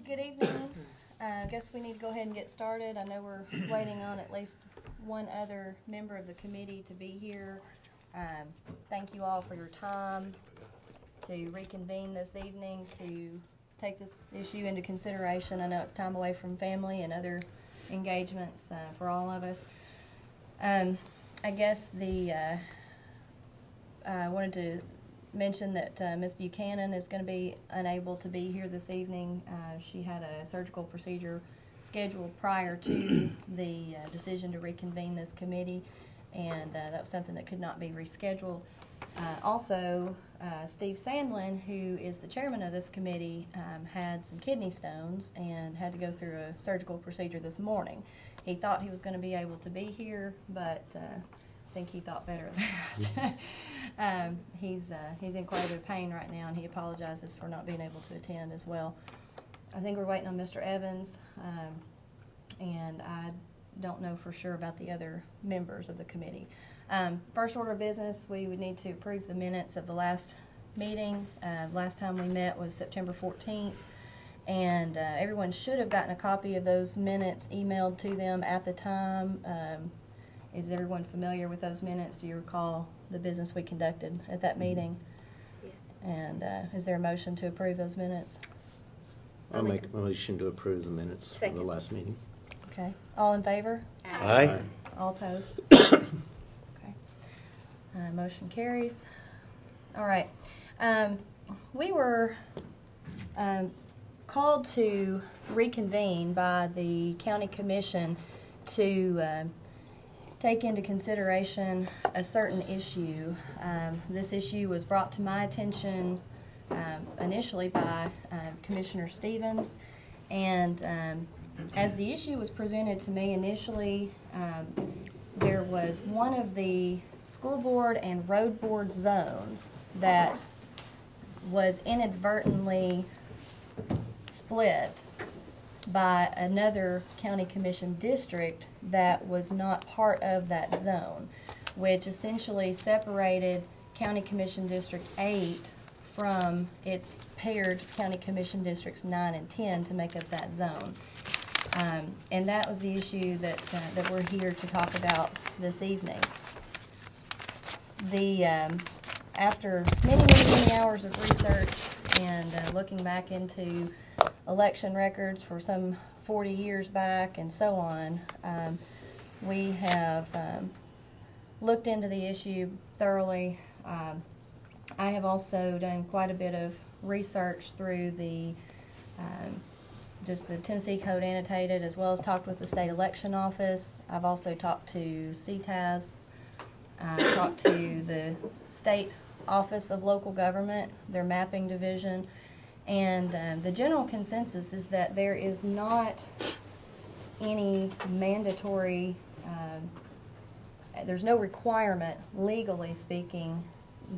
Good evening. I guess we need to go ahead and get started. I know we're waiting on at least one other member of the committee to be here. Thank you all for your time to reconvene this evening to take this issue into consideration. I know it's time away from family and other engagements for all of us. I guess I wanted to mention that Ms. Buchanan is going to be unable to be here this evening. She had a surgical procedure scheduled prior to the decision to reconvene this committee, and that was something that could not be rescheduled. Also, Steve Sandlin, who is the chairman of this committee, had some kidney stones and had to go through a surgical procedure this morning. He thought he was going to be able to be here, but I think he thought better of that. He's in quite a bit of pain right now, and he apologizes for not being able to attend as well. I think we're waiting on Mr. Evans, and I don't know for sure about the other members of the committee. First order of business, we would need to approve the minutes of the last meeting. Last time we met was September 14th, and everyone should have gotten a copy of those minutes emailed to them at the time. Is everyone familiar with those minutes? Do you recall the business we conducted at that meeting? Yes. And is there a motion to approve those minutes? I'll make a motion to approve the minutes for the last meeting. Okay. All in favor? Aye. All opposed? Okay. Motion carries. All right. We were called to reconvene by the county commission to take into consideration a certain issue. This issue was brought to my attention initially by Commissioner Stevens, and as the issue was presented to me initially, there was one of the school board and road board zones that was inadvertently split by another county commission district that was not part of that zone, which essentially separated County Commission District 8 from its paired County Commission Districts 9 and 10 to make up that zone. And that was the issue that we're here to talk about this evening. After many hours of research and looking back into election records for some 40 years back and so on, we have looked into the issue thoroughly. I have also done quite a bit of research through just the Tennessee Code Annotated, as well as talked with the State Election Office. I've also talked to CTAS, talked to the State Office of Local Government, their mapping division, and the general consensus is that there is not any mandatory, there's no requirement, legally speaking,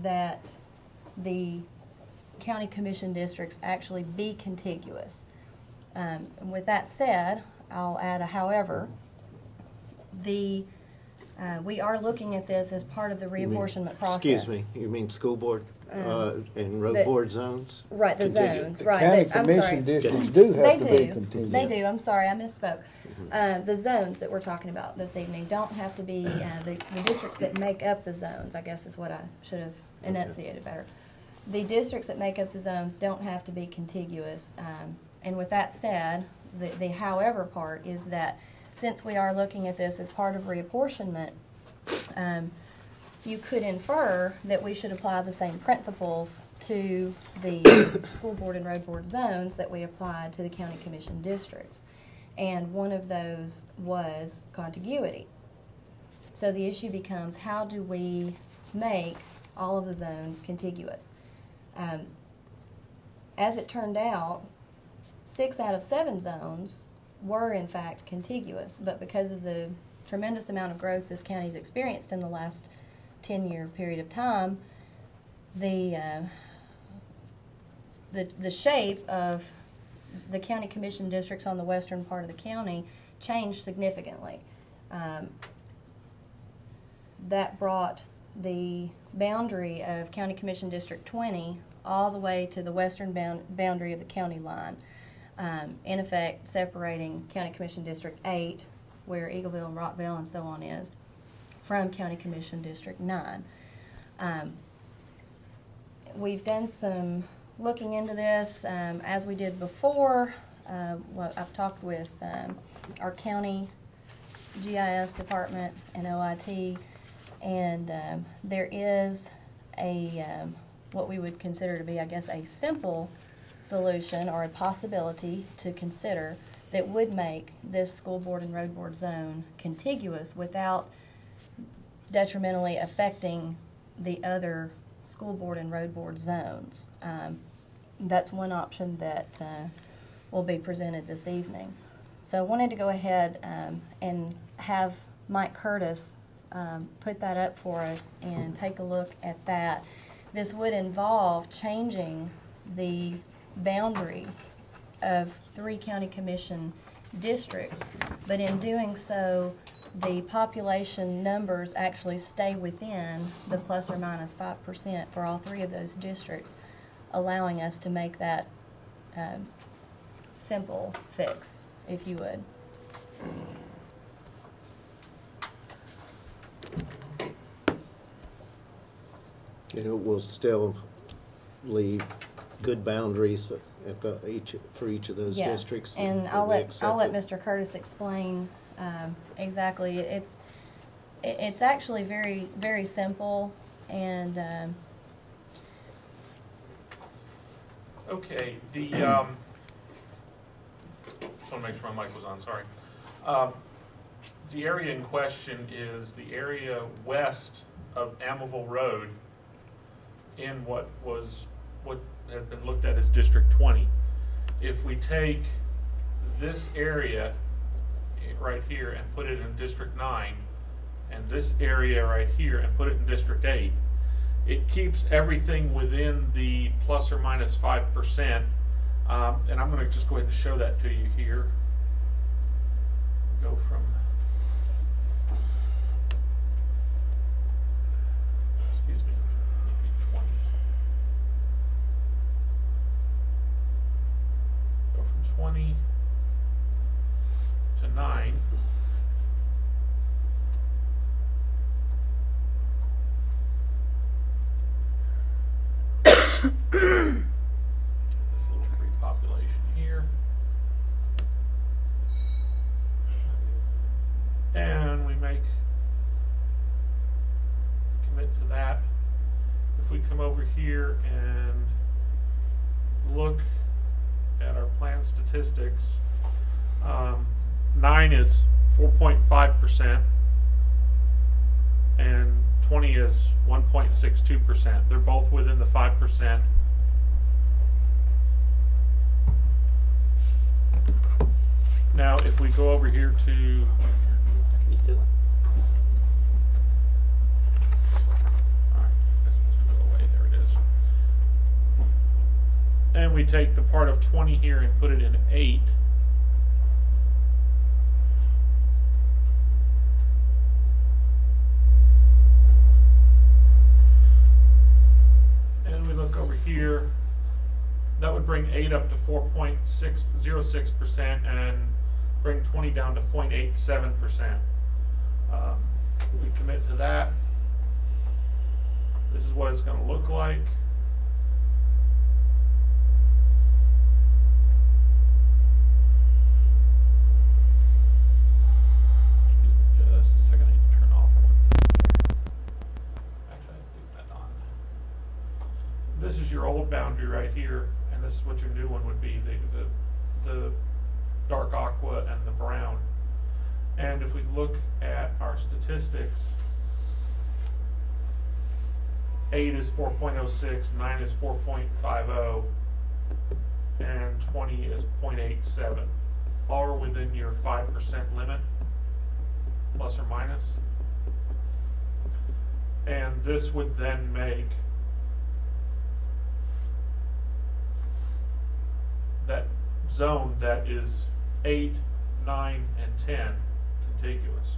that the county commission districts actually be contiguous. With that said, I'll add a however. We are looking at this as part of the reapportionment process. Excuse me, you mean school board and road board zones? Right, the zones, right. County commission districts do have to be contiguous. They do, I'm sorry, I misspoke. The zones that we're talking about this evening don't have to be, the districts that make up the zones, I guess is what I should have enunciated better. The districts that make up the zones don't have to be contiguous. And with that said, the however part is that since we are looking at this as part of reapportionment, you could infer that we should apply the same principles to the school board and road board zones that we applied to the county commission districts. And one of those was contiguity. So the issue becomes, how do we make all of the zones contiguous? As it turned out, 6 out of 7 zones were in fact contiguous, but because of the tremendous amount of growth this county's experienced in the last 10-year period of time, the shape of the county commission districts on the western part of the county changed significantly. That brought the boundary of County Commission District 20 all the way to the western boundary of the county line, in effect separating County Commission District 8, where Eagleville and Rockville and so on is, from County Commission District 9. We've done some looking into this, as we did before. Well, I've talked with our county GIS department and OIT, and there is a what we would consider to be, I guess, a simple solution or a possibility to consider that would make this school board and road board zone contiguous without detrimentally affecting the other school board and road board zones. That's one option that will be presented this evening. So I wanted to go ahead and have Mike Curtis put that up for us and take a look at that. This would involve changing the boundary of 3 county commission districts, but in doing so, the population numbers actually stay within the plus or minus 5% for all 3 of those districts, allowing us to make that simple fix, if you would. And it will still leave good boundaries at for each of those districts. Yes, and I'll let Mr. Curtis explain exactly. It's actually very, very simple, and okay. The just want to make sure my mic was on. Sorry. The area in question is the area west of Amaville Road in what had been looked at as District 20. If we take this area right here and put it in District 9, and this area right here and put it in District 8, it keeps everything within the plus or minus 5%. And I'm going to just go ahead and show that to you here. Go from go from 20 to 9. This little free population here. And we commit to that. If we come over here and look at our plan statistics, 9 is 4.5% and 20 is 1.62%. They're both within the 5%. Now, if we go over here to and we take the part of 20 here and put it in 8. And we look over here, that would bring 8 up to 4.606% and bring 20 down to 0.87%. We commit to that. This is what it's going to look like. Just a second, I need to turn off one thing. Actually, I leave that on. This is your old boundary right here, and this is what your new one would be, the dark aqua and the brown. And if we look at our statistics, 8 is 4.06, 9 is 4.50, and 20 is 0.87. All are within your 5% limit, plus or minus. And this would then make that zone that is 8, 9, and 10 contiguous.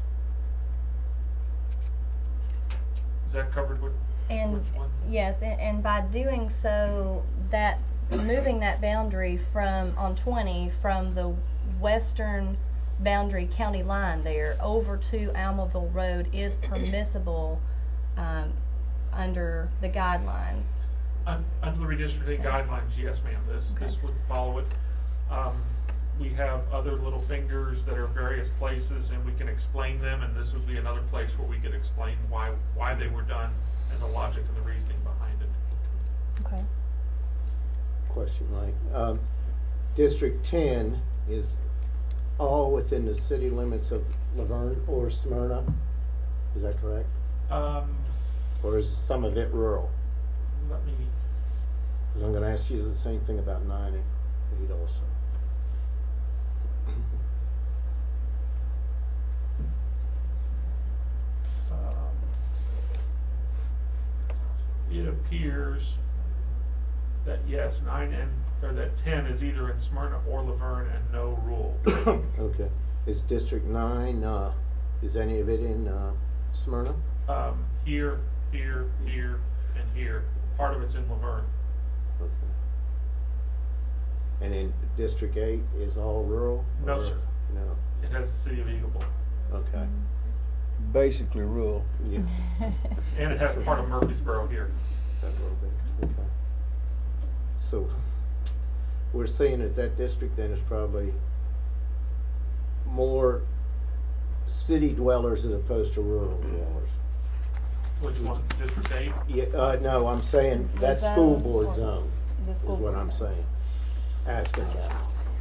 Is that covered with And Which one? yes, and by doing so, that moving that boundary from on 20 from the western boundary county line there over to Almaville Road is permissible under the guidelines. Under the redistricting guidelines, yes, ma'am. This would follow it. We have other little fingers that are various places, and we can explain them. And this would be another place where we could explain why they were done and the logic and the reasoning behind it. Okay. Question, Mike. District 10 is all within the city limits of Laverne or Smyrna. Is that correct? Or is some of it rural? Let me. Because I'm going to ask you the same thing about 9 and 8 also. It appears that yes, 10 is either in Smyrna or Laverne, and no rule. Okay. Is District 9, is any of it in Smyrna? Here, and here. Part of it's in Laverne. Okay. And in District 8 is all rural? No, or- sir. No. It has the city of Eagleville. Okay. Basically rural. Yeah. And it has part of Murfreesboro here. A little bit. Okay. So we're saying that that district then is probably more city dwellers as opposed to rural dwellers. Which one? District 8? Yeah, no, I'm saying The that zone school board or zone the is school what board I'm zone. saying. Asking about.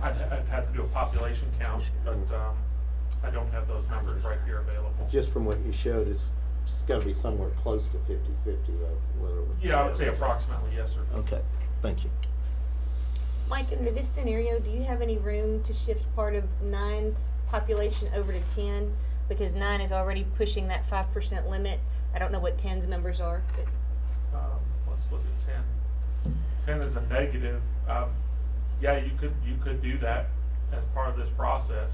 I'd have to do a population count, but I don't have those numbers right here available. Just from what you showed, it's got to be somewhere close to 50-50 though. Whether Yeah, I would say approximately, yes, sir. Okay, thank you. Mike, under this scenario, do you have any room to shift part of 9's population over to 10? Because 9 is already pushing that 5% limit. I don't know what 10's numbers are. But Let's look at 10. 10 is a negative. Yeah, you could do that as part of this process.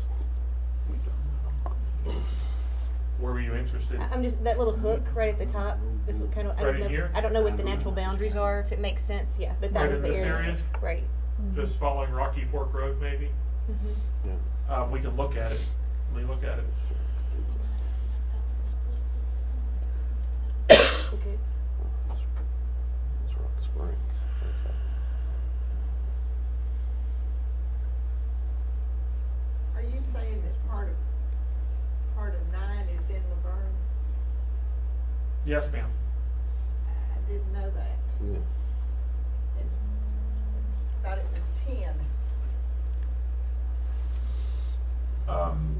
Where were you interested? I'm just, that little hook right at the top is what kind of, Right in here? I don't know what the natural boundaries are, if it makes sense. Yeah, but that Right was in the this area? Right. Just following Rocky Fork Road, maybe? Mm-hmm. Yeah. We can look at it. Let me look at it. Okay. That's Rock Springs. Okay. Are you saying that part of 9 is in Laverne? Yes, ma'am. I didn't know that. Yeah. Thought it was 10.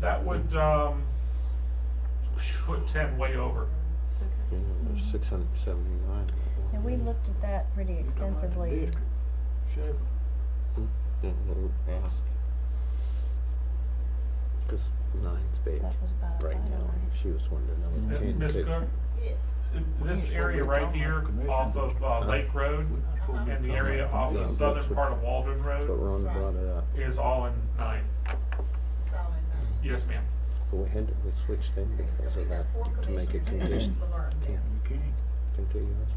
That would put 10 way over. Yeah, there's 679. And we looked at that pretty extensively. Yeah, they'll ask. Because 9's big That was about right now. right. She was wanting to know 10 Ms. too. Cook, Yes. this area right here off of Lake Road and the area off the southern part of Walden But Road Ron brought it up. is all in 9. It's all in 9. Yes, ma'am. But we had to switch them because So we of got that, 4 to make it commissioners in condition. Laverne then. Contiguous.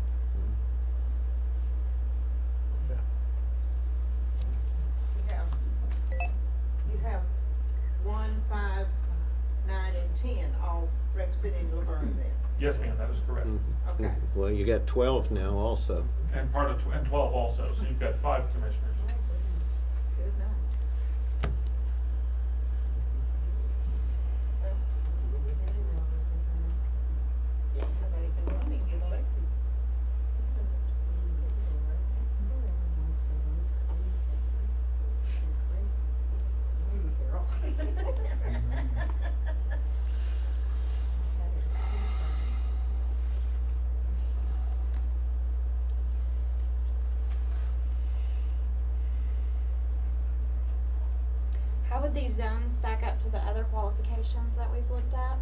You have 1, 5, 9, and 10 all representing Laverne then. Yes, ma'am, that is correct. Okay. Well, you got 12 now also. And part of, and 12 also, so you've got 5 commissioners. Good night. Yeah, somebody can run and get elected. How would these zones stack up to the other qualifications that we've looked at?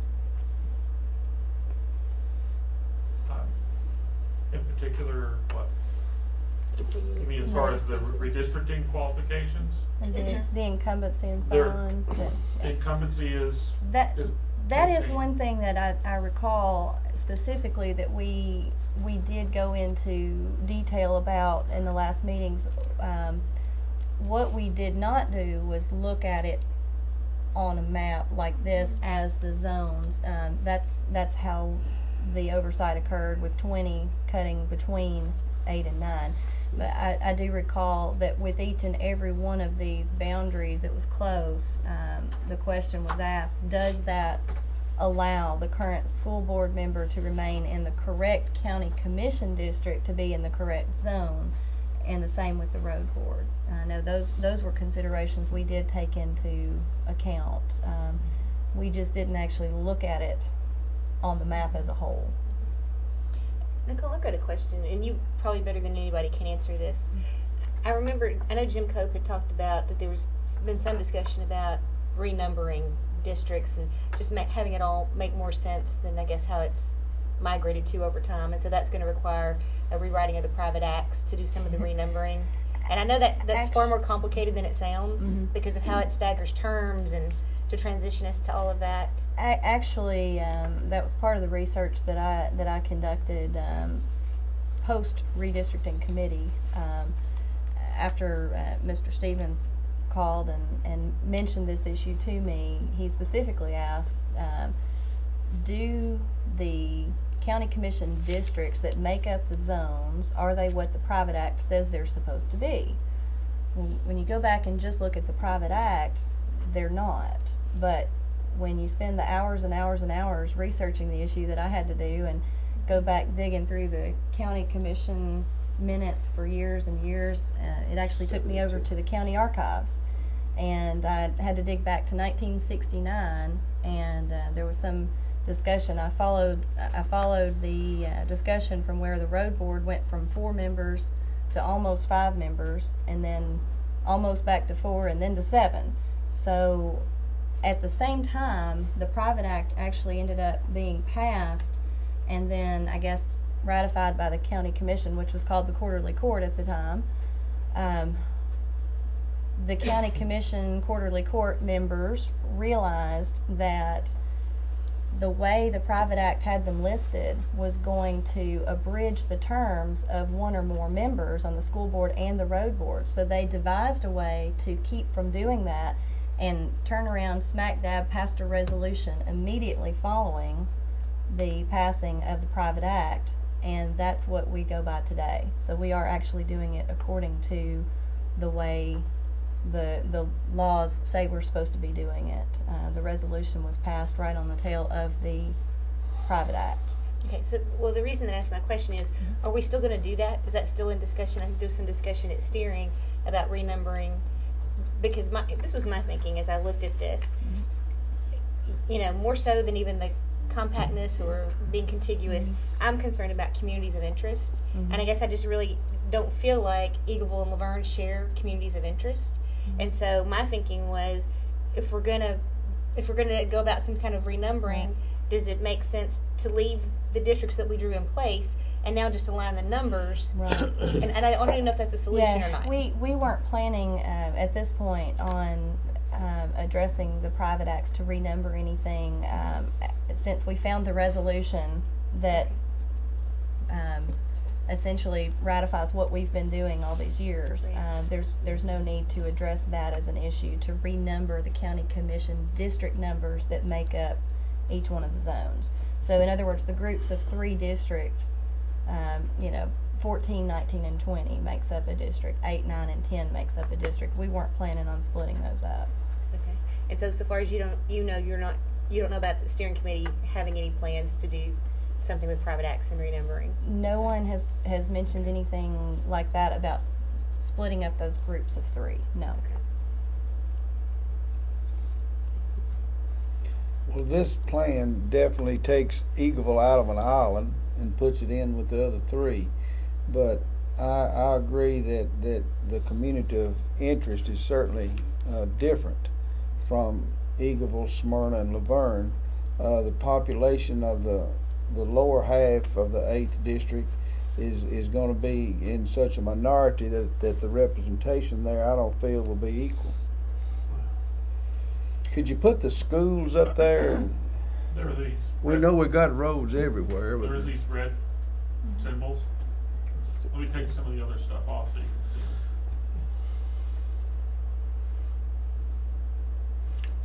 In particular, what? You mean as far as the redistricting qualifications? And Yes, sir. the incumbency and so There- on. Yeah. Incumbency is. That is one thing that I recall specifically that we did go into detail about in the last meetings. What we did not do was look at it on a map like this as the zones. That's how the oversight occurred with 20 cutting between 8 and 9. But I do recall that with each and every one of these boundaries, it was close. The question was asked, does that allow the current school board member to remain in the correct county commission district to be in the correct zone? And the same with the road board. I know those were considerations we did take into account. We just didn't actually look at it on the map as a whole. Nicole, I've got a question, and you probably better than anybody can answer this. I know Jim Cope had talked about that there was been some discussion about renumbering districts and just having it all make more sense than I guess how it's migrated to over time, and so that's going to require a rewriting of the private acts to do some of the renumbering. And I know that's far more complicated than it sounds because of how it staggers terms and to transition us to all of that. Actually, that was part of the research that I conducted post redistricting committee after Mr. Stevens called and mentioned this issue to me. He specifically asked, do the county commission districts that make up the zones, are they what the private act says they're supposed to be? When you go back and just look at the private act, they're not. But when you spend the hours and hours and hours researching the issue that I had to do and go back digging through the county commission minutes for years and years, it actually took me over to the county archives. And I had to dig back to 1969, and there was some discussion. I followed the discussion from where the road board went from 4 members to almost 5 members, and then almost back to 4, and then to 7. So at the same time, the private act actually ended up being passed, and then I guess ratified by the county commission, which was called the quarterly court at the time. The county commission quarterly court members realized that the way the private act had them listed was going to abridge the terms of 1 or more members on the school board and the road board. So they devised a way to keep from doing that and turn around smack dab passed a resolution immediately following the passing of the private act, and that's what we go by today. So we are actually doing it according to the way the laws say we're supposed to be doing it. The resolution was passed right on the tail of the private act. Okay, so the reason that I asked my question is, are we still going to do that? Is that still in discussion? I think there was some discussion at steering about renumbering, because this was my thinking as I looked at this. You know, more so than even the compactness or being contiguous, I'm concerned about communities of interest, and I guess I just really don't feel like Eagleville and Laverne share communities of interest. And so my thinking was, if we're gonna go about some kind of renumbering, does it make sense to leave the districts that we drew in place and now just align the numbers? Right. And I don't even know if that's a solution or not. We weren't planning at this point on addressing the private acts to renumber anything since we found the resolution that essentially ratifies what we've been doing all these years. There's no need to address that as an issue to renumber the county commission district numbers that make up each one of the zones. So in other words, the groups of 3 districts, 14, 19, and 20 makes up a district. 8, 9, and 10 makes up a district. We weren't planning on splitting those up. Okay. And so far as you don't know about the steering committee having any plans to do something with private acts and renumbering. No one has mentioned anything like that about splitting up those groups of 3. No. Okay. Well, this plan definitely takes Eagleville out of an island and puts it in with the other 3. But I agree that the community of interest is certainly different from Eagleville, Smyrna, and Laverne. The population of the lower half of the 8th district is going to be in such a minority that the representation there, I don't feel, will be equal. Could you put the schools up there? There are these. We know we got roads everywhere. But There's these red symbols. Let me take some of the other stuff off so you can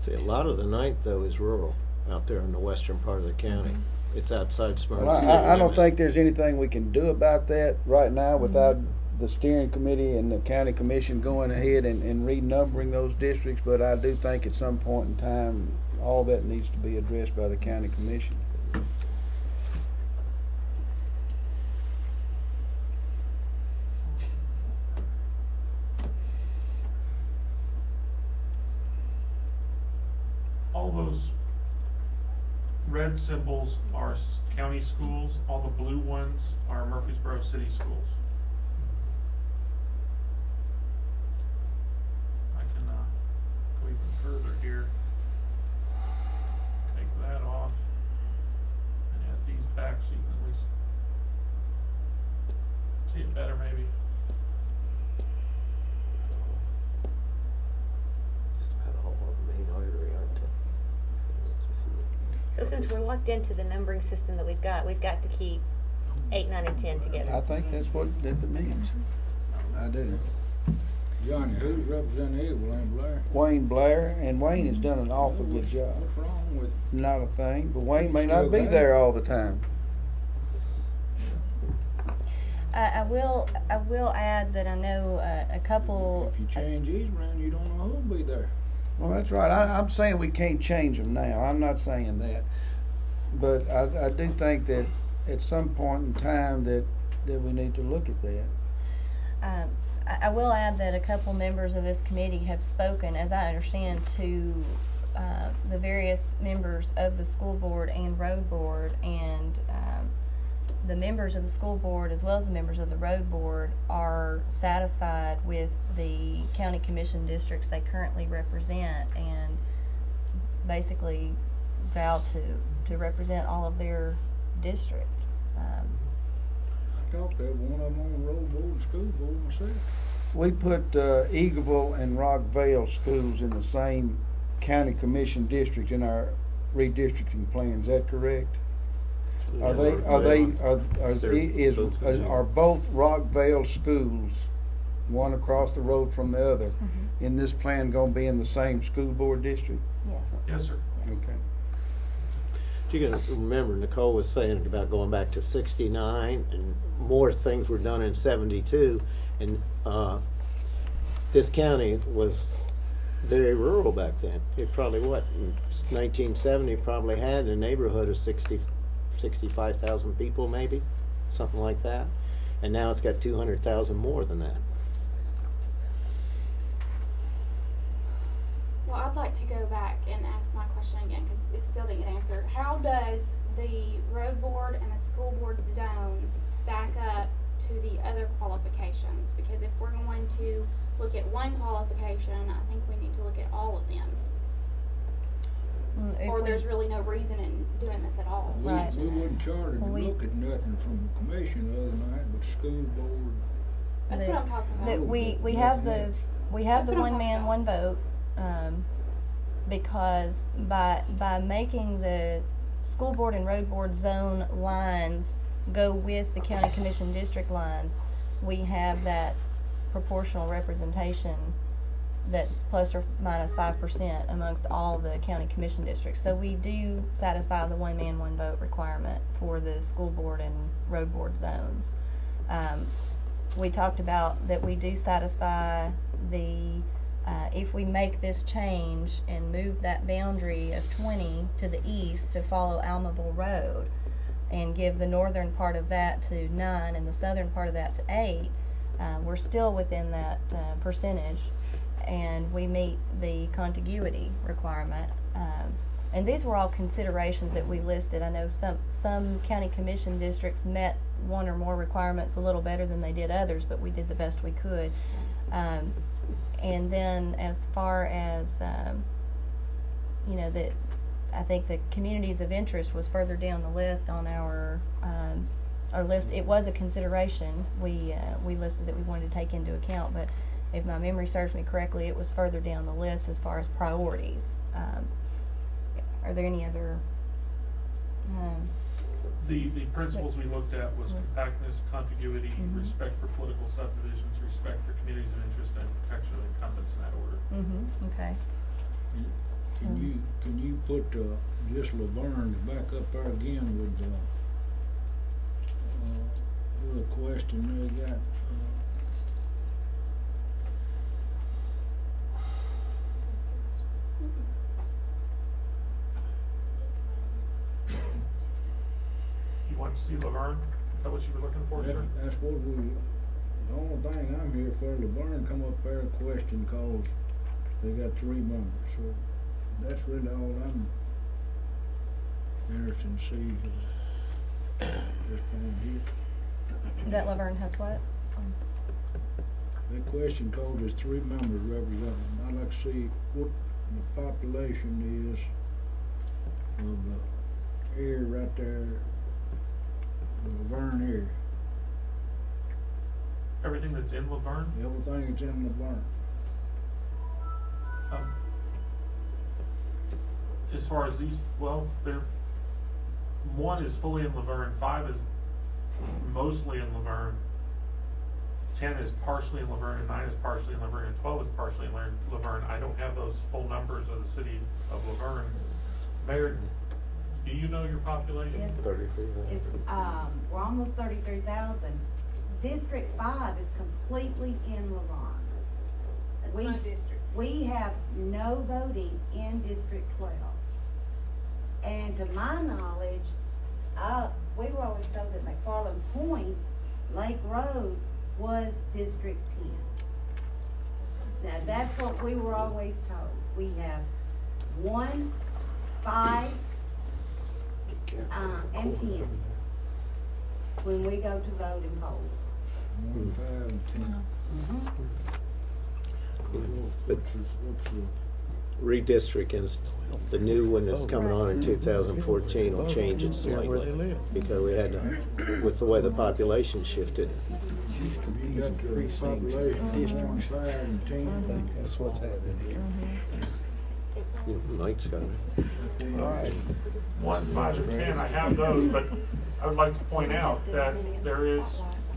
see. See, a lot of the 9th, though, is rural out there in the western part of the county. It's outside Smyrna well, city I don't limit. think there's anything we can do about that right now without the steering committee and the county commission going ahead and renumbering those districts, but I do think at some point in time all that needs to be addressed by the county commission. All those red symbols are county schools. All the blue ones are Murfreesboro City Schools. I can go even further here. Take that off and add these back so you can at least see it better maybe. Just about all of the main artery, aren't they? So since we're locked into the numbering system that we've got to keep 8, 9, and 10 together. I think that's what that means. I do. Johnny, who's representing Wayne Blair? Wayne Blair, and Wayne has done an awful good job. What's wrong with Not a thing, but Wayne may not be there all the time. I will add that I know a couple. If you change these around, you don't know who'll be there. Well, that's right. I'm saying we can't change them now. I'm not saying that. But I do think that at some point in time that we need to look at that. I will add that a couple members of this committee have spoken, as I understand, to the various members of the school board and road board, and the members of the school board as well as the members of the road board are satisfied with the county commission districts they currently represent, and basically vow to represent all of their district. I talked to one of them on the road board and school board myself. We put Eagleville and Rockvale schools in the same county commission district in our redistricting plan. Is that correct? Are both Rockvale schools, one across the road from the other, in this plan going to be in the same school board district? Yes. Yes, sir. Okay. You can remember Nicole was saying about going back to 69 and more things were done in 72, and this county was very rural back then. It probably, in 1970 probably had a neighborhood of 65,000 people maybe, something like that, and now it's got 200,000 more than that. Well, I'd like to go back and ask my question again because it still didn't get answered. How does the road board and the school board zones stack up to the other qualifications? Because if we're going to look at one qualification, I think we need to look at all of them. Or there's really no reason in doing this at all. Right. We wasn't chartered to We- look at nothing from the commission the other night, but school board. That's what I'm talking about. That we have the That's what I'm one talking man about. one vote, because by making the school board and road board zone lines go with the county commission district lines, we have that proportional representation that's plus or minus 5% amongst all the county commission districts. So we do satisfy the one man one vote requirement for the school board and road board zones. We talked about that we do satisfy the if we make this change and move that boundary of 20 to the east to follow Almaville Road and give the northern part of that to 9 and the southern part of that to 8, we're still within that percentage, and we meet the contiguity requirement. And these were all considerations that we listed. I know some county commission districts met one or more requirements a little better than they did others, but we did the best we could. And then as far as, I think the communities of interest was further down the list on our or list, it was a consideration we listed that we wanted to take into account, but if my memory serves me correctly, it was further down the list as far as priorities. Are there any other? The principles we looked at was compactness, contiguity, respect for political subdivisions, respect for communities of interest, and protection of incumbents in that order. Okay. Can you put just Laverne back up there again with a question they got? You want to see Laverne? Is that what you were looking for, sir? That's what the only thing I'm here for. Laverne come up there and question cause they got 3 members, so that's really all I'm interested in see. Just on here. That Laverne has what? That question code is 3 members represented. I'd like to see what the population is of the area right there, the Laverne area. Everything that's in Laverne? Everything that's in Laverne. As far as these, well, one is fully in Laverne, 5 is mostly in Laverne, 10 is partially in Laverne, and 9 is partially in Laverne, and 12 is partially in Laverne. I don't have those full numbers of the city of Laverne. Mayor, do you know your population? Yes. 33,000. We're almost 33,000. District 5 is completely in Laverne. That's my district. We have no voting in District 12. And to my knowledge, we were always told that McFarland Point, Lake Road, was District 10. Now, that's what we were always told. We have 1, 5, and 10 when we go to vote in polls. 1, 5, and 10. But redistricting, the new one that's coming on in 2014 will change it slightly because we had to, with the way the population shifted. You got the population, District 5 and 10. That's what's happening here. Mike's got it. All right. 1, 5, and 10, I have those, but I would like to point out that there is,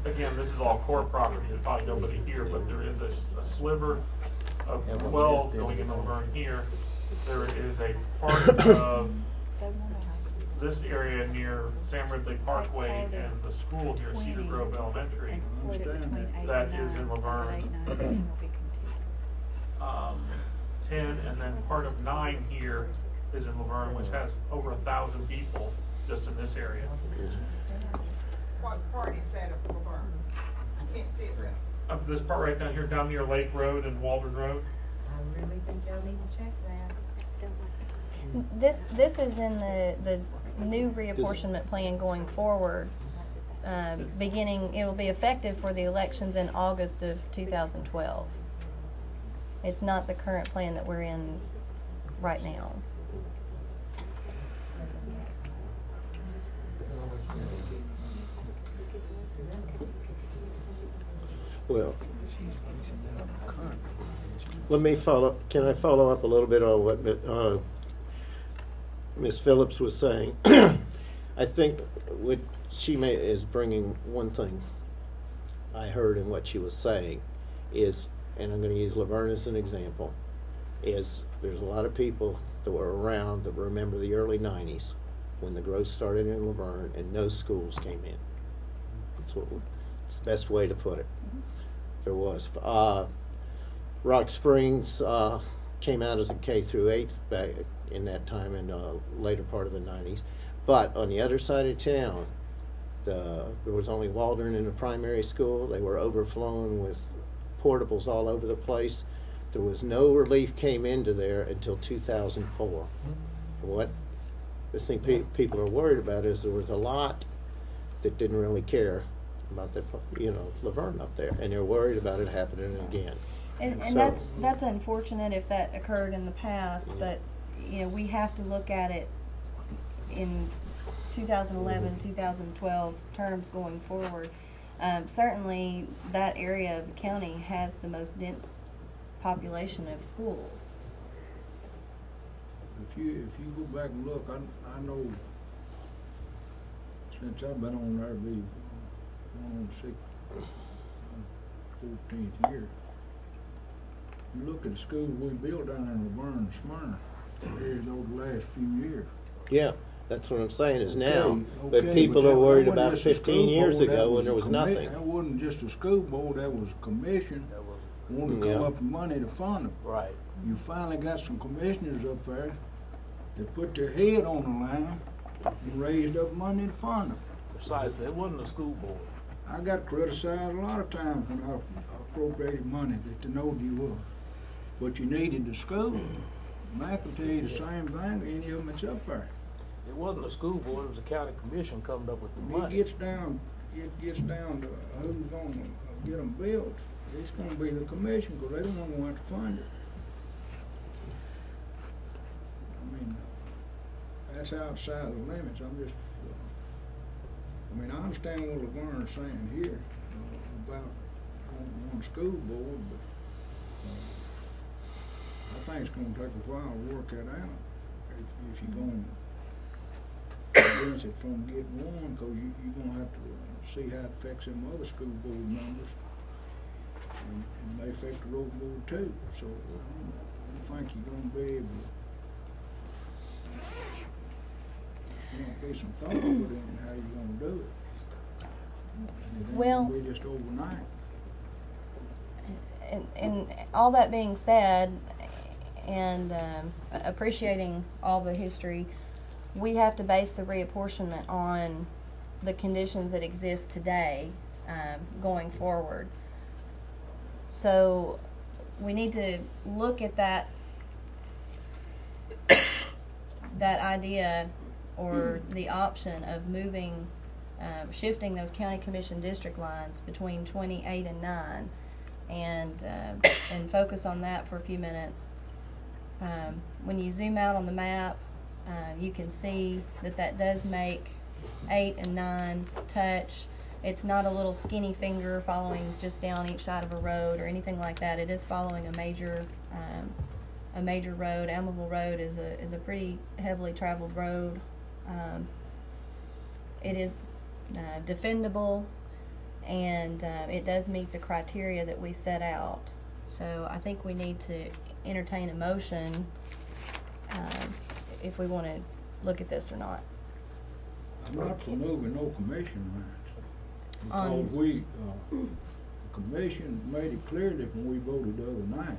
again, this is all core property, there's probably nobody here, but there is a sliver of 12 going into Laverne here. There is a part of this area near Sam Ridley Parkway and the school here, Cedar Grove Elementary, that is in Laverne. 10, and then part of 9 here is in Laverne, which has over 1,000 people just in this area. What part is that of Laverne? I can't see it right. This part right down here, down near Lake Road and Waldron Road. I really think y'all need to check that. This is in the new reapportionment plan going forward. Beginning, it will be effective for the elections in August of 2012. It's not the current plan that we're in right now. Well, let me follow. Can I follow up a little bit on what Ms. Phillips was saying? I think what she is bringing one thing I heard in what she was saying is, and I'm going to use Laverne as an example, is there's a lot of people that were around that remember the early 90s when the growth started in Laverne and no schools came in. It's the best way to put it. There was. Rock Springs came out as a K through 8 back in that time in the later part of the 90s. But on the other side of town, there was only Waldron in the primary school. They were overflowing with portables all over the place. There was no relief came into there until 2004. What I think people are worried about is there was a lot that didn't really care about the, Laverne up there, and they're worried about it happening again. And So- that's unfortunate if that occurred in the past, but we have to look at it in 2011, 2012 terms going forward. Certainly, that area of the county has the most dense population of schools. If you go back and look, I know since I've been on there, be on 14th year. You look at the schools we built down in Laverne and Smyrna, there's over the last few years. Yeah, that's what I'm saying is now. Okay, But people that are worried wasn't about just a 15 school years board, that ago when there a was commi- nothing. That wasn't just a school board, that was a commission wanted to come Yeah. up with money to fund them. Right. You finally got some commissioners up there that put their head on the line and raised up money to fund them. Precisely. It wasn't a school board. I got criticized a lot of times when I appropriated money that they knowed you was. But you needed the school. And I can tell you the same thing, any of them that's up there. It wasn't a school board, it was a county commission coming up with the It money. gets down to who's gonna get them built. It's gonna be the commission, because they don't know what to fund it. I mean, that's outside the limits. I'm just, I mean, I understand what Laverne's saying here about on school board, but I think it's gonna take a while to work that out. If you're gonna convince it from get one, because you're gonna have to see how it affects them other school board members. And they affect the road board too, so I don't think you're gonna be able to, be some thought put in how you're gonna do it. And it Well- ain't gonna be just overnight. And all that being said, and appreciating all the history, we have to base the reapportionment on the conditions that exist today going forward. So we need to look at that idea or the option of moving, shifting those county commission district lines between 28 and 9, and focus on that for a few minutes. When you zoom out on the map, you can see that does make 8 and 9 touch. It's not a little skinny finger following just down each side of a road or anything like that. It is following a major road. Almaville Road is a pretty heavily traveled road. It is defendable, and it does meet the criteria that we set out. So I think we need to entertain a motion if we want to look at this or not. I'm not for moving no commission lines. Because the commission made it clear that when we voted the other night,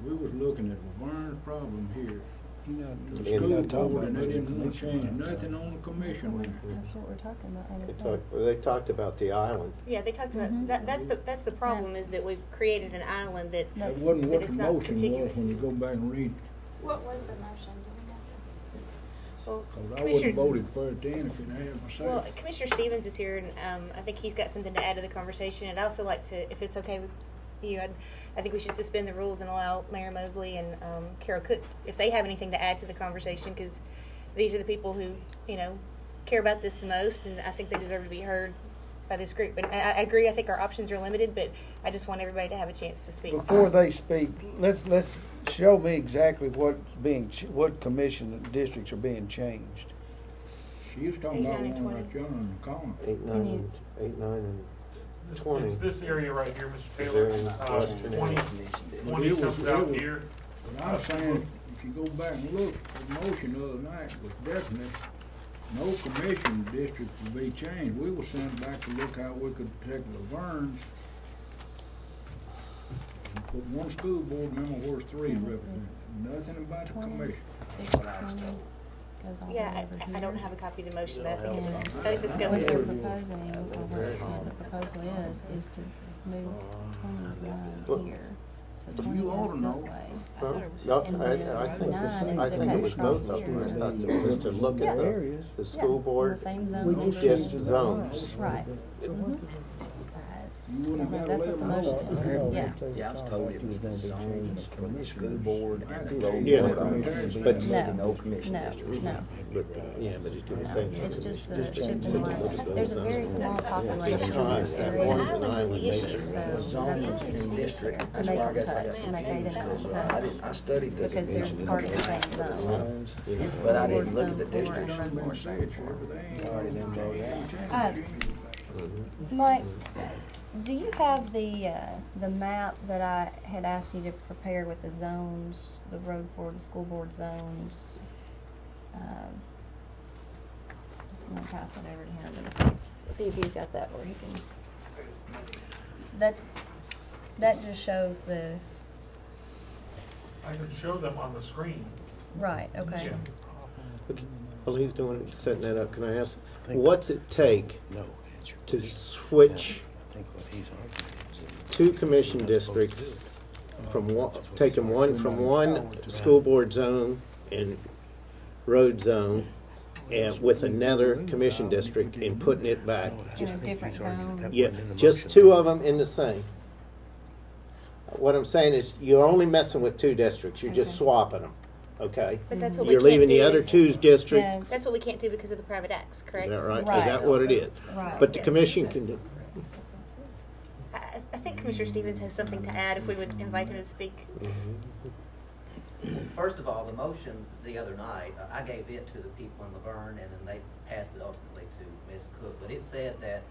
we was looking at Laverne's problem here. The school board, and they didn't want to change nothing on the commission line. That's what we're talking about. They talked about the island. Yeah, they talked about that. That's the problem is that we've created an island that That wasn't what it's the not motion was contiguous. when you go back and read. What was the motion? Well, Because I wouldn't have voted for it then if it had myself. Well, Commissioner Stevens is here, and I think he's got something to add to the conversation. And I'd also like to, if it's okay with you, I think we should suspend the rules and allow Mayor Mosley and Carol Cook, if they have anything to add to the conversation, because these are the people who, care about this the most, and I think they deserve to be heard by this group. And I agree, I think our options are limited, but I just want everybody to have a chance to speak. Before they speak, let's show me exactly what commission districts are being changed. She was talking 8, about 9, and one right 20. yonder in the corner. 8, 9, and It's 20. It's this area right here, Mr. Is Taylor. there any question? 20 It was- comes out it was- here. But I was saying, if you go back and look, the motion the other night was definite. No commission district would be changed. We were sent back to look how we could protect Laverne's. And put one school board member where 3 So this represented. is Nothing about the 20. commission. Goes all the way Yeah, over I here. don't have a copy of the motion, You but I don't think have it was, it. I think the scope What they're is. proposing, or what the proposal is to move 20's line here. So 20 You ought goes to this know. way. Well, And no, then I think 9 is I the think it cut was across both of them. I here. thought it was to look at the school In board the same We zone. just just changed zones. Right. You You wouldn't Uh-huh, gotta that's let what the them motion know. is. Yeah. Yeah, I was told it was the zones for the school board and the Yeah. road Yeah. board. But- No commission No, district. no. But, yeah, but it's doing the No, same thing. it's just the Just shift change in the line. limits of There's a those very zones. small population in Because this that area. one's The an island was island the made issue. it. So that's Zones what and we district. to That's make where I a guess I cut, got to make eight confused. inches I studied this because they're eventually. part of the same zone. It's But I school didn't board look at the zone 4 and districts. road board zone 4. Already done know that. Mike, do you have the map that I had asked you to prepare with the zones, the road board and school board zones? I'm gonna pass it over to him and see if he's got that where he can. That just shows the I can show them on the screen. right. Okay. Yeah. Okay. While he's doing setting that up, can I ask, what's it take to switch two commission districts from one, taking one from one school board zone and road zone and with another commission district and putting it back? In a different zone. Yeah, just two of them in the same. What I'm saying is you're only messing with two districts. You're just Okay. swapping them, okay? But that's what You're we can't leaving the do. other two's district. Yeah. That's what we can't do because of the private acts, correct? Is that right? Is Right. that what it is? Right. But the commission can do. I think Commissioner Stevens has something to add if we would invite him to speak. First of all, the motion the other night, I gave it to the people in Laverne, and then they passed it ultimately to Ms. Cook. But it said that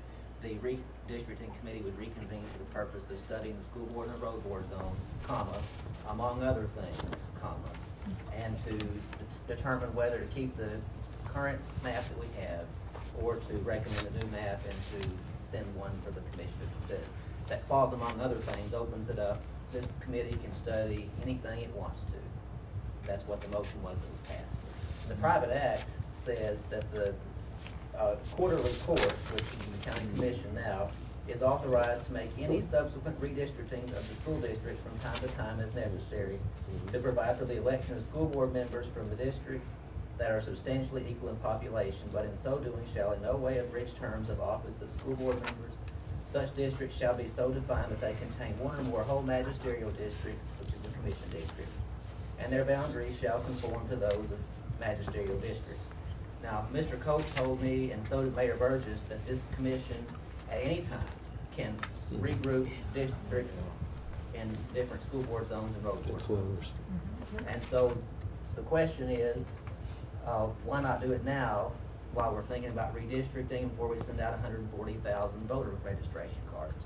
the redistricting committee would reconvene for the purpose of studying the school board and the road board zones, comma, among other things, comma, and to determine whether to keep the current map that we have or to recommend a new map and to send one for the commission to consider. That clause, among other things, opens it up. This committee can study anything it wants to. That's what the motion was that was passed. The private act says that the quarterly court, which is the county commission now, is authorized to make any subsequent redistricting of the school districts from time to time as necessary to provide for the election of school board members from the districts that are substantially equal in population, but in so doing shall in no way abridge terms of office of school board members. Such districts shall be so defined that they contain one or more whole magisterial districts, which is a commission district, and their boundaries shall conform to those of magisterial districts. Now, Mr. Coates told me, and so did Mayor Burgess, that this commission at any time can regroup districts in different school board zones and road board zones. And so the question is, why not do it now while we're thinking about redistricting before we send out 140,000 voter registration cards?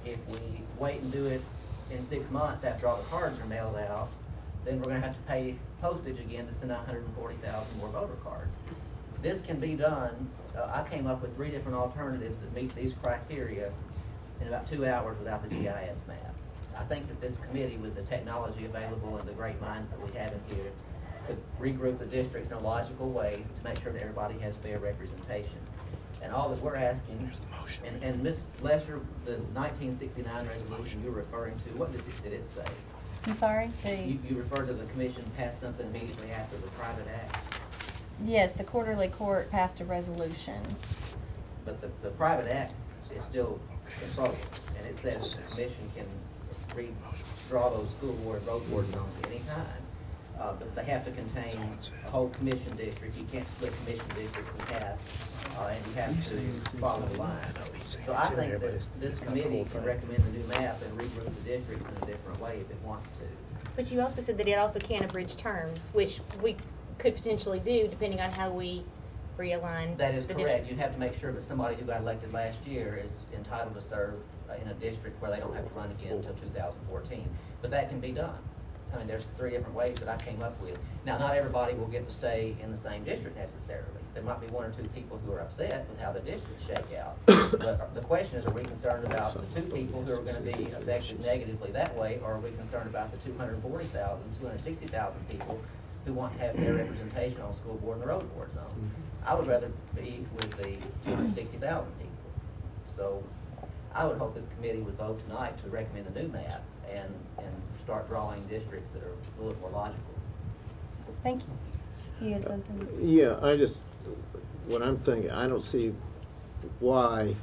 If we wait and do it in 6 months after all the cards are mailed out, then we're going to have to pay postage again to send out 140,000 more voter cards. This can be done. I came up with 3 different alternatives that meet these criteria in about 2 hours without the GIS map. I think that this committee, with the technology available and the great minds that we have in here, could regroup the districts in a logical way to make sure that everybody has fair representation. And all that we're asking, and Ms. Lesher, the 1969 resolution you're referring to, what did it say? I'm sorry? You referred to the commission passed something immediately after the private act, Yes, the quarterly court passed a resolution. but the private act is still in progress, and it says the commission can redraw those school board, road board zones at any time. But they have to contain a whole commission district. You can't split commission districts in half, and you have to follow the line. So I think that this committee can recommend a new map and regroup the districts in a different way if it wants to. But you also said that it also can abridge terms, which we could potentially do depending on how we realign. That is the correct. districts. You have to make sure that somebody who got elected last year is entitled to serve in a district where they don't have to run again until 2014. But that can be done. I mean, there's 3 different ways that I came up with. Now, not everybody will get to stay in the same district necessarily. There might be 1 or 2 people who are upset with how the districts shake out. But the question is, are we concerned about the 2 people who are going to be affected negatively that way, or are we concerned about the 240,000, 260,000 people who want to have fair representation on school board and the road board zone? I would rather be with the 260,000 people. So I would hope this committee would vote tonight to recommend a new map and start drawing districts that are a little more logical. Thank you. You had something? Yeah, what I'm thinking, I don't see why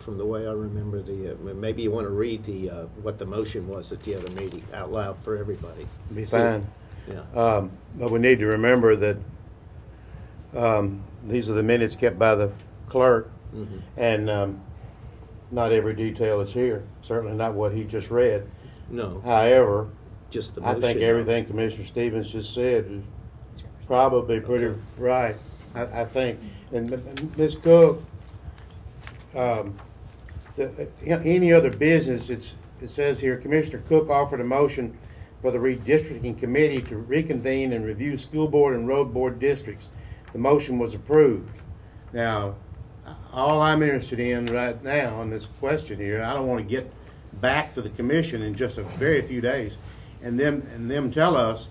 from the way I remember maybe you want to read what the motion was at the other meeting out loud for everybody. Be fine. Yeah. But we need to remember that these are the minutes kept by the clerk, and not every detail is here. Certainly not what he just read. No. However, just the I motion. think everything Commissioner Stevens just said is probably pretty right. I think. And Ms. Cook, any other business, it says here, Commissioner Cook offered a motion for the redistricting committee to reconvene and review school board and road board districts. The motion was approved. Now, all I'm interested in right now in this question here, I don't want to get back to the commission in just a very few days and them tell us,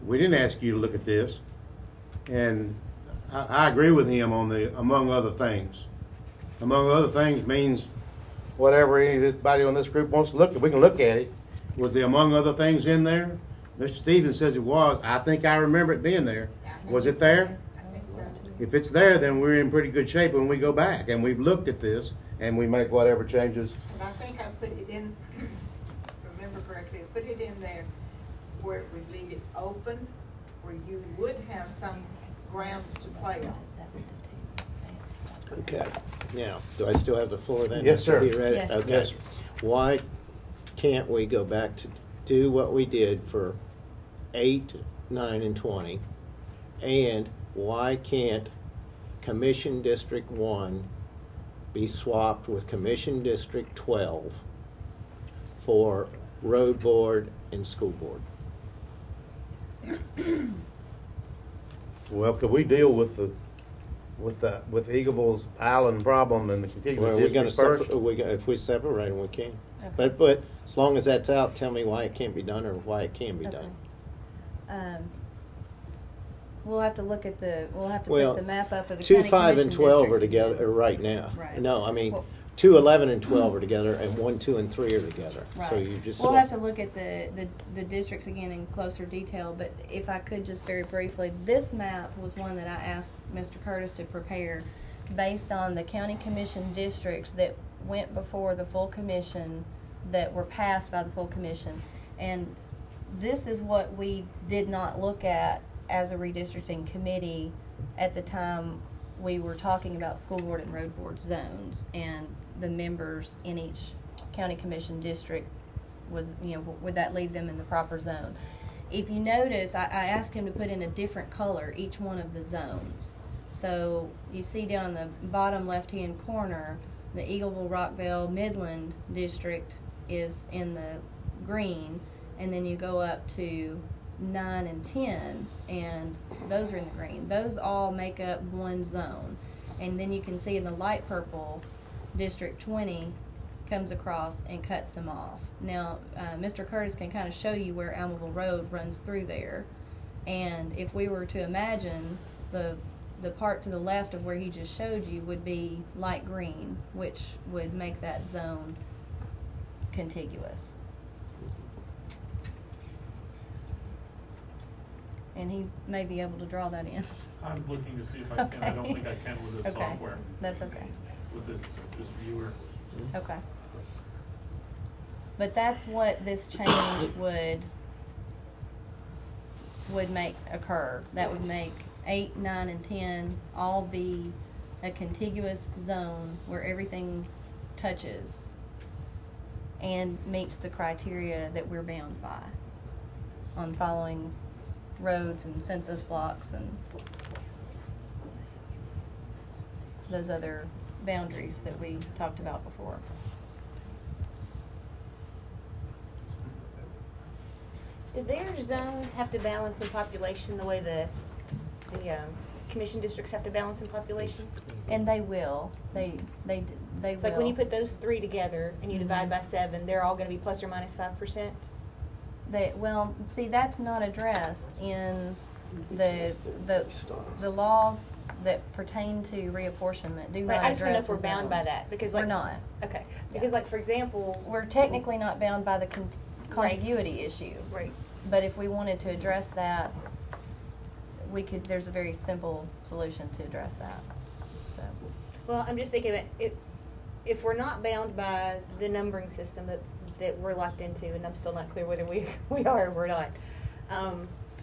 we didn't ask you to look at this. And I agree with him on the among other things. Among other things means whatever anybody on this group wants to look at, we can look at it. Was the among other things in there? Mr. Stevens says it was. I think I remember it being there. Was it there? If it's there, then we're in pretty good shape when we go back and we've looked at this and we make whatever changes. And I think I put it in, remember correctly, I put it in there where it would leave it open, where you would have some grounds to play on. Okay. Now, do I still have the floor then? Yes, sir. Are you ready? Yes. Okay. Yes, sir. Why can't we go back to do what we did for 8, 9, and 20? And why can't Commission District 1 be swapped with Commission District 12 for road board and school board? Well, could we deal with Eagleville's Island problem and the contiguous Well, we're going district first? to if we separate them, we can. Okay. But as long as that's out, tell me why it can't be done or why it can be done. We'll have to look at put the map up of the 2, county 5, and commission 12 are districts. together right now. Right. No, I mean, Well- 2, 11, and 12 are together, and 1, 2, and 3 are together. Right. So you just We'll have to look at the districts again in closer detail, but if I could just very briefly, this map was one that I asked Mr. Curtis to prepare based on the county commission districts that went before the full commission, that were passed by the full commission. And this is what we did not look at as a redistricting committee at the time we were talking about school board and road board zones, and the members in each county commission district was, would that leave them in the proper zone? If you notice, I asked him to put in a different color each one of the zones. So you see down the bottom left-hand corner, the Eagleville, Rockville, Midland district is in the green, and then you go up to 9 and 10, and those are in the green. Those all make up one zone. And then you can see in the light purple, District 20 comes across and cuts them off. Now, Mr. Curtis can kind of show you where Almaville Road runs through there. And if we were to imagine the part to the left of where he just showed you would be light green, which would make that zone contiguous. And he may be able to draw that in. I'm looking to see if I can. I don't think I can with this Okay. software. That's okay. With this viewer. Okay. But that's what this change would make occur. That would make 8, 9, and 10 all be a contiguous zone where everything touches and meets the criteria that we're bound by on following roads and census blocks and those other boundaries that we talked about before. Do their zones have to balance in population the way the commission districts have to balance in population? And they will. They It's will. like when you put those three together and you divide by 7, they're all going to be plus or minus 5%? Well, see, that's not addressed in the laws that pertain to reapportionment do Right, not I just want to know address if we're the bound by zones. that, because We're not. Okay, because like for example, We're technically not bound by the contiguity issue. right. But if we wanted to address that, we could. There's a very simple solution to address that. So. Well, I'm just thinking about it. if we're not bound by the numbering system that we're locked into, and I'm still not clear whether we are or we're not,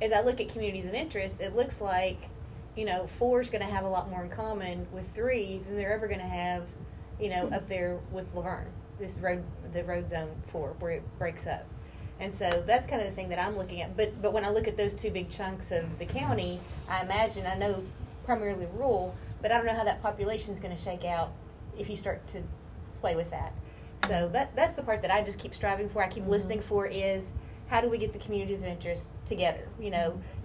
as I look at communities of interest, it looks like, 4 is going to have a lot more in common with 3 than they're ever going to have, up there with Laverne, the road zone 4, where it breaks up. And so that's kind of the thing that I'm looking at. But when I look at those 2 big chunks of the county, I know primarily rural, but I don't know how that population is going to shake out if you start to play with that. So that's the part that I just keep striving for. I keep listening for is, how do we get the communities of interest together?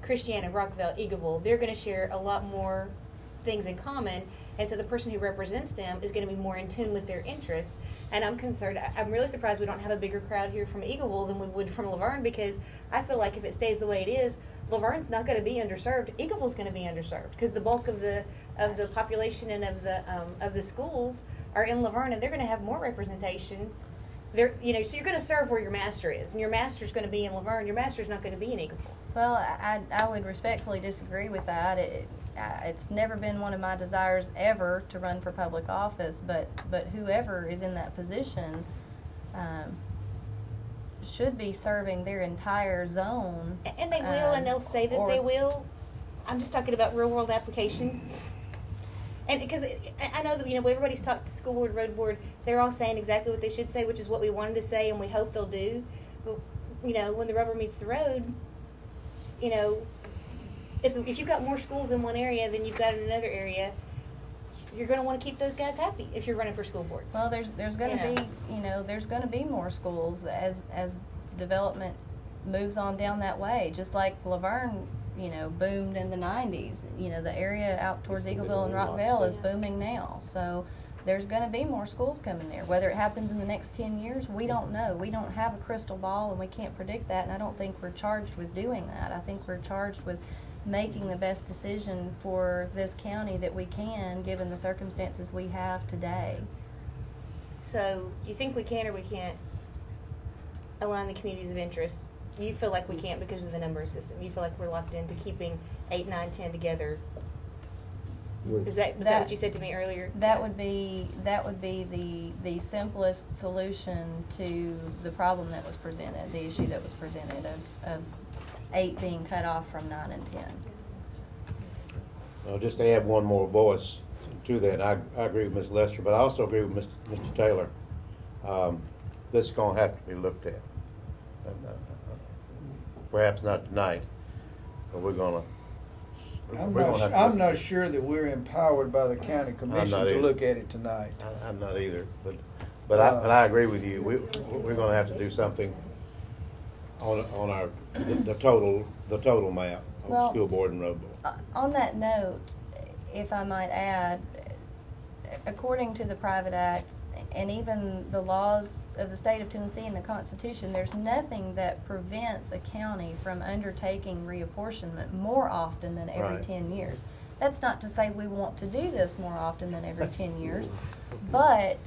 Christiana, Rockville, Eagleville, they're going to share a lot more things in common. And so the person who represents them is going to be more in tune with their interests. And I'm concerned. I'm really surprised we don't have a bigger crowd here from Eagleville than we would from Laverne, because I feel like if it stays the way it is, Laverne's not going to be underserved. Eagleville's going to be underserved because the bulk of the population and of the schools are in Laverne, and they're going to have more representation. So you're going to serve where your master is, and your master's going to be in Laverne. Your master's not going to be in Eagleville. Well, I would respectfully disagree with that. It's never been one of my desires ever to run for public office, but whoever is in that position should be serving their entire zone. And they will, and they'll say that they will. I'm just talking about real world application. And because I know that, everybody's talked to school board, road board, they're all saying exactly what they should say, which is what we wanted to say, and we hope they'll do. But, when the rubber meets the road, if you've got more schools in one area than you've got in another area, you're going to want to keep those guys happy if you're running for school board. Well, there's going to be, there's going to be more schools as development moves on down that way, just like Laverne, boomed in the 90s. The area out towards Eagleville and Rockville is booming now. So there's going to be more schools coming there. Whether it happens in the next 10 years, we don't know. We don't have a crystal ball, and we can't predict that, and I don't think we're charged with doing that. I think we're charged with making the best decision for this county that we can, given the circumstances we have today. So do you think we can or we can't align the communities of interest? You feel like we can't because of the numbering system. You feel like we're locked into keeping 8, 9, 10 together. Was that what you said to me earlier? That would be the simplest solution to the problem that was presented, the issue that was presented of 8 being cut off from 9 and 10. Well, just to add one more voice to that, I agree with Ms. Lester, but I also agree with Mr. Taylor. This is going to have to be looked at. Perhaps not tonight, but we're going to. I'm not sure that we're empowered by the county commission to look at it tonight. I'm not either, but I agree with you. We're going to have to do something on our the total map of school board and road board. On that note, if I might add, according to the private acts and even the laws of the state of Tennessee and the Constitution, there's nothing that prevents a county from undertaking reapportionment more often than every 10 years. That's not to say we want to do this more often than every 10 years, but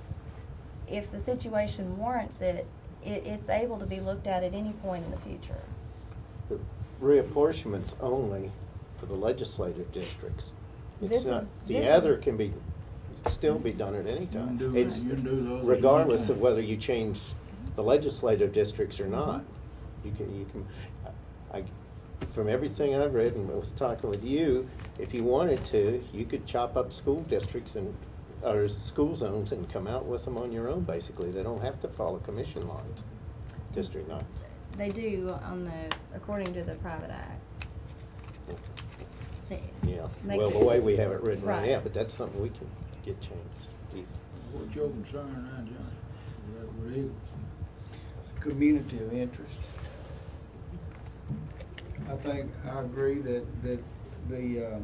if the situation warrants it, it's able to be looked at any point in the future. The reapportionment's only for the legislative districts. It's not. The other can still be done at any time. It's regardless of whether you change the legislative districts or not. You can. From everything I've read and was talking with you, if you wanted to, you could chop up school districts or school zones and come out with them on your own. Basically, they don't have to follow commission lines, district lines. They do according to the private act. Yeah. Well, the way we have it written right now, but that's something we can get changed. What's your concern now, John? Community of interest. I agree that the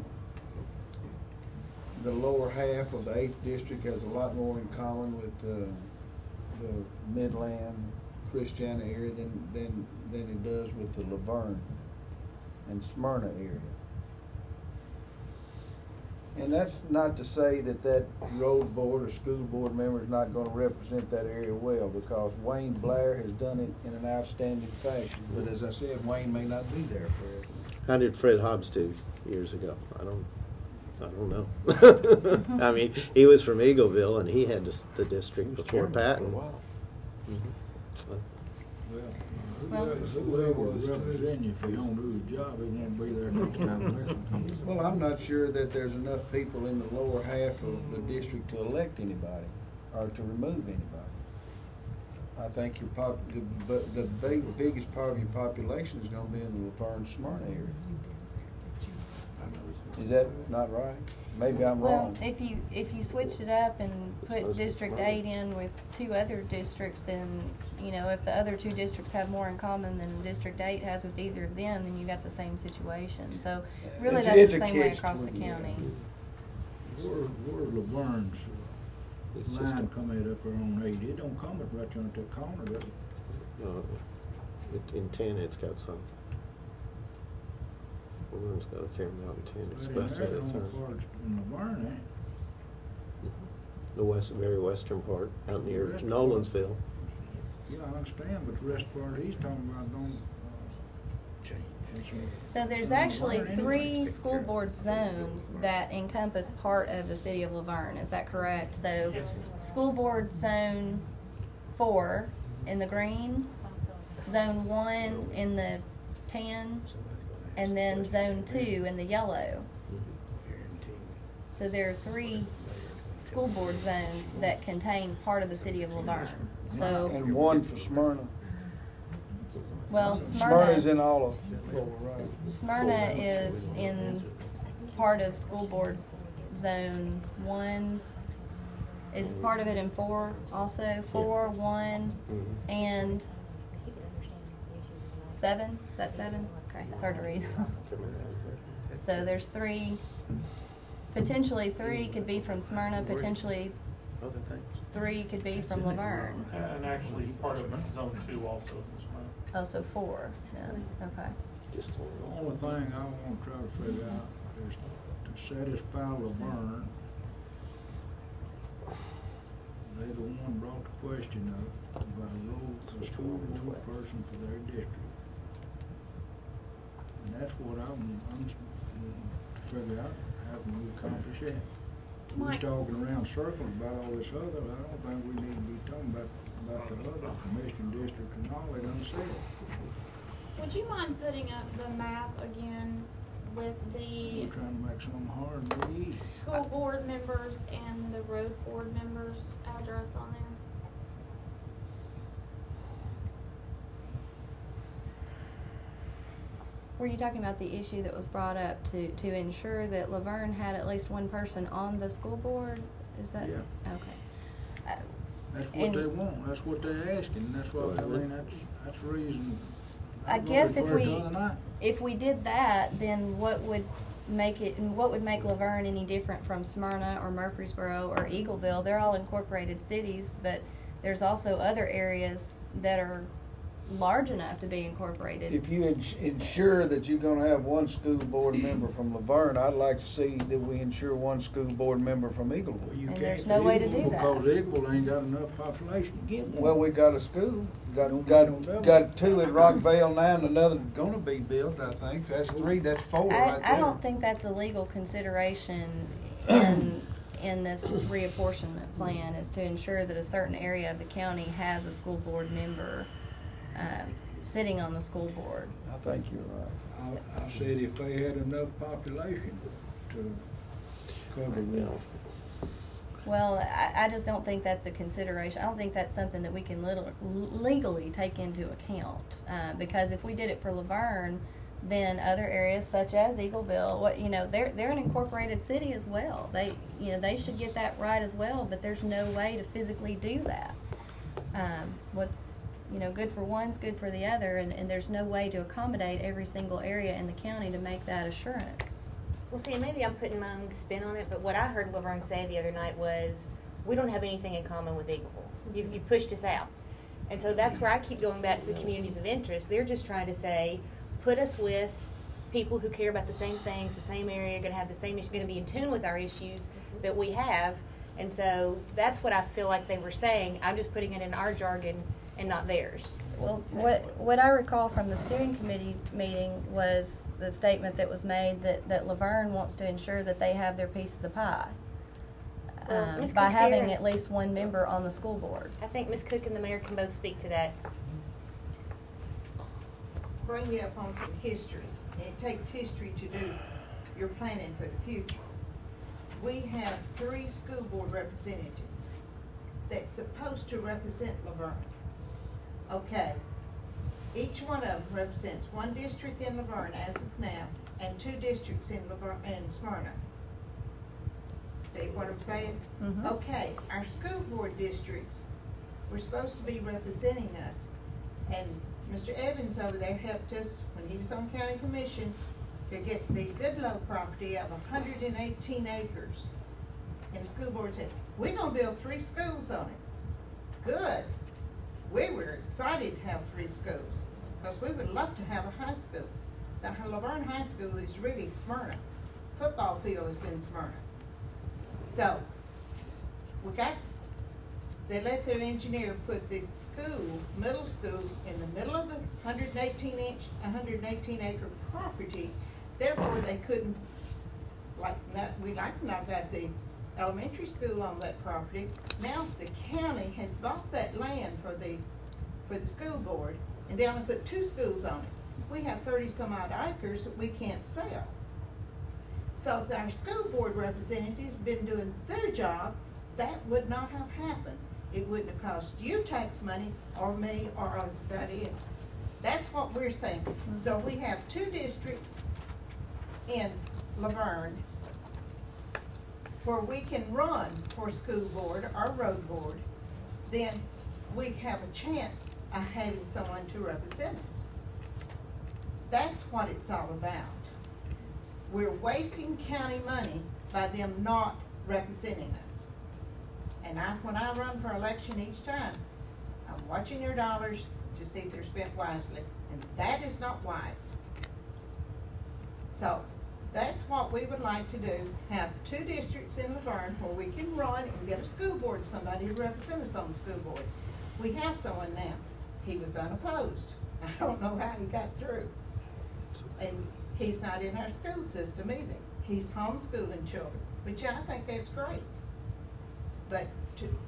lower half of the 8th district has a lot more in common with the Midland, Christiana area than it does with the Laverne and Smyrna area. And that's not to say that road board or school board member is not going to represent that area well, because Wayne Blair has done it in an outstanding fashion. But as I said, Wayne may not be there forever. How did Fred Hobbs do years ago? I don't know. I mean, he was from Eagleville, and he had the district before Patton. Wow. Well, who will represent you if you don't do the job? He won't be there next time. Well, I'm not sure that there's enough people in the lower half of the district to elect anybody or to remove anybody. I think the biggest part of your population is going to be in the Laverne Smyrna area. Is that not right? Maybe I'm wrong. Well, if you switch it up and put District 8 in with 2 other districts, then, you know, if the other 2 districts have more in common than District 8 has with either of them, then you got the same situation. So really that's the same way across the county. Where's Laverne's line coming up there on 8? It don't come up right there at that corner, does it? No, in 10 it's got some. Laverne's got a fair amount in 10, especially at in Laverne, ain't the very western part, out near Nolansville. Yeah, I understand, but the rest part he's talking about don't change. So there's actually 3 school board zones that encompass part of the city of Laverne. Is that correct? So school board zone 4 in the green, zone 1 in the tan, and then zone 2 in the yellow. So there are 3 school board zones that contain part of the city of Laverne. So And 1 for Smyrna. well, Smyrna's in all of 4, right? Smyrna is in part of school board zone 1. Is part of it in 4 also? 4, 1, and 7? Is that 7? Okay, it's hard to read. So there's 3, potentially 3 could be from Smyrna, potentially 3 could be from Laverne. And actually, part of Zone 2 also is mine. Oh, so 4. Yeah. Okay. The only thing I want to try to figure out is to satisfy Laverne. They the one brought the question up about a role for a school board person for their district. And that's what I'm to figure out, how can we accomplish that? We're talking around circles about all this other, I don't think we need to be talking about the other commission district and all they done said. Would you mind putting up the map again with the We're trying to make something hard and easy. school board members and the road board members' address on there? Were you talking about the issue that was brought up to ensure that Laverne had at least one person on the school board? Is that? Yeah. Okay. That's what they want, that's what they're asking, that's what, I mean, that's the reason. I guess if we did that, then what would make Laverne any different from Smyrna or Murfreesboro or Eagleville? They're all incorporated cities, but there's also other areas that are large enough to be incorporated. If you ensure that you're going to have one school board member from Laverne, I'd like to see that we ensure one school board member from Eagleville. Well, you And can't there's no way to do that. Because Eagleville ain't got enough population to get one. Well, we got a school, got 2 at Rockvale now, and another going to be built, I think. That's 3, that's 4 right there. I don't think that's a legal consideration in this reapportionment plan, is to ensure that a certain area of the county has a school board member sitting on the school board. I think you're right. I said if they had enough population to cover them. Well, I just don't think that's a consideration. I don't think that's something that we can legally take into account. Because if we did it for Laverne, then other areas such as Eagleville, they're an incorporated city as well. They should get that right as well. But there's no way to physically do that. What's good for one's good for the other, and there's no way to accommodate every single area in the county to make that assurance. Well, see, maybe I'm putting my own spin on it, but what I heard Laverne say the other night was, we don't have anything in common with Eagleville. You pushed us out. And so that's where I keep going back to the communities of interest. They're just trying to say, put us with people who care about the same things, the same area, going to have the same issue, going to be in tune with our issues that we have. And so that's what I feel like they were saying. I'm just putting it in our jargon. and not theirs. Well, what I recall from the steering committee meeting was the statement that was made that Laverne wants to ensure that they have their piece of the pie. Well, Ms. By Cook's having here. at least one member on the school board. I think Ms. Cook and the mayor can both speak to that. Bring you up on some history. It takes history to do your planning for the future. We have 3 school board representatives that's supposed to represent Laverne. Okay, each one of them represents 1 district in Laverne as of now, and 2 districts in Laverne and Smyrna. See what I'm saying? Mhm. Okay, our school board districts were supposed to be representing us, and Mr. Evans over there helped us when he was on county commission to get the Goodlow property of 118 acres. And the school board said, we're gonna build 3 schools on it. Good. We were excited to have 3 schools, because we would love to have a high school. The Laverne High School is really Smyrna. Football field is in Smyrna. So, they let their engineer put this school, middle school, in the middle of the 118 acre property. Therefore, they couldn't, we like to knock out the elementary school on that property. Now, the county has bought that land for the school board, and they only put 2 schools on it. We have 30-some odd acres that we can't sell. So if our school board representatives been doing their job, that would not have happened. It wouldn't have cost you tax money, or me, or anybody else. That's what we're saying. So we have 2 districts in Laverne where we can run for school board or road board, then we have a chance of having someone to represent us. That's what it's all about. We're wasting county money by them not representing us. And when I run for election each time, I'm watching their dollars to see if they're spent wisely, and that is not wise. So that's what we would like to do, have 2 districts in Laverne where we can run and get a school board, somebody to represent us on the school board. We have someone now. He was unopposed. I don't know how he got through. And he's not in our school system either. He's homeschooling children, which I think that's great. But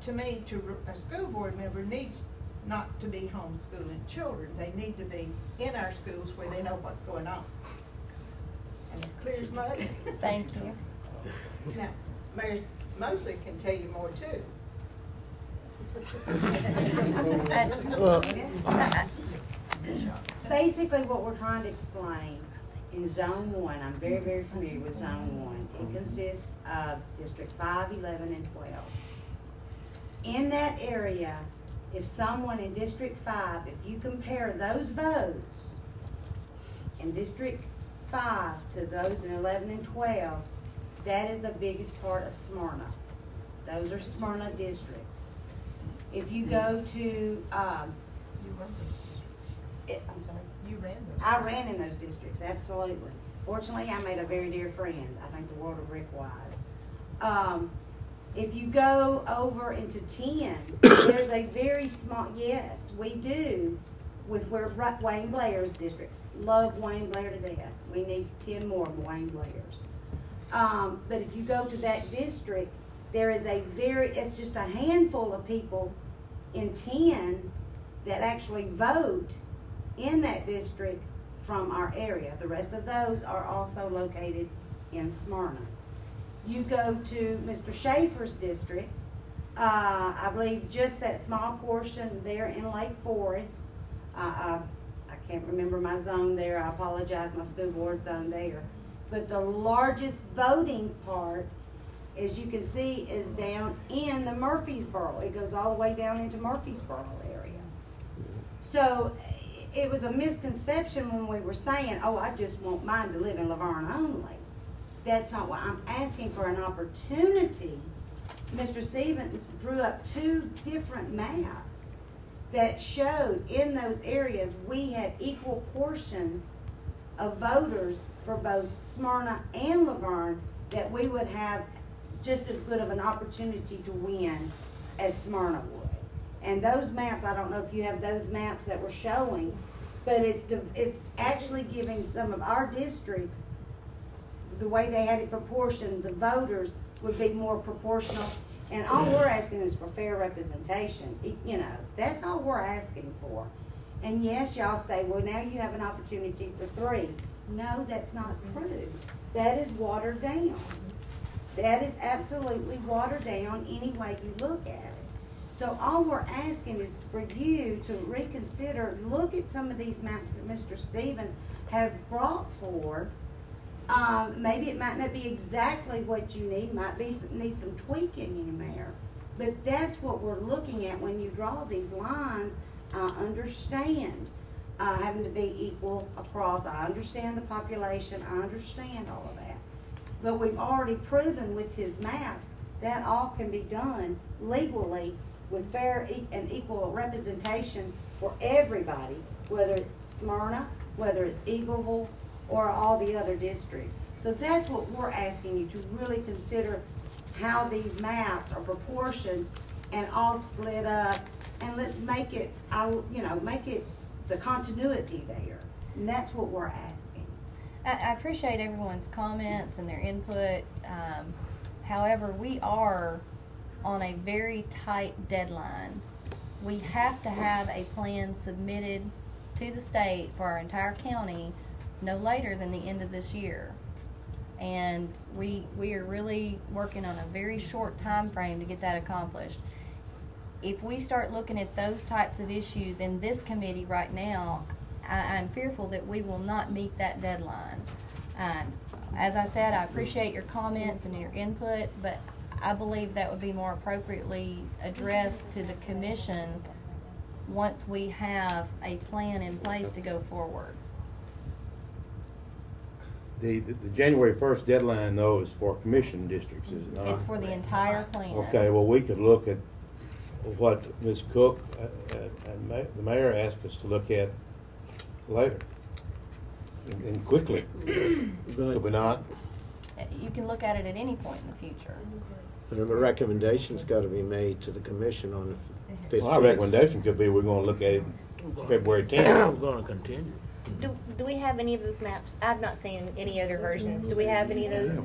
to me, a school board member needs not to be homeschooling children. They need to be in our schools where they know what's going on. And it's clear as mud. Thank you. Now, Mayor Mosley can tell you more too. Basically, what we're trying to explain, in Zone 1, I'm very, very familiar with Zone 1. It consists of District 5, 11, and 12. In that area, if someone in District 5, if you compare those votes in District 5 to those in 11 and 12, that is the biggest part of Smyrna. Those are Smyrna districts. If you go to, You run those districts. I'm sorry? You ran those. I ran in those districts, absolutely. Fortunately, I made a very dear friend. I think the world of Rick Wise. If you go over into 10, there's a very small, yes, we do, with where Wayne Blair's district. Love Wayne Blair to death. We need 10 more Wayne Blairs. But if you go to that district, there is it's just a handful of people in 10 that actually vote in that district from our area. The rest of those are also located in Smyrna. You go to Mr. Schaefer's district, I believe just that small portion there in Lake Forest. I can't remember my zone there. I apologize, my school board zone there. But the largest voting part, as you can see, is down in the Murfreesboro. It goes all the way down into Murfreesboro area. So it was a misconception when we were saying, oh, I just want mine to live in Laverne only. That's not what I'm asking for, an opportunity. Mr. Stevens drew up 2 different maps that showed in those areas we had equal portions of voters for both Smyrna and Laverne, that we would have just as good of an opportunity to win as Smyrna would. And those maps, I don't know if you have those maps that we're showing, but it's actually giving some of our districts, the way they had it proportioned, the voters would be more proportional. And all we're asking is for fair representation. You know, that's all we're asking for. And yes, y'all say, well, now you have an opportunity for 3. No, that's not true. That is watered down. That is absolutely watered down any way you look at it. So all we're asking is for you to reconsider, look at some of these maps that Mr. Stevens have brought forward. Maybe it might not be exactly what you need, might be need some tweaking in there. But that's what we're looking at when you draw these lines. I understand having to be equal across. I understand the population. I understand all of that. But we've already proven with his maps that all can be done legally with fair and equal representation for everybody, whether it's Smyrna, whether it's Eagleville, or all the other districts. So that's what we're asking you to really consider, how these maps are proportioned and all split up, and let's make it, make it the continuity there. And that's what we're asking. I appreciate everyone's comments and their input. However, we are on a very tight deadline. We have to have a plan submitted to the state for our entire county no later than the end of this year. And we are really working on a very short time frame to get that accomplished. If we start looking at those types of issues in this committee right now, I'm fearful that we will not meet that deadline. As I said, I appreciate your comments and your input, but I believe that would be more appropriately addressed to the commission once we have a plan in place to go forward. The January 1st deadline, though, is for commission districts, is it not? It's for the entire plan. Okay, well, we could look at what Ms. Cook and the mayor asked us to look at later and quickly. Could we not? You can look at it at any point in the future. But a recommendation's got to be made to the commission on the 15th. Well, our recommendation could be we're going to look at it February 10th. We're going to continue. Do we have any of those maps? I've not seen any other versions. Do we have any of those?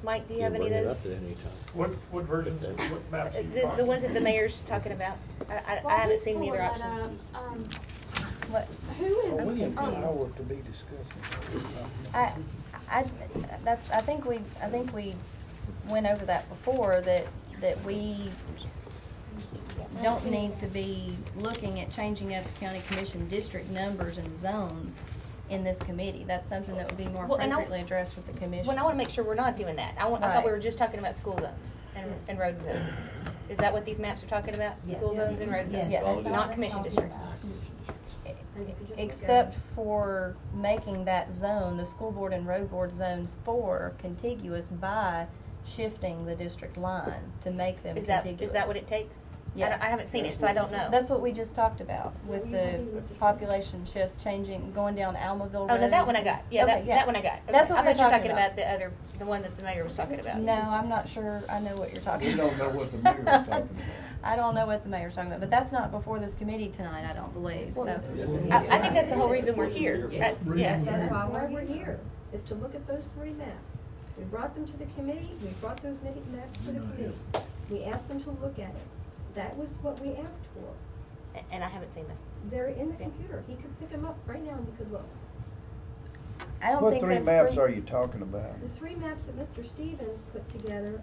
Mike, do you have any of those? What versions? What maps? Are you The talking ones that the mayor's talking about. I haven't seen any other options. What? Who is? We have an hour to be discussing. I think we went over that before, that we don't need to be looking at changing up the county commission district numbers and zones in this committee. That's something that would be more appropriately addressed with the commission. Well, I want to make sure we're not doing that. I thought we were just talking about school zones and road zones. Is that what these maps are talking about? Yes. School zones and road zones? Yes. Not commission districts. Except for making that zone, the school board and road board zones 4, contiguous by shifting the district line to make them contiguous. Is that what it takes? Yes. I haven't seen it, so I don't know. That's what we just talked about with the population shift changing, going down Almaville Road. Oh, no, that one I got. Yeah, Okay, that one I got. That's what I thought you we're were talking talking about the one that the mayor was talking about. No, I'm not sure I know what you're talking We about. don't know what the mayor's talking about. I don't know what the mayor's talking about, but that's not before this committee tonight, I don't believe. So. I think that's the whole reason we're here. Yeah. That's why we're here, is to look at those 3 maps. We brought them to the committee, we brought those maps to the committee. We asked them to look at it. That was what we asked for. And I haven't seen them. They're in the computer. He could pick them up right now and you could look. I don't What think 3 that's maps are you talking about? The 3 maps that Mr. Stevens put together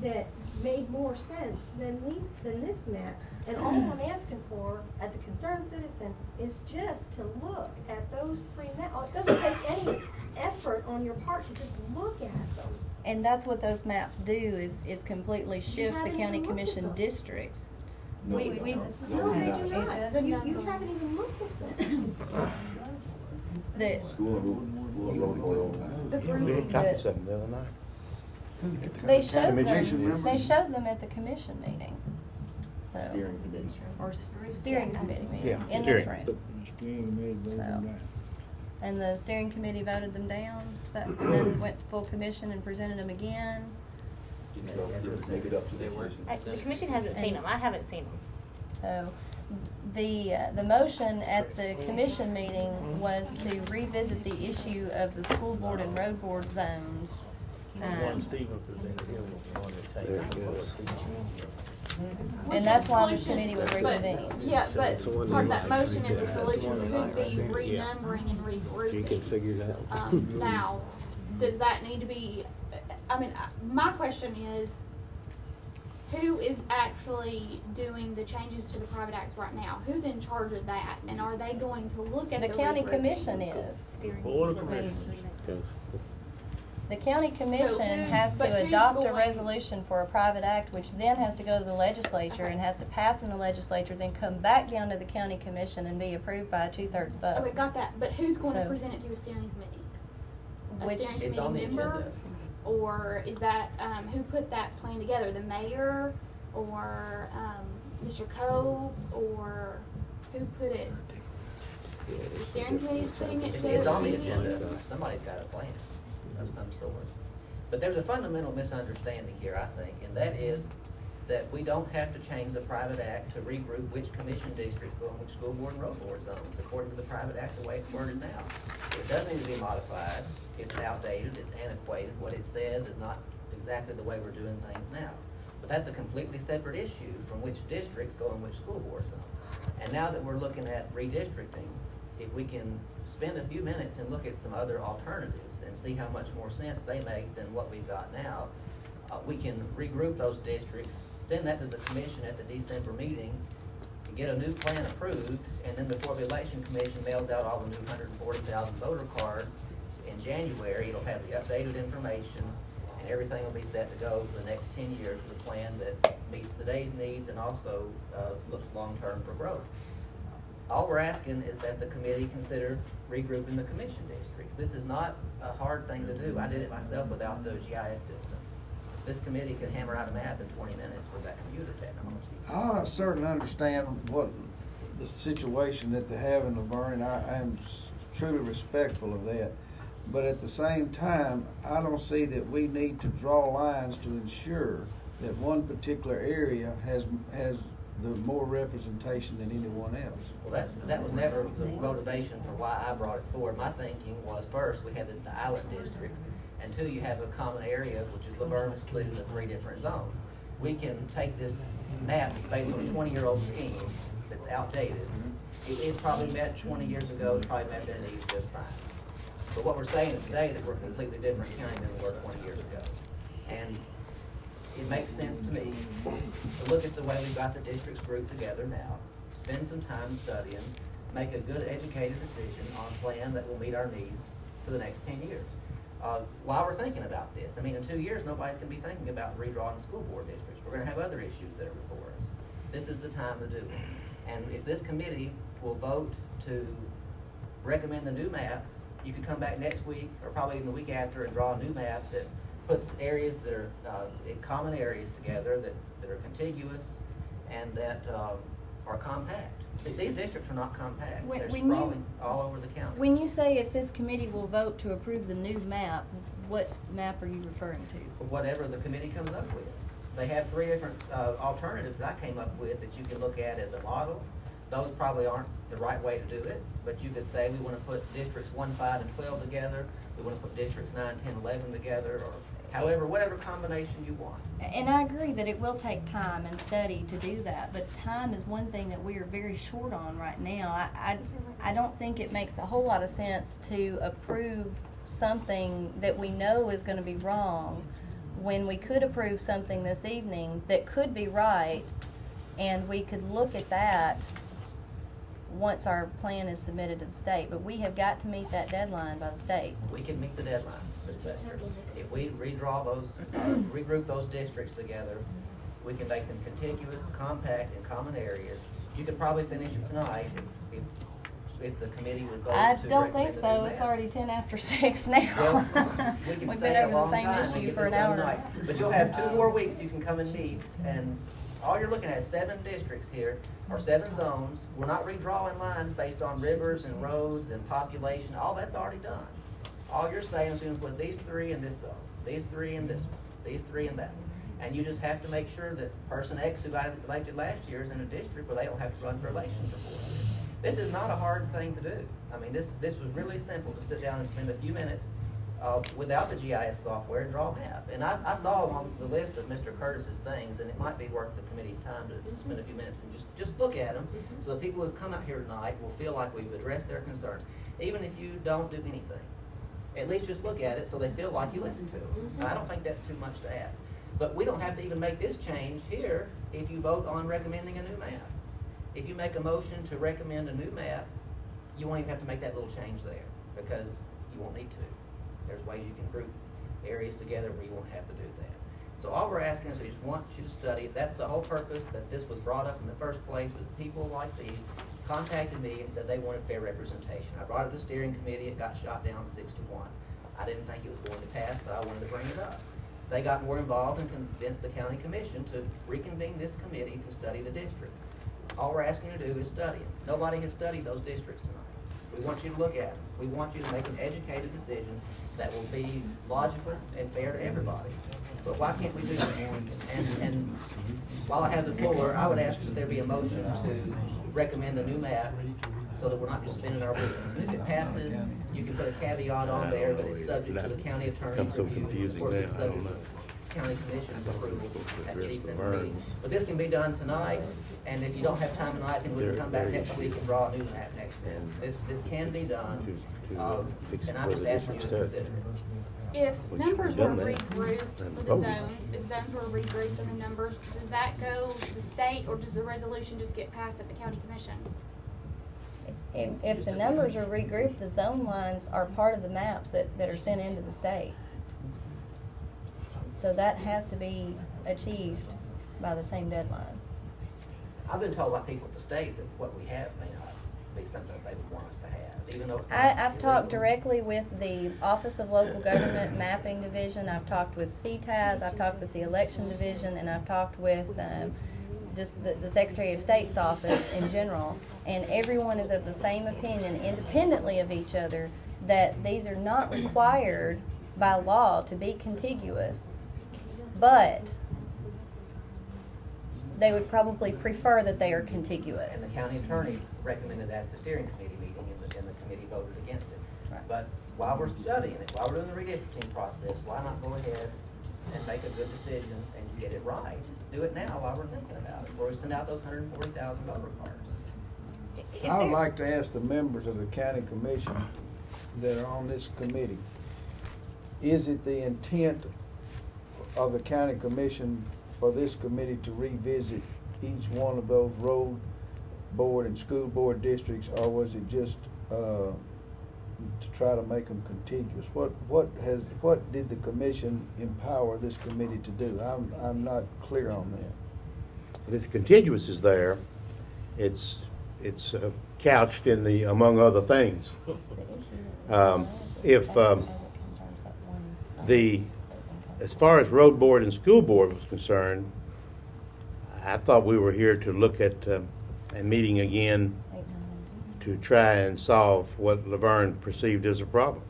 that made more sense than this map. And all I'm asking for, as a concerned citizen, is just to look at those 3 maps. It doesn't take any effort on your part to just look at them. And that's what those maps do, is completely shift the county commission districts. No, they do not. You haven't even looked at them. We had copies of them the other night. They showed Commission. them. They showed them at the commission meeting. So, or steering committee meeting Yeah, in this steering. room. So, and the steering committee voted them down. So and then went to full commission and presented them again. Make it up to the The commission hasn't seen them. I haven't seen them. So the motion at the commission meeting was to revisit the issue of the school board and road board zones. One Stephen presented here was one that There takes. it goes. And that's why this committee was reconvened. Yeah, but That's the one part of you that like. motion is a solution could be Yeah. renumbering and You can regrouping. figure that out. Now, does that need to be, I mean, my question is, who is actually doing the changes to the private acts right now? Who's in charge of that? And are they going to look at The the county regrouping? commission is. Board of Commissioners. The county commission has but to who's adopt a going- resolution for a private act, which then has to go to the legislature and has to pass in the legislature, then come back down to the county commission and be approved by a 2/3 vote. Okay, got that. But who's going to So- present it to the steering committee? A Which- steering It's on the committee member? agenda. Or is that, who put that plan together? The mayor or, Mr. Cole, or who put it? The steering committee's putting it together? It's on the immediately? agenda. Somebody's got a plan of some sort. But there's a fundamental misunderstanding here, I think, and that is that we don't have to change the private act to regroup which commission districts go in which school board and road board zones, according to the private act the way it's worded now. It does need to be modified. It's outdated, it's antiquated. What it says is not exactly the way we're doing things now. But that's a completely separate issue from which districts go in which school board zones. And now that we're looking at redistricting, if we can spend a few minutes and look at some other alternatives and see how much more sense they make than what we've got now, we can regroup those districts, send that to the commission at the December meeting, get a new plan approved, and then before the election commission mails out all the new 140,000 voter cards in January, it'll have the updated information, and everything will be set to go for the next 10 years with a plan that meets today's needs and also looks long-term for growth. All we're asking is that the committee consider regrouping the commission districts. This is not a hard thing to do. I did it myself without the GIS system. This committee can hammer out a map in 20 minutes with that computer technology. I certainly understand what the situation that they have in Laverne, and I am truly respectful of that. But at the same time, I don't see that we need to draw lines to ensure that one particular area has the more representation than anyone else. Well, that was never the motivation for why I brought it forward. My thinking was, first, we have the island districts, and two, you have a common area, which is Laverne split into 3 different zones. We can take this map that's based on a 20-year-old scheme that's outdated. It probably met 20 years ago, it probably met their needs just fine. But what we're saying is today that we're a completely different county than we were 20 years ago. And it makes sense to me to look at the way we've got the districts grouped together now, spend some time studying, make a good educated decision on a plan that will meet our needs for the next 10 years. While we're thinking about this, I mean, in 2 years, nobody's going to be thinking about redrawing school board districts. We're going to have other issues that are before us. This is the time to do it. And if this committee will vote to recommend the new map, you could come back next week, or probably in the week after, and draw a new map that puts areas that are in common areas together, that are contiguous, and that are compact. These districts are not compact. They're sprawling all over the county. When you say if this committee will vote to approve the new map, what map are you referring to? Whatever the committee comes up with. They have 3 different alternatives that I came up with that you can look at as a model. Those probably aren't the right way to do it, but you could say we want to put districts 1, 5, and 12 together. We want to put districts 9, 10, 11 together, or however, whatever combination you want. And I agree that it will take time and study to do that, but time is one thing that we are very short on right now. I don't think it makes a whole lot of sense to approve something that we know is going to be wrong when we could approve something this evening that could be right, and we could look at that once our plan is submitted to the state. But we have got to meet that deadline by the state. We can meet the deadline, Ms. Baxter. If we redraw those, regroup those districts together, we can make them contiguous, compact, in common areas. You could probably finish it tonight if the committee would vote I to don't think recommend a so. new It's map. already 10 after 6 now. Well, we can We've stay been a over the long same time and issue get for this an done hour. tonight. But you'll have 2 more weeks you can come and meet, and all you're looking at is 7 districts here, or 7 zones. We're not redrawing lines based on rivers and roads and population. All that's already done. All you're saying is we're going to put these 3 in this zone, these 3 in this one, these 3 in that one. And you just have to make sure that person X who got elected last year is in a district where they don't have to run for election for 4 years. This is not a hard thing to do. I mean, this was really simple to sit down and spend a few minutes without the GIS software and draw a map. And I saw on the list of Mr. Curtis's things, and it might be worth the committee's time to spend a few minutes and just look at them, so the people who have come out here tonight will feel like we've addressed their concerns. Even if you don't do anything, at least just look at it so they feel like you listen to them. And I don't think that's too much to ask. But we don't have to even make this change here if you vote on recommending a new map. If you make a motion to recommend a new map, you won't even have to make that little change there, because you won't need to. There's ways you can group areas together where you won't have to do that. So all we're asking is we just want you to study it. That's the whole purpose that this was brought up in the first place, was people like these contacted me and said they wanted fair representation. I brought it to the steering committee. It got shot down 6-1. I didn't think it was going to pass, but I wanted to bring it up. They got more involved and convinced the county commission to reconvene this committee to study the districts. All we're asking you to do is study them. Nobody has studied those districts tonight. We want you to look at them. We want you to make an educated decision that will be logical and fair to everybody. So why can't we do that? And while I have the floor, I would ask that there be a motion to recommend a new map so that we're not just spinning our wheels. And if it passes, you can put a caveat on there that it's subject to the county attorney's review, or it's subject to county commission's approval at December meeting. But this can be done tonight, and if you don't have time tonight, then we can come back next week and draw a new map next week. This can be done, and I'm just asking you to consider it. If numbers were regrouped for the zones, if zones were regrouped in the numbers, does that go to the state, or does the resolution just get passed at the county commission? If the numbers are regrouped, the zone lines are part of the maps that are sent into the state. So that has to be achieved by the same deadline. I've been told by people at the state that what we have may not be something that they would want us to have, even though it's not I've talked directly with the Office of Local Government Mapping Division. I've talked with CTAS. I've talked with the Election Division, and I've talked with just the Secretary of State's office in general. And everyone is of the same opinion, independently of each other, that these are not required by law to be contiguous, but they would probably prefer that they are contiguous. And the county attorney recommended that at the steering committee meeting, and the committee voted against it. Right. But while we're studying it, while we're doing the redistricting process, why not go ahead and make a good decision and get it right? Just do it now while we're thinking about it, before we send out those 140,000 voter cards. I would like to ask the members of the county commission that are on this committee, is it the intent of the county commission for this committee to revisit each one of those road board and school board districts, or was it just to try to make them contiguous? What did the commission empower this committee to do? I'm not clear on that. But if the contiguous is there, it's couched in the among other things. As far as road board and school board was concerned, I thought we were here to look at a meeting again to try and solve what Laverne perceived as a problem.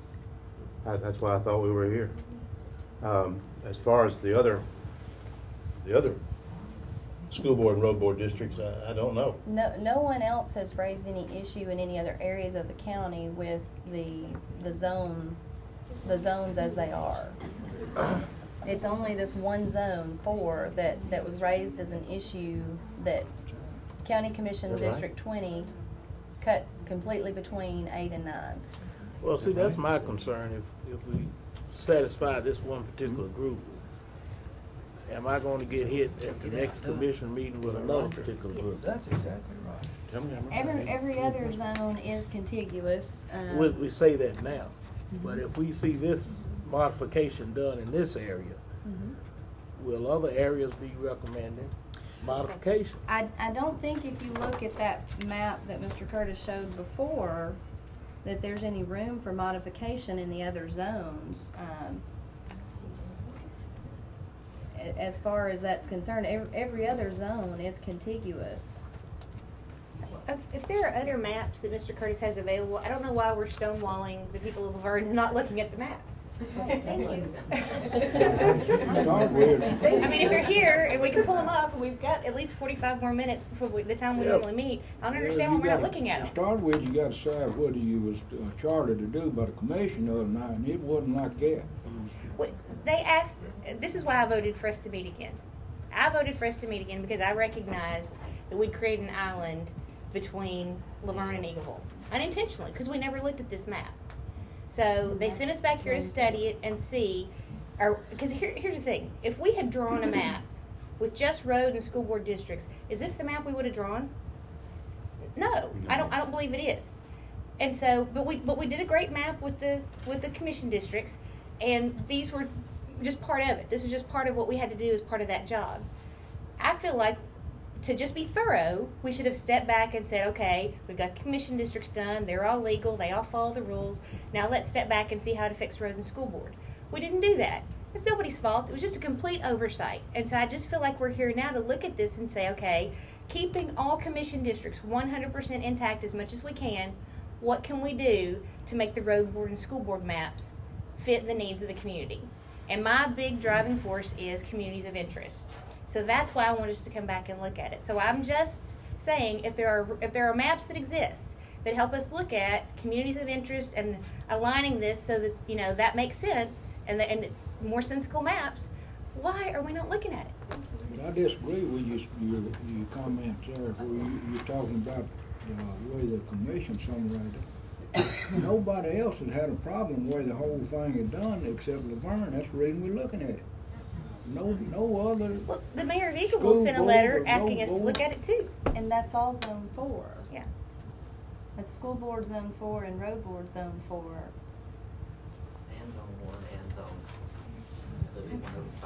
That's why I thought we were here. As far as the other school board and road board districts, I don't know. No one else has raised any issue in any other areas of the county with the zones as they are. It's only this one zone 4 that was raised as an issue that County Commission District 20 cut completely between 8 and 9. Well, see, that's my concern. If we satisfy this one particular group, am I going to get hit at the next commission meeting with another particular group? That's exactly right. Every other zone is contiguous. We say that now, but if we see this modification done in this area, will other areas be recommending modification? I don't think if you look at that map that Mr. Curtis showed before that there's any room for modification in the other zones. As far as that's concerned, every other zone is contiguous. If there are other maps that Mr. Curtis has available, I don't know why we're stonewalling the people of Laverne not looking at the maps. Thank you. I mean, if you're here and we can pull them up, and we've got at least 45 more minutes before the time we normally meet, I don't understand why we're not looking at To them. start with, you gotta decide whether you was chartered to do by the commission the other night, and it wasn't like that. They asked, this is why I voted for us to meet again. I voted for us to meet again because I recognized that we'd create an island between Laverne and Eagleville. Unintentionally, because we never looked at this map. So they sent us back here to study it and see, because here's the thing. If we had drawn a map with just road and school board districts, is this the map we would have drawn? No, I don't believe it is. And so, but we did a great map with the commission districts, and these were just part of it. This was just part of what we had to do as part of that job. I feel like to just be thorough, we should have stepped back and said, okay, we've got commission districts done. They're all legal. They all follow the rules. Now let's step back and see how to fix road and school board. We didn't do that. It's nobody's fault. It was just a complete oversight. And so I just feel like we're here now to look at this and say, okay, keeping all commission districts 100% intact as much as we can, what can we do to make the road board and school board maps fit the needs of the community? And my big driving force is communities of interest. So that's why I want us to come back and look at it. So I'm just saying, if there are maps that exist that help us look at communities of interest and aligning this so that that makes sense and it's more sensible maps, why are we not looking at it? But I disagree with your comments there, where you're talking about the way the commission summarized it. Nobody else has had a problem the way the whole thing is done except Laverne. That's the reason we're looking at it. No other. Well, the mayor of Eagleville sent a letter asking us to look at it too. And that's all zone 4. Yeah. That's school board zone 4 and road board zone 4. And zone 1 and zone.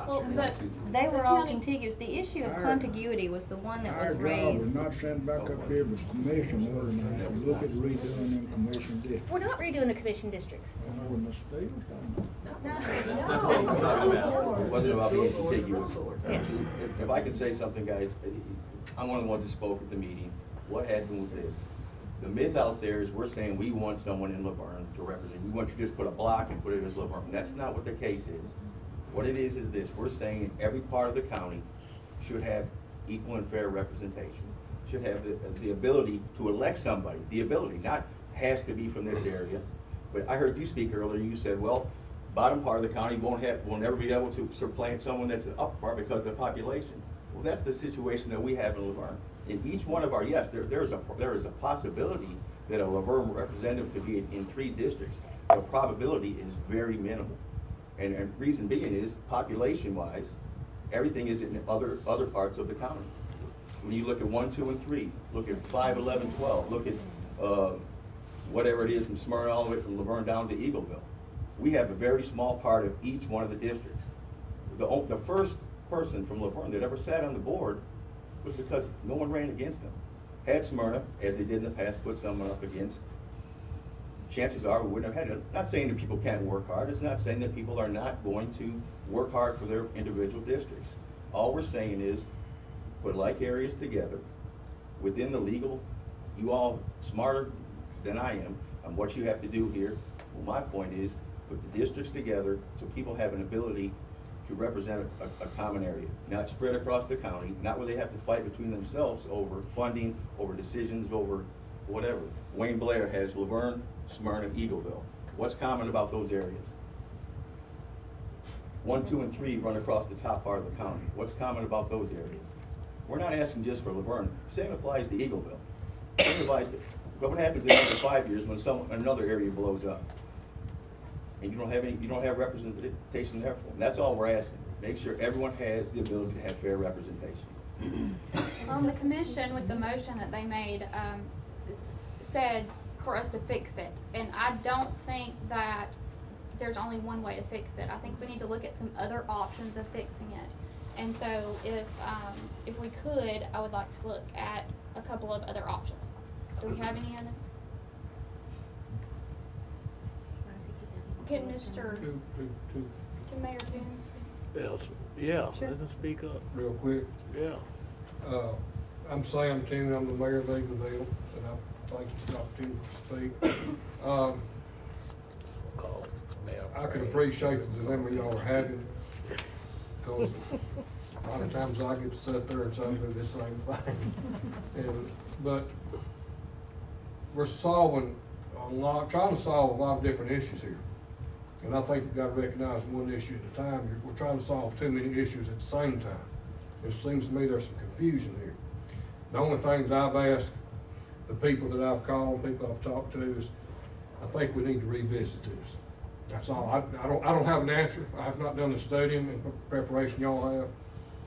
Well, but they were all contiguous. The issue of contiguity was the one that was raised. Our job was not sent back up here with the commission the other night to look at redoing them commission districts. We're not redoing the commission districts. I know what Ms. Stevens It wasn't about being contiguous. If I could say something, guys, I'm one of the ones that spoke at the meeting. What happened was this. The myth out there is we're saying we want someone in Laverne to represent. We want you to just put a block and put it as Laverne. That's not what the case is. What it is this. We're saying every part of the county should have equal and fair representation. Should have the ability to elect somebody. The ability, not has to be from this area. But I heard you speak earlier, you said, well, bottom part of the county will never be able to supplant someone that's the upper part because of the population. Well, that's the situation that we have in Laverne. In each one of our, yes, there is a possibility that a Laverne representative could be in 3 districts. The probability is very minimal. And reason being is, population-wise, everything is in other parts of the county. When you look at 1, 2, and 3, look at 5, 11, 12, look at whatever it is from Smyrna all the way from Laverne down to Eagleville. We have a very small part of each one of the districts. The first person from Laverne that ever sat on the board was because no one ran against them. Had Smyrna, as they did in the past, put someone up against, chances are we wouldn't have had it. Not saying that people can't work hard. It's not saying that people are not going to work hard for their individual districts. All we're saying is put like areas together within the legal. You all smarter than I am on what you have to do here. Well, my point is put the districts together so people have an ability to represent a common area, not spread across the county, not where they have to fight between themselves over funding, over decisions, over whatever. Wayne Blair has Laverne, Smyrna, Eagleville. What's common about those areas? 1, 2, and 3 run across the top part of the county. What's common about those areas? We're not asking just for Laverne. Same applies to Eagleville. But what happens in another 5 years when another area blows up? And you don't have representation there for them. That's all we're asking. Make sure everyone has the ability to have fair representation. The commission, with the motion that they made, said for us to fix it, and I don't think that there's only one way to fix it. I think we need to look at some other options of fixing it. And so if we could, I would like to look at a couple of other options. Do we have any other? Can Mayor Pence? Yeah, let them speak up. Real quick. Yeah. I'm Sam Toon, I'm the mayor of Eagleville, and I thank you for the opportunity to speak. Call Mayor I can appreciate the dilemma y'all are having, because a lot of times I get to sit there and try to do the same thing. But we're trying to solve a lot of different issues here. And I think we've got to recognize one issue at a time. We're trying to solve too many issues at the same time. It seems to me there's some confusion here. The only thing that I've asked the people that I've called, people I've talked to, is I think we need to revisit this. That's all. I don't have an answer. I have not done the studying and preparation y'all have,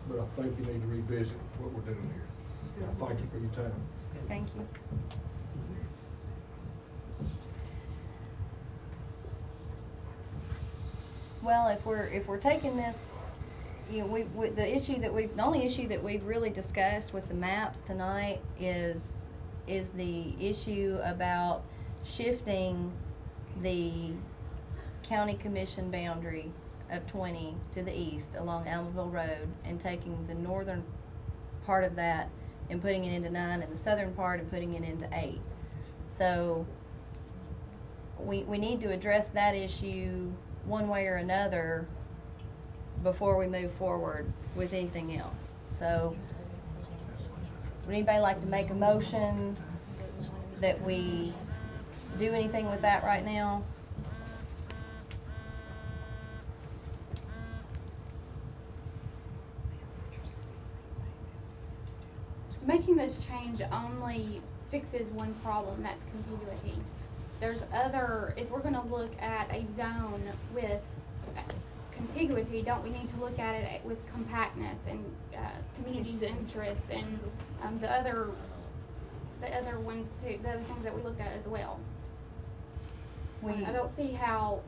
but I think you need to revisit what we're doing here. I thank you for your time. Thank you. Well, if we're taking this, you know, the only issue that we've really discussed with the maps tonight is the issue about shifting the county commission boundary of 20 to the east along Almaville Road and taking the northern part of that and putting it into 9 and the southern part and putting it into 8. So we need to address that issue one way or another before we move forward with anything else. So would anybody like to make a motion that we do anything with that right now? Making this change only fixes one problem, that's contiguity. There's other, if we're going to look at a zone with contiguity, don't we need to look at it with compactness and community's interest and the other ones too, the other things that we looked at as well? I don't see how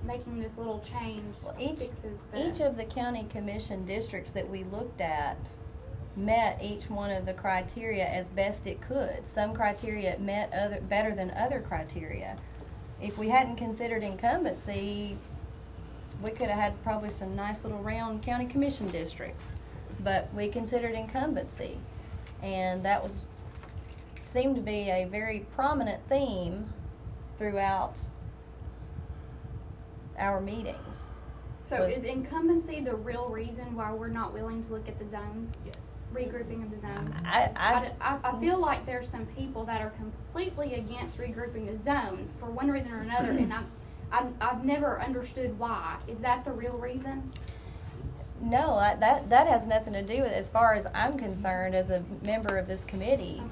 making this little change fixes that. Each of the county commission districts that we looked at met each one of the criteria as best it could. Some criteria met better than other criteria. If we hadn't considered incumbency, we could have had probably some nice little round county commission districts, but we considered incumbency, and that seemed to be a very prominent theme throughout our meetings. So is incumbency the real reason why we're not willing to look at the zones? Yes. Regrouping of the zones? I feel like there's some people that are completely against regrouping the zones for one reason or another, and I've never understood why. Is that the real reason? No, that has nothing to do with it. As far as I'm concerned, as a member of this committee,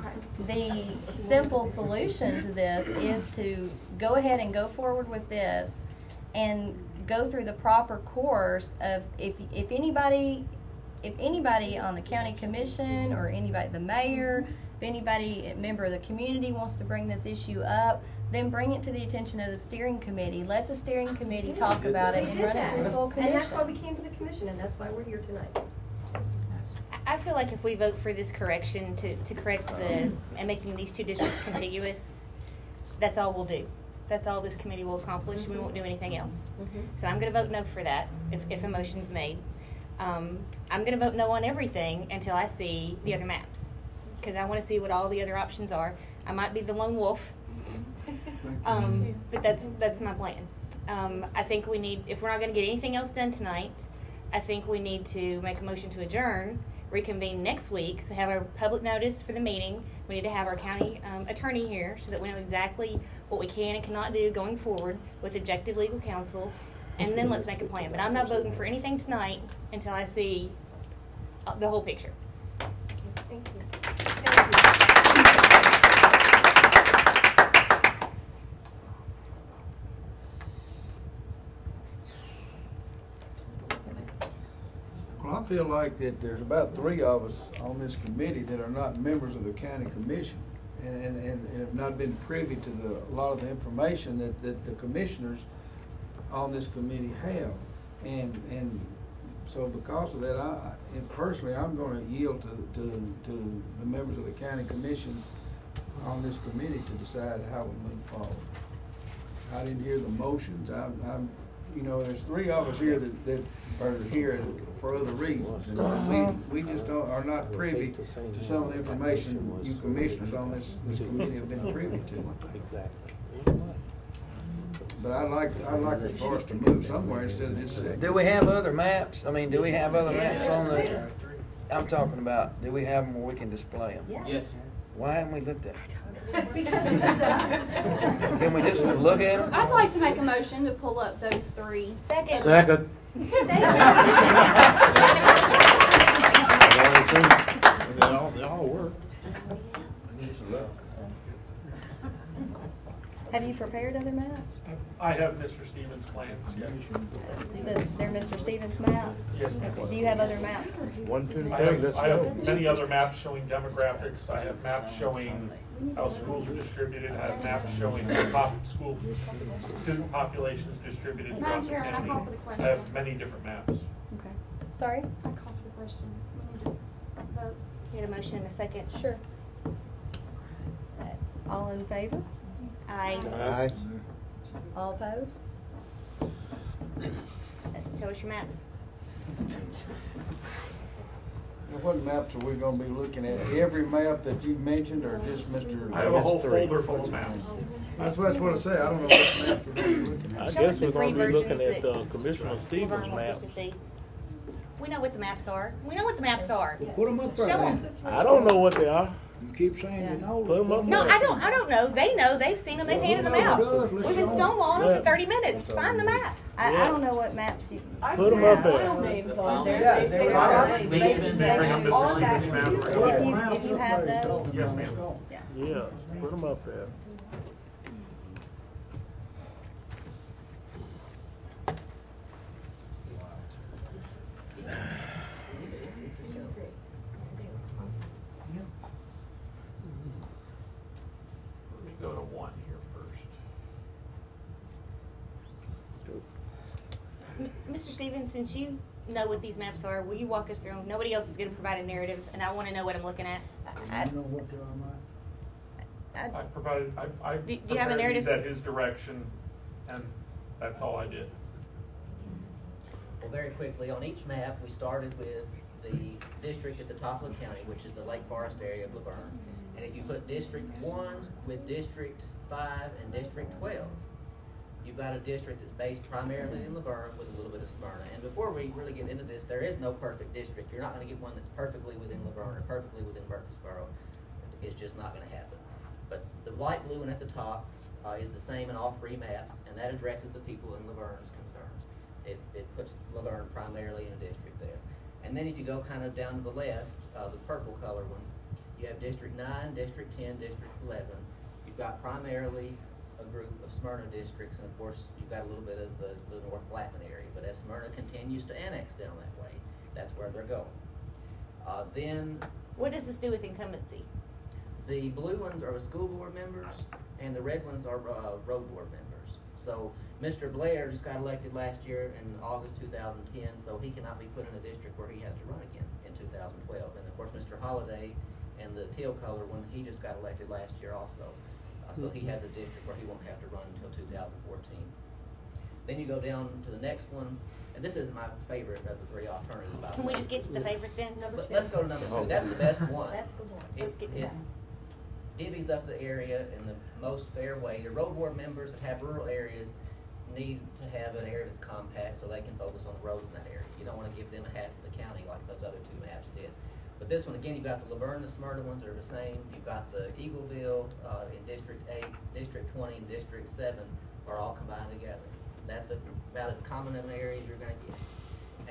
the simple solution to this is to go ahead and go forward with this and go through the proper course of if anybody on the county commission or anybody, the mayor, if anybody, a member of the community wants to bring this issue up, then bring it to the attention of the steering committee. Let the steering committee talk about it and run it through the full commission. And that's why we came to the commission, and that's why we're here tonight. I feel like if we vote for this correction to correct and making these two districts contiguous, that's all we'll do. That's all this committee will accomplish. We won't do anything else. So I'm going to vote no for that if a motion's made. I'm going to vote no on everything until I see the other maps, because I want to see what all the other options are. I might be the lone wolf, but that's my plan. I think we need, if we're not going to get anything else done tonight, I think we need to make a motion to adjourn, reconvene next week, so have our public notice for the meeting. We need to have our county attorney here so that we know exactly what we can and cannot do going forward with objective legal counsel, and then let's make a plan. But I'm not voting for anything tonight until I see the whole picture. Thank you. Well, I feel like that there's about 3 of us on this committee that are not members of the county commission and have not been privy to a lot of the information that the commissioners on this committee have. And so because of that, personally, I'm going to yield to the members of the county commission on this committee to decide how we move forward. I didn't hear the motions. You know, there's 3 of us here that are here for other reasons, and we just are not privy to some of the information you commissioners on this committee have been privy to. Exactly. But I'd like it for us to move somewhere instead of just six. Do we have other maps? I mean, do we have other maps on the, I'm talking about, do we have them where we can display them? Yes. Why haven't we looked at them? Because we're stuck. Can we just look at them? I'd like to make a motion to pull up those three. Second. Second. They all work. Have you prepared other maps? I have Mr. Stevens' plans, yes. So they're Mr. Stevens maps? Yes, ma'am. Do you have other maps? 1, 2, 3, let's I go. have many other maps showing demographics. I have maps showing how schools are distributed. I have maps showing how school student populations distributed Madam throughout the Chairman, I county. call for the question. I have many different maps. Okay. Sorry? I call for the question. We need to vote. You had a motion and a second? Sure. All in favor? Aye. Aye. All opposed? Show us your maps. Now, what maps are we gonna be looking at? Every map that you mentioned, or just Mr.? I have a whole folder full of maps. That's what I say. I don't know what maps we're gonna be looking I at. Show guess us the we're gonna three be looking versions at that Commissioner Stevens' Laverne wants us map. to see. We know what the maps are. We know what the maps are. Put them up Show there. them. I don't know what they are. You keep saying you know. Put 'em up No, there. I don't know. They know. They've seen them. They've handed them out. We've been stonewalling them for 30 minutes. Find the map. I don't know what maps you. Put them up there. If you have those. Yes, ma'am. Yeah, put them up there. Let me go to one here first. Mr. Stevens, since you know what these maps are, will you walk us through them? Nobody else is going to provide a narrative, and I want to know what I'm looking at. You know what they're on, Mike? I provided, I Do you have a prepared these narrative? at his direction, and that's all I did. Well, very quickly, on each map, we started with the district at the top of the county, which is the Lake Forest area of Laverne. And if you put District 1 with District 5 and District 12, you've got a district that's based primarily in Laverne with a little bit of Smyrna. And before we really get into this, there is no perfect district. You're not going to get one that's perfectly within Laverne or perfectly within Murfreesboro. It's just not going to happen. But the light blue one at the top is the same in all three maps, and that addresses the people in Laverne's concerns. It puts Laverne primarily in a district there. And then if you go kind of down to the left, the purple color one, you have District 9, District 10, District 11. You've got primarily a group of Smyrna districts, and of course you've got a little bit of the North Blackman area. But as Smyrna continues to annex down that way, that's where they're going. Then What does this do with incumbency? the blue ones are school board members, and the red ones are road board members. So Mr. Blair just got elected last year in August 2010, so he cannot be put in a district where he has to run again in 2012. And of course, Mr. Holliday and the teal color one, he just got elected last year also. So he has a district where he won't have to run until 2014. Then you go down to the next one, and this is my favorite of the three alternatives. by the Can we way. just get to the favorite then? Let's go to number 2. That's the best one. That's the one. It- Let's get to it that. divvies up the area in the most fair way. The road board members that have rural areas need to have an area that's compact so they can focus on the roads in that area. You don't want to give them a half of the county like those other two maps did. But this one, again, you've got the Laverne, the Smyrna ones are the same. You've got the Eagleville in District 8, District 20, and District 7 are all combined together. That's about as common an area as you're going to get.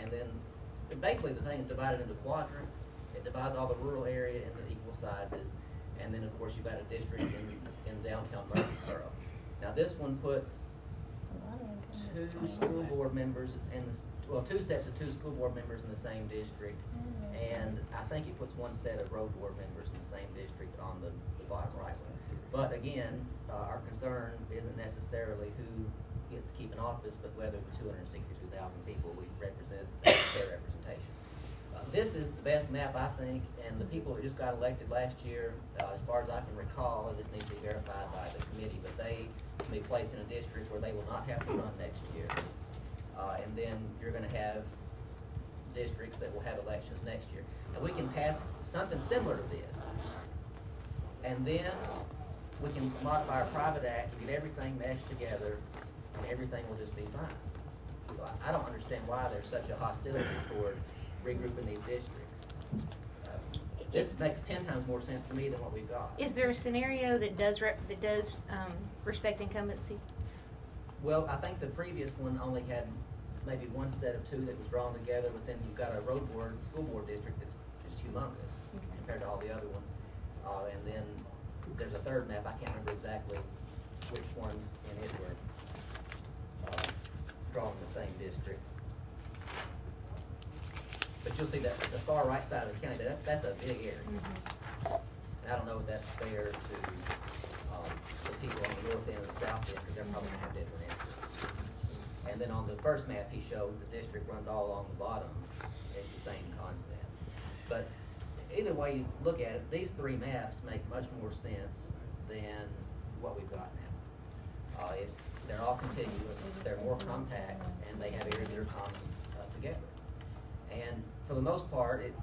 And then basically the thing is divided into quadrants. It divides all the rural area into equal sizes. And then, of course, you've got a district in downtown Murfreesboro. Now, this one puts two school board members two sets of two school board members in the same district, and I think it puts one set of road board members in the same district on the bottom right one. But again, our concern isn't necessarily who gets to keep an office, but whether the 262,000 people we represent their representation. This is the best map, I think, and the people that just got elected last year, as far as I can recall, and this needs to be verified by the committee, but they will be placed in a district where they will not have to run next year. And then you're going to have districts that will have elections next year. And we can pass something similar to this. And then we can modify our private act and get everything meshed together and everything will just be fine. So I don't understand why there's such a hostility toward regrouping these districts. This makes 10 times more sense to me than what we've got. Is there a scenario that does respect incumbency? Well, I think the previous one only had maybe one set of two that was drawn together, but then you've got a road board, school board district that's just humongous compared to all the other ones. And then there's a third map. I can't remember exactly which ones in it were drawn in the same district. But you'll see that the far right side of the county, that's a big area. And I don't know if that's fair to the people on the north end and the south end, because they're probably going to have different interests. And then on the first map he showed, the district runs all along the bottom. It's the same concept. But either way you look at it, these three maps make much more sense than what we've got now. They're all contiguous, they're more compact, and they have areas that are common together. And for the most part, it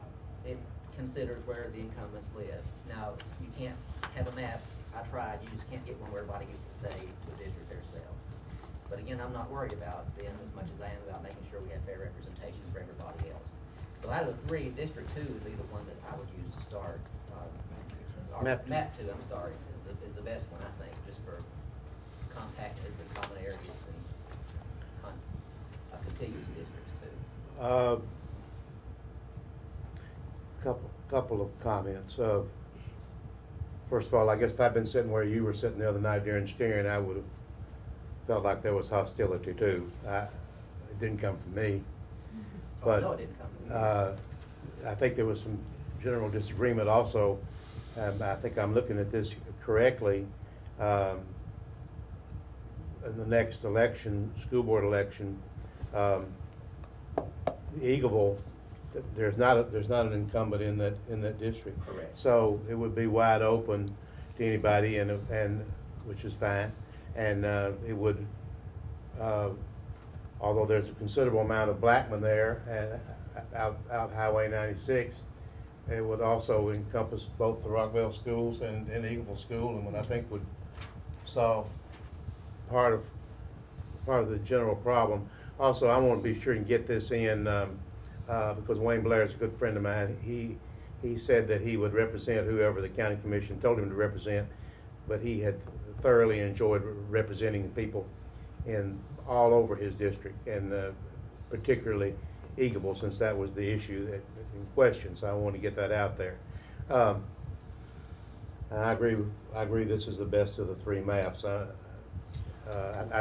considers where the incumbents live. Now, you can't have a map. I tried. You just can't get one where everybody gets to stay to a district themselves. But again, I'm not worried about them as much as I am about making sure we have fair representation for everybody else. So out of the three, District 2 would be the one that I would use to start. Map 2, I'm sorry, is the best one, I think, just for compactness and common areas and contiguous districts too. Couple of comments. First of all, I guess if I'd been sitting where you were sitting the other night during steering, I would have felt like there was hostility too. It didn't come from me. But no, it didn't come from me. I think there was some general disagreement also. I think I'm looking at this correctly. In the next election, school board election, Eagleville, there's not an incumbent in that district. Correct. So it would be wide open to anybody, and which is fine. And it would, although there's a considerable amount of Blackman there, out Highway 96, it would also encompass both the Rockville schools and Eagleville School, and what I think would solve part of the general problem. Also, I want to be sure and get this in. Because Wayne Blair is a good friend of mine. He said that he would represent whoever the county commission told him to represent, but he had thoroughly enjoyed representing people in all over his district, and particularly Eagleville, since that was the issue in question. So I want to get that out there. I agree. This is the best of the three maps. I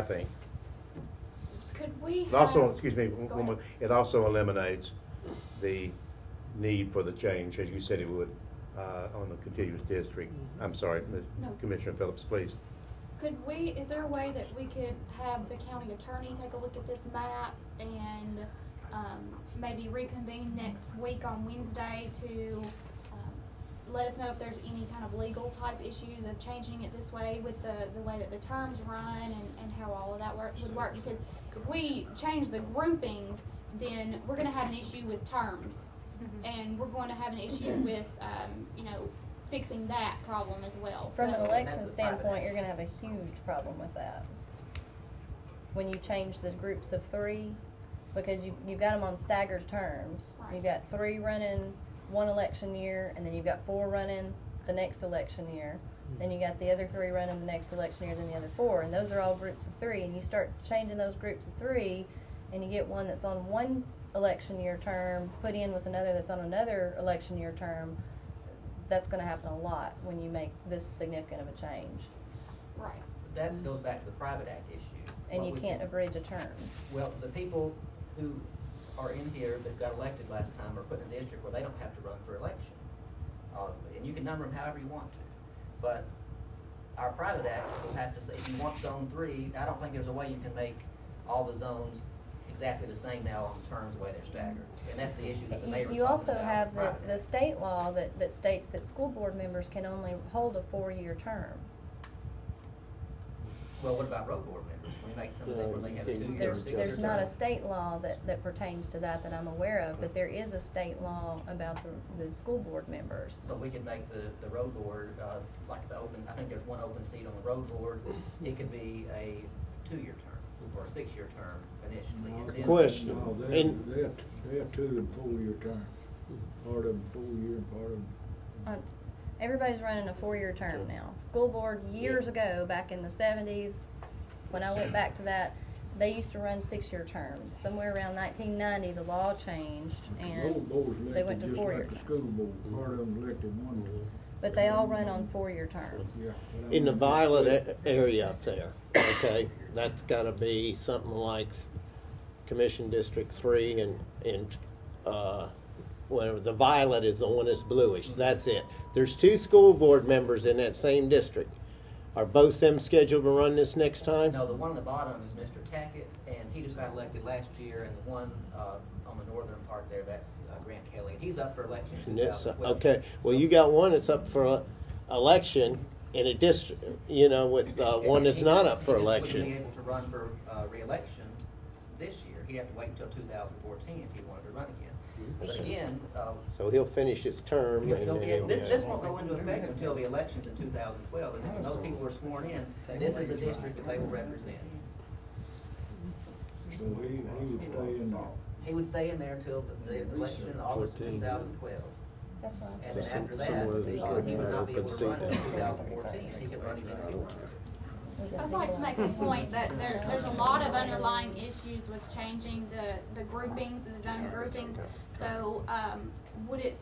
think. Could we have... Also, excuse me, it also eliminates the need for the change, as you said it would, on the contiguous district. I'm sorry, No. Commissioner Phillips, please. Is there a way that we could have the county attorney take a look at this map and maybe reconvene next week on Wednesday to let us know if there's any kind of legal type issues of changing it this way with the way that the terms run and how all of that would work? Because if we change the groupings, then we're going to have an issue with terms, and we're going to have an issue with fixing that problem as well. From an election standpoint, you're going to have a huge problem with that when you change the groups of three, because you've got them on staggered terms. Right. You've got three running one election year, and then you've got four running the next election year. Then you got the other three running the next election year, then the other four, and those are all groups of three. And you start changing those groups of three, and you get one that's on one election year term put in with another that's on another election year term. That's going to happen a lot when you make this significant of a change. Right. That goes back to the Private Act issue. And you can't abridge a term. Well, the people who are in here that got elected last time are put in a district where they don't have to run for election. And you can number them however you want to. But our Private Act will have to say, if you want Zone 3, I don't think there's a way you can make all the zones exactly the same now on terms the way they're staggered. And that's the issue that the mayor was You also talking have about the state law that states that school board members can only hold a 4-year term. Well, what about road board members? Can we make some of them where they have a 2-year or 6-year There's not a term? state law that pertains to that I'm aware of, but there is a state law about the school board members. So we could make the road board, like I think there's one open seat on the road board. It could be a 2-year term. for a 6-year term initially. And then Question. No, they have 2 and 4-year terms. Part of them 4 year and part of them. Everybody's running a 4-year term now. School board years ago, back in the 70s, when I went back to that, they used to run 6-year terms. Somewhere around 1990, the law changed and Road board's they went elected to just 4-year like the terms. school board. Part of them elected 1 year. But they all run on 4-year terms. Yeah. In the Violet area up there, okay, that's gotta be something like Commission District 3 and whatever, the violet is the one that's bluish, that's it. There's 2 school board members in that same district. Are both them scheduled to run this next time? No, the one on the bottom is Mr. Tackett, and he just got elected last year, and the one on the northern part there, that's Grant Kelly. He's up for election in Yes, 2012. okay, well, you got one that's up for election in a district, you know, with one that's not up for He just wouldn't be election. able to run for re-election this year. He'd have to wait until 2014 if he wanted to run again. But again, So he'll finish his term and then he'll this won't go into effect until the elections in 2012, and then when those people are sworn in, this is the district that they will represent. So he would stay in there. He would stay in there till the election in August of 2012. That's right. And then after that, he would not be able to run in 2014. He could run again if he wanted to. I'd like to make the point that there's a lot of underlying issues with changing the groupings and the zone groupings. So would it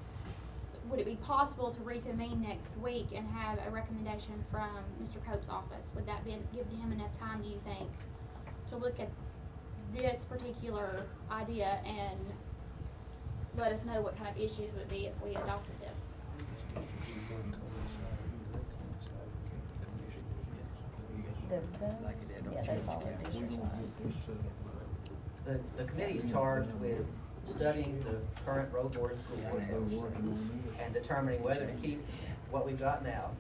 be possible to reconvene next week and have a recommendation from Mr. Cope's office? Would that give him enough time, do you think, to look at this particular idea and let us know what kind of issues would be if we adopted this? Yeah, they follow district-wise. The committee is charged with studying the current road board and school board zones and determining whether to keep what we've got now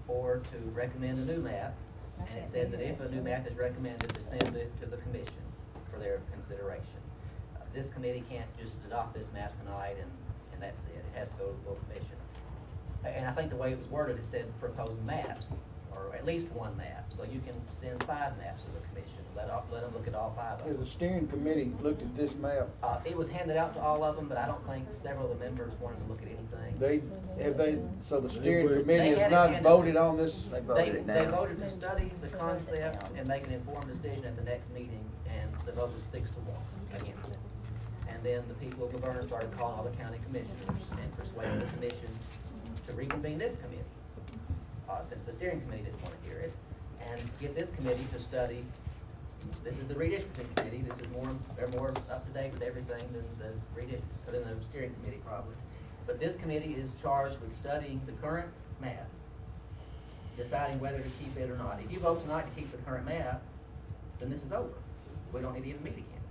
or to recommend a new map. And it says that if a new map is recommended, to send it to the commission for their consideration. This committee can't just adopt this map tonight and that's it. It has to go to the full commission. And I think the way it was worded, it said proposed maps, or at least 1 map. So you can send 5 maps to the commission. Let them look at all 5 of Has them. the steering committee looked at this map? It was handed out to all of them, but I don't think several of the members wanted to look at anything. So the steering committee They has had it not handed voted to- on this? They voted to study the concept and make an informed decision at the next meeting, and the vote was 6-1 against it. And then the people of Laverne started calling all the county commissioners and persuading the commission to reconvene this committee, since the steering committee didn't want to hear it, and get this committee to study. This is the redistricting committee. This is they're more up to date with everything than the steering committee probably. But this committee is charged with studying the current map, deciding whether to keep it or not. If you vote tonight to keep the current map, then this is over. We don't need to even meet again.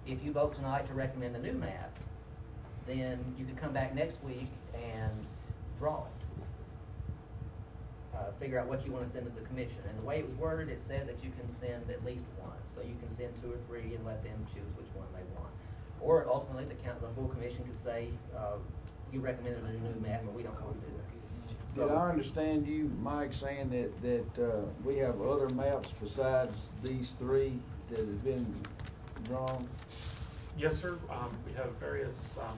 If you vote tonight to recommend the new map, then you could come back next week and draw it. Figure out what you want to send to the commission. And the way it was worded, it said that you can send at least 1. So you can send 2 or 3 and let them choose which one they want. Or ultimately, the full commission could say, you recommended a new map, but we don't want to do it. Did I understand you, Mike, saying that we have other maps besides these 3 that have been drawn? Yes, sir. We have various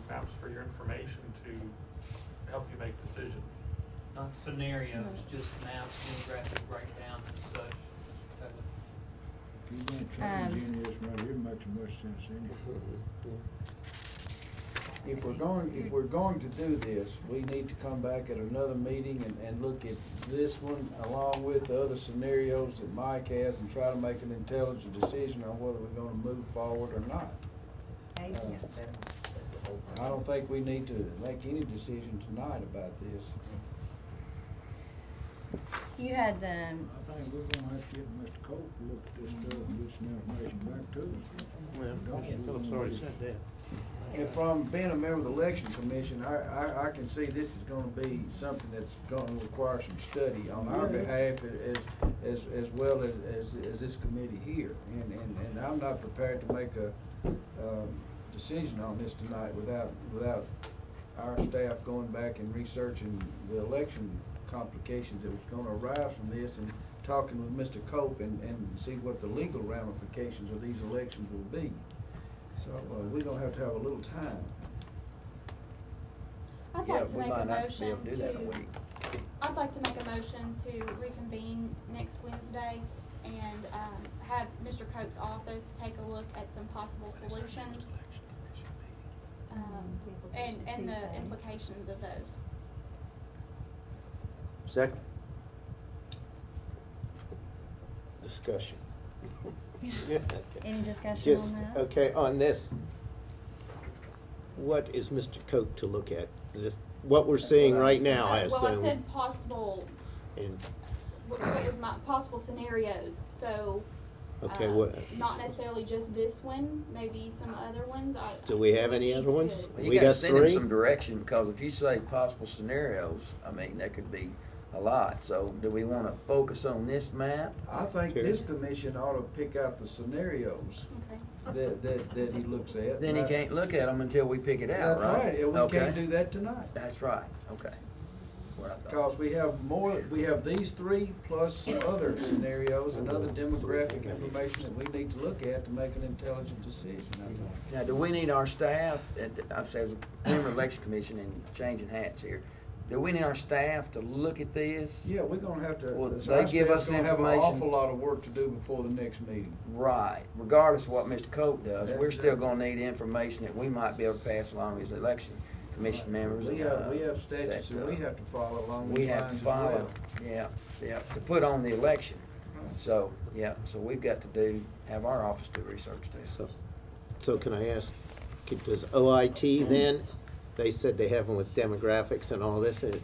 maps for your information to help you make decisions. Not scenarios, just maps, demographic breakdowns and such. If you want to change any of this right here, it makes much sense anyway. If we're going to do this, we need to come back at another meeting and look at this one along with the other scenarios that Mike has and try to make an intelligent decision on whether we're gonna move forward or not. That's the whole point. I don't think we need to make any decision tonight about this. You had, I think we're gonna have to get Mr. Cope to look at this stuff and get some information back to us. Well, Philip's already said that. And from being a member of the election commission, I can see this is gonna be something that's gonna require some study on our behalf as well as this committee here. And I'm not prepared to make a decision on this tonight without our staff going back and researching the election complications that was gonna arise from this and talking with Mr. Cope and see what the legal ramifications of these elections will be. So we're gonna have to have a little time. I'd Yeah, like to we make might a not be able motion to do that in a week. I'd like to make a motion to reconvene next Wednesday and have Mr. Coates' office take a look at some possible solutions and the implications of those. Second. Discussion. Any discussion Just, on that? okay, on this, what is Mr. Coke to look at? What we're seeing right now, I assume. Well, I said possible. And- What was my possible scenarios? So. Okay, not necessarily just this one, maybe some other ones. Do we have any other ones? Well, you We gotta got send him 3? some direction, because if you say possible scenarios, I mean, that could be a lot. So do we wanna focus on this map? I think this commission ought to pick out the scenarios that he looks at. Then he can't look at them until we pick it out, That's right? right, and we Okay. can't do that tonight. That's right, okay. That's what I thought. Because we have these 3 plus some other scenarios and other demographic information that we need to look at to make an intelligent decision. Now, do we need our staff, I've said as a member of election commission and changing hats here, do we need our staff to look at this? Yeah, we're gonna have to, Well, our they give us staff's gonna have an information. awful lot of work to do before the next meeting. Right, regardless of what Mr. Cope does, That- we're still gonna need information that we might be able to pass along as election commission members. We have statutes that we have to follow along We these have to lines as follow, well. yeah, to put on the election. So, yeah, so we've got to have our office do research there. So can I ask, does OIT then, they said they have them with demographics and all this, and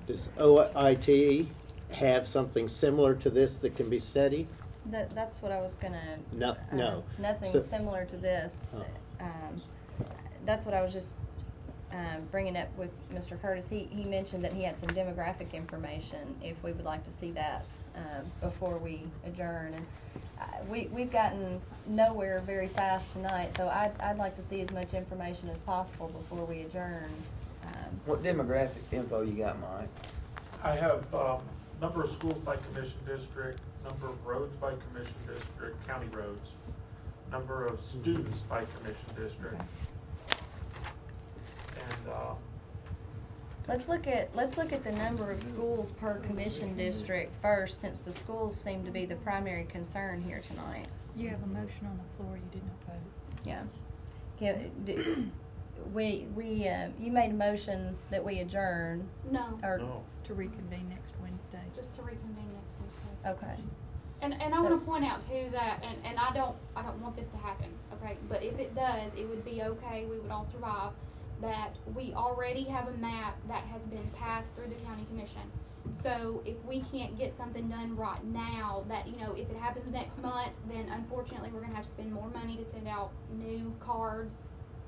does OIT have something similar to this that can be studied? That's what I was gonna. No. Nothing So- similar to this. That's what I was just bringing up with Mr. Curtis. He mentioned that he had some demographic information, if we would like to see that before we adjourn. And we've gotten nowhere very fast tonight, so I'd like to see as much information as possible before we adjourn. What demographic info you got, Mike? I have number of schools by commission district, number of roads by commission district, county roads, number of students by commission district. And Let's look at the number of schools per commission district first, since the schools seem to be the primary concern here tonight. You have a motion on the floor, you did not vote. Yeah. You made a motion that we adjourn. No. Or, To reconvene next Wednesday. Just to reconvene next Wednesday. okay. And I want to point out too that, and I don't want this to happen, okay? But if it does, it would be okay. We would all survive. That we already have a map that has been passed through the county commission. So if we can't get something done right now, that, you know, if it happens next month, then unfortunately we're gonna have to spend more money to send out new cards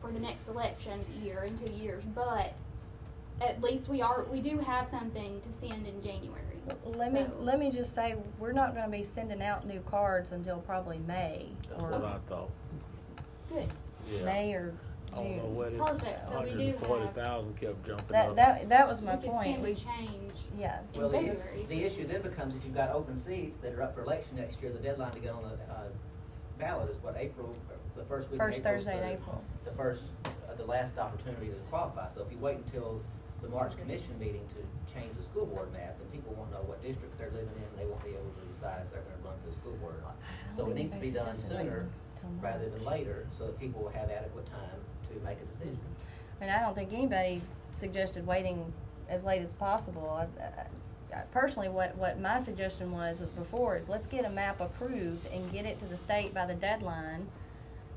for the next election year in 2 years. But at least we do have something to send in January. Let me just say, we're not gonna be sending out new cards until probably May. That's what I thought. Good. Yeah. May or I don't know June. what it's, Perfect, so we do have- 140,000 kept jumping up. That was my We could point. send a change Yeah. in Well, February. the issue then becomes if you've got open seats that are up for election next year, the deadline to get on the ballot is what, April, the first week of April? First Thursday in April. The last opportunity to qualify. So if you wait until the March commission meeting to change the school board map, then people won't know what district they're living in, and they won't be able to decide if they're gonna run for the school board or not. So it needs to be done sooner rather than later, so that people will have adequate time to make a decision. I mean, I don't think anybody suggested waiting as late as possible. Personally, what my suggestion was before is let's get a map approved and get it to the state by the deadline,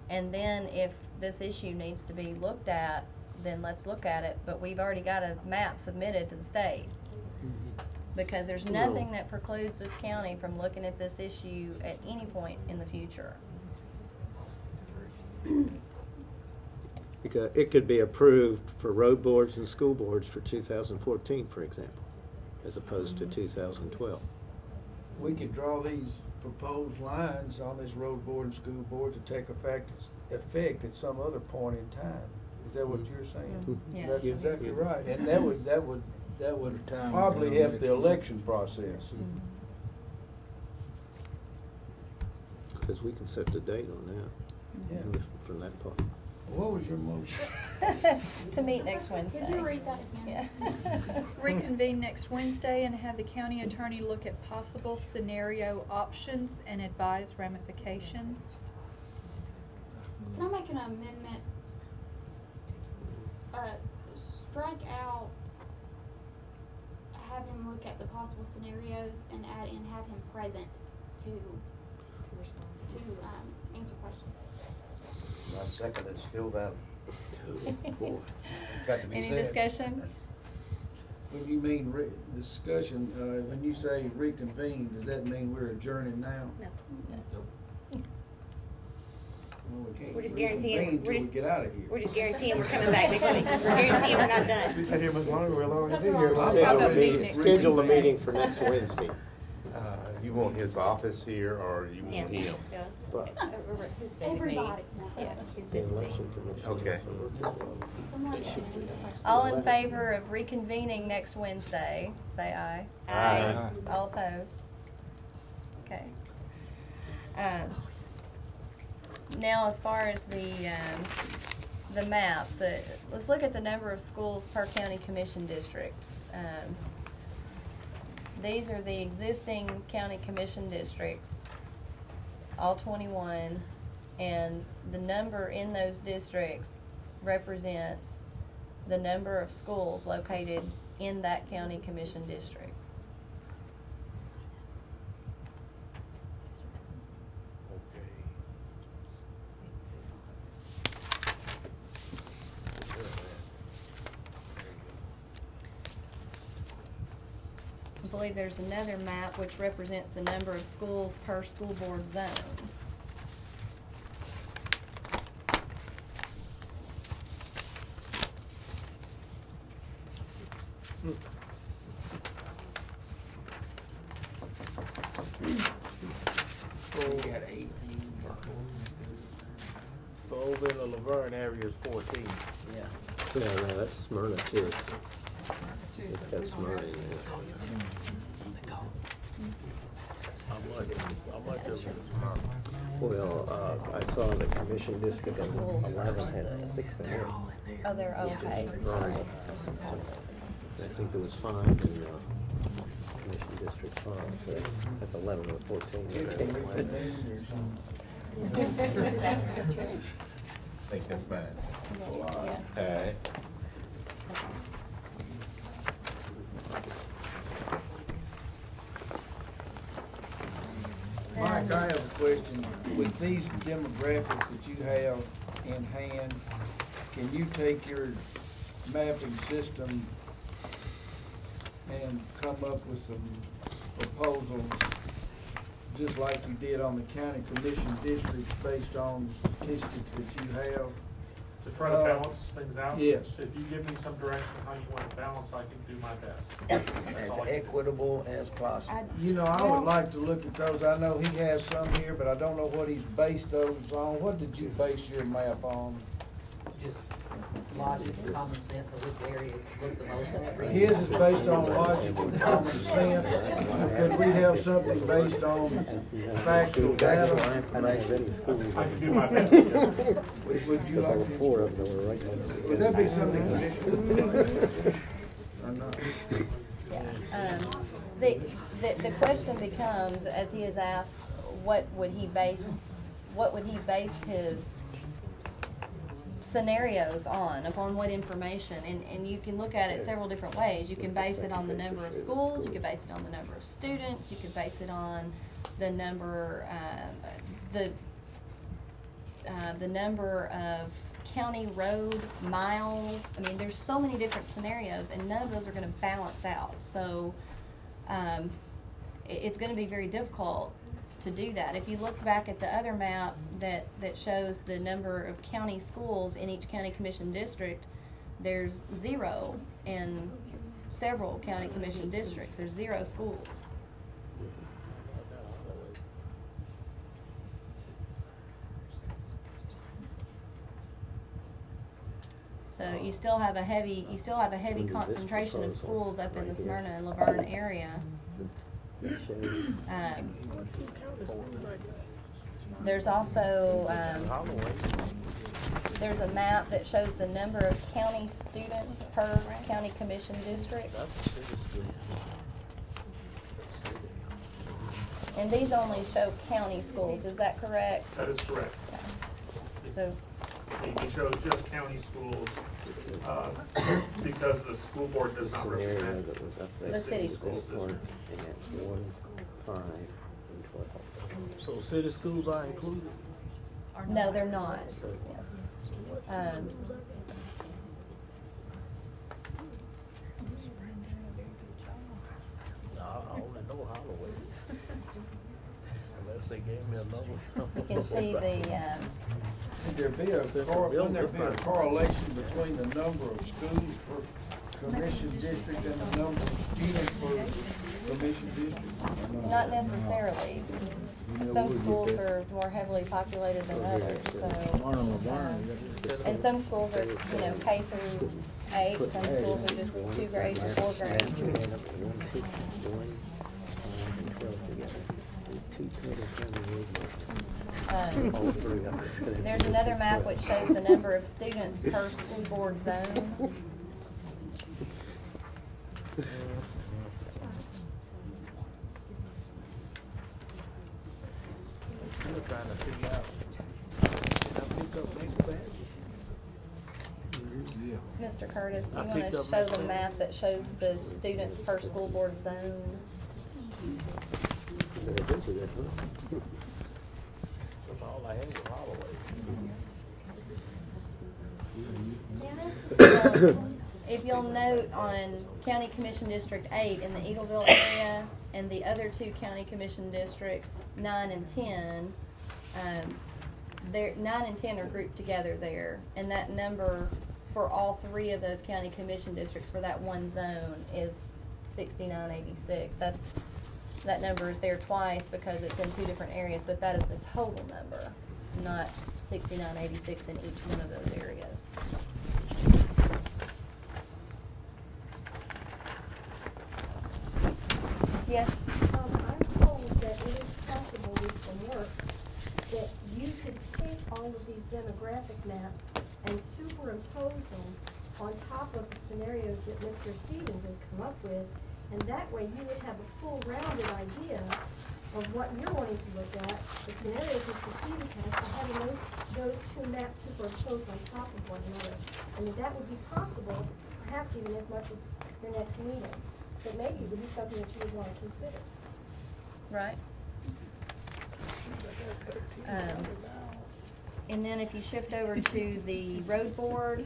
and then if this issue needs to be looked at, then let's look at it. But we've already got a map submitted to the state, because there's nothing that precludes this county from looking at this issue at any point in the future. Because it could be approved for road boards and school boards for 2014, for example, as opposed to 2012. We could draw these proposed lines on this road board and school board to take effect at some other point in time. Is that what you're saying? Yeah. That's exactly right, and that would Time probably down help next the week. election process. Because we can set the date on that. Yeah. From that part. What was your motion? To meet next Wednesday. Could you read that again? Yeah. Reconvene next Wednesday and have the county attorney look at possible scenario options and advise ramifications. Can I make an amendment? Strike out, have him look at the possible scenarios and add in have him present to answer questions. My second is still valid. It's got to be Any said. discussion? When you mean discussion, when you say reconvene, does that mean we're adjourning now? No. Well, we can't We're just reconvene guaranteeing, till we get out of here. we're just guaranteeing we're coming back next week. We're guaranteeing we're not done. We sat here much longer, we're already That's here. wrong. Schedule a meeting for next Wednesday. You want his office here, or you want him? Yeah. But Everybody. Yeah, who's the designated. election commission. Okay. All in favor of reconvening next Wednesday, say aye. Aye. All opposed? Okay. Now, as far as the maps, let's look at the number of schools per county commission district. These are the existing county commission districts, all 21, and the number in those districts represents the number of schools located in that county commission district. I believe there's another map which represents the number of schools per school board zone. So over in the Laverne area is 14. Yeah. No, that's Smyrna too. It's got Smyrna in there. How much of it? Well, I saw the commission district of 11 had 6 in there. Oh, they're okay. Right. So, I think there was 5 in commission district 5, so that's 11 or 14. I think that's fine. Yeah. All right. Mike, I have a question. With these demographics that you have in hand, can you take your mapping system and come up with some proposals, just like you did on the county commission districts based on statistics that you have? To try to balance things out? Yes. If you give me some direction how you want to balance, I can do my best. That's all I As can- equitable as possible. You know, I would like to look at those. I know he has some here, but I don't know what he's based those on. What did you base your map on? Just logic, common sense of which areas look the most. His is based on logic and common sense. Could we have something based on factual data? I can do my best, yes. Would you like to? 4 of them were right there. Would that be something commissioner? Or not? Yeah. The question becomes, as he has asked, what would he base his scenarios upon what information, and you can look at it several different ways. You can base it on the number of schools, you can base it on the number of students, you can base it on the number the number of county road miles. I mean, there's so many different scenarios, and none of those are going to balance out. So it's going to be very difficult to do that. If you look back at the other map that shows the number of county schools in each county commission district, there's 0 in several county commission districts. There's 0 schools. So you still have a heavy concentration of schools up in the Smyrna and Laverne area. There's also, there's a map that shows the number of county students per county commission district. And these only show county schools, is that correct? That is correct. So, It shows just county schools, because the school board does not represent the city schools. And that's 1, 5, and 12. So city schools are included? No, they're not. Yes. I only know Holloway. Unless they gave me a number. You can see the, Would there be wouldn't there be a correlation between the number of students per commission district and the number of students per commission district? not necessarily. Some schools are more heavily populated than others, so. And some schools are, K through 8, some schools are just 2 grades or 4 grades. There's another map which shows the number of students per school board zone. We're trying to figure out, did I pick up next batch? Mr. Curtis, you want to show the map that shows the students per school board zone? That's all I had was Holloway. If you'll note on County Commission District 8 in the Eagleville area and the other 2 County Commission Districts, 9 and 10, 9 and 10 are grouped together there, and that number for all 3 of those County Commission Districts for that one zone is 6986. That number is there twice because it's in 2 different areas, but that is the total number, not 6986 in each one of those areas. Yes? I'm told that it is possible with some work that you could take all of these demographic maps and superimpose them on top of the scenarios that Mr. Stevens has come up with, and that way you would have a full rounded idea of what you're wanting to look at, the scenarios Mr. Stevens has, by having those 2 maps superimposed on top of one another. I mean, that would be possible, perhaps even as much as your next meeting. So maybe it would be something that you would want to consider. Right. And then if you shift over to the road board,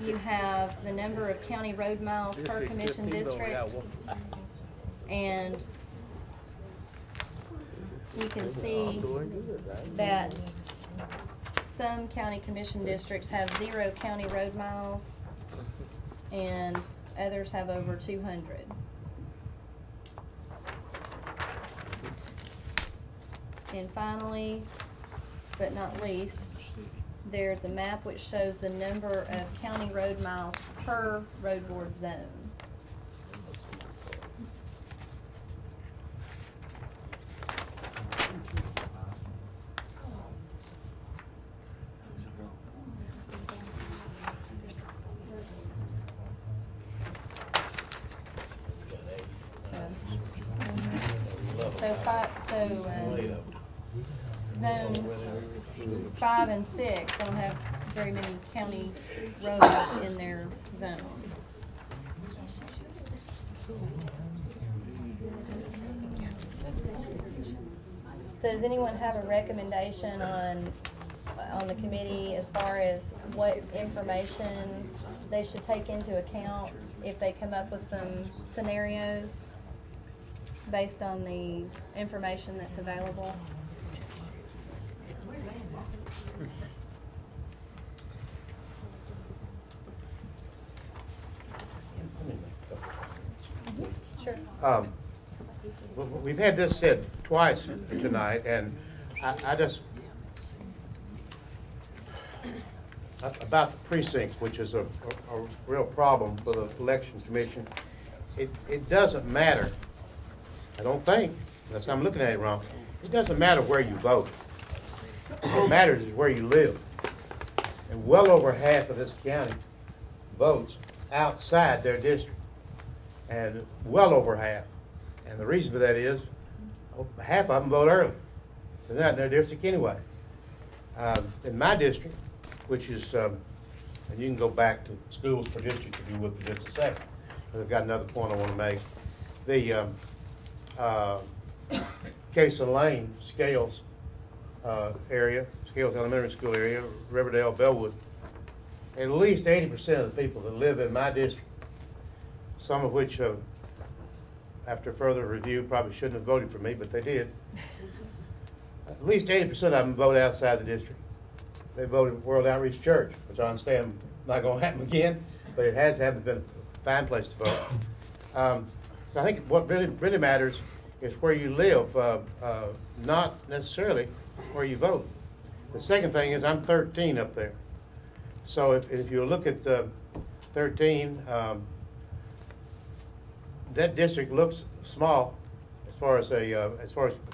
you have the number of county road miles per commission district. And you can see that some county commission districts have 0 county road miles and others have over 200. And finally, but not least, there's a map which shows the number of county road miles per road board zone. Zones 5 and 6 don't have very many county roads in their zone. So does anyone have a recommendation on the committee as far as what information they should take into account if they come up with some scenarios based on the information that's available? Sure. We've had this said twice tonight, and I just, about the precincts, which is a real problem for the election commission. It doesn't matter, I don't think, unless I'm looking at it wrong, it doesn't matter where you vote. What matters is where you live. And well over half of this county votes outside their district. And well over half. And the reason for that is half of them vote early. They're not in their district anyway. In my district, which is, and you can go back to schools per district if you would for just a second, because I've got another point I want to make. The Cason Lane, Scales area, Scales Elementary School area, Riverdale, Bellwood, at least 80% of the people that live in my district, some of which, after further review, probably shouldn't have voted for me, but they did. At least 80% of them vote outside the district. They voted World Outreach Church, which I understand not going to happen again, but it has happened. It's been a fine place to vote. So I think what really matters is where you live, not necessarily where you vote. The second thing is I'm 13 up there. So if you look at 13, that district looks small as far as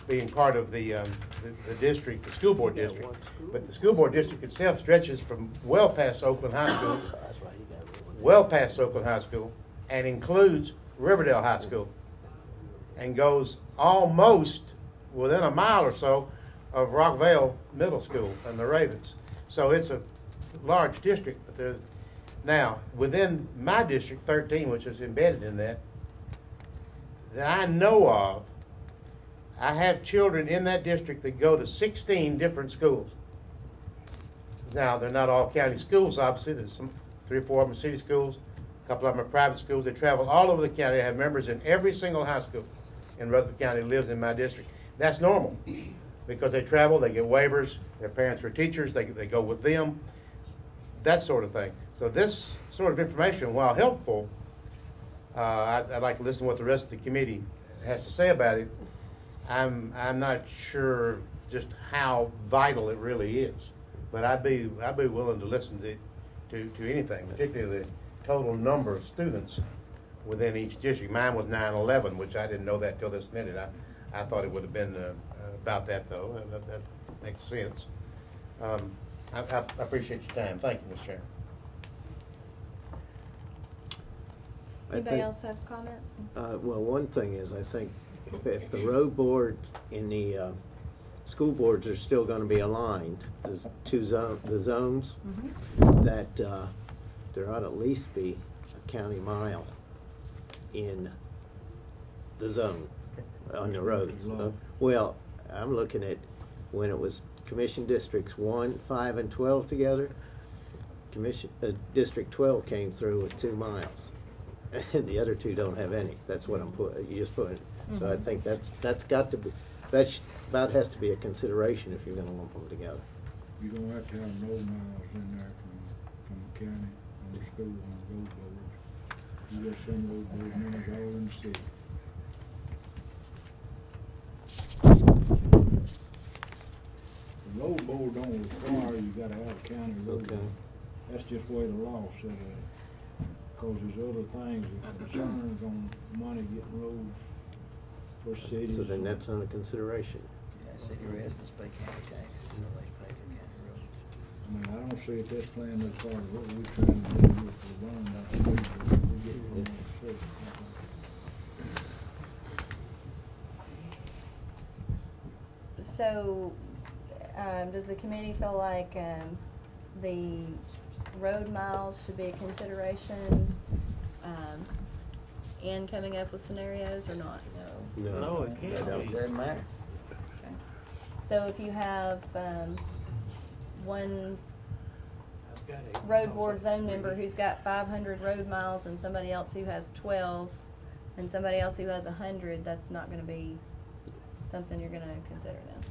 being part of the district, the school board district. But the school board district itself stretches from well past Oakland High School, well past Oakland High School, and includes Riverdale High School, and goes almost within a mile or so of Rockvale Middle School and the Ravens. So it's a large district. But now, within my district, 13, which is embedded in that I know of, I have children in that district that go to 16 different schools. Now, they're not all county schools, obviously. There's 3 or 4 of them are city schools. A couple of them are private schools. They travel all over the county. I have members in every single high school in Rutherford County lives in my district. That's normal because they travel, they get waivers, their parents are teachers, they go with them, that sort of thing. So this sort of information, while helpful, I'd like to listen to what the rest of the committee has to say about it. I'm not sure just how vital it really is, but I'd be willing to listen to anything, particularly the total number of students within each district. Mine was 911, which I didn't know that till this minute. I thought it would have been about that, though. That makes sense. I appreciate your time. Thank you, Mr. Chairman. Anybody else have comments? Well, one thing is, I think if the road board and the school boards are still going to be aligned, the zones, that there ought to at least be a county mile in the zone on the roads. Well, I'm looking at when it was commission districts 1, 5, and 12 together. District 12 came through with 2 miles, and the other 2 don't have any. That's what I'm putting. You just put it. So I think that's got to be, that has to be a consideration if you're going to lump them together. You don't have to have no miles in there from the county on the school on the road boards. You got some road board members all in the city. The road board don't require you gotta have a county road board. That's just the way the law said it. Cause there's other things that concerns on money getting roads for cities. So then that's under consideration. Yeah, city residents pay county taxes, so they pay for county roads. I mean, I don't see if that's playing that part of what we're trying to do with the loan out the street, but we get it on the city. So, does the committee feel like the road miles should be a consideration in coming up with scenarios or not? No, it can't. It doesn't matter. Okay. So if you have one road board zone member who's got 500 road miles and somebody else who has 12 and somebody else who has 100, that's not going to be something you're going to consider then.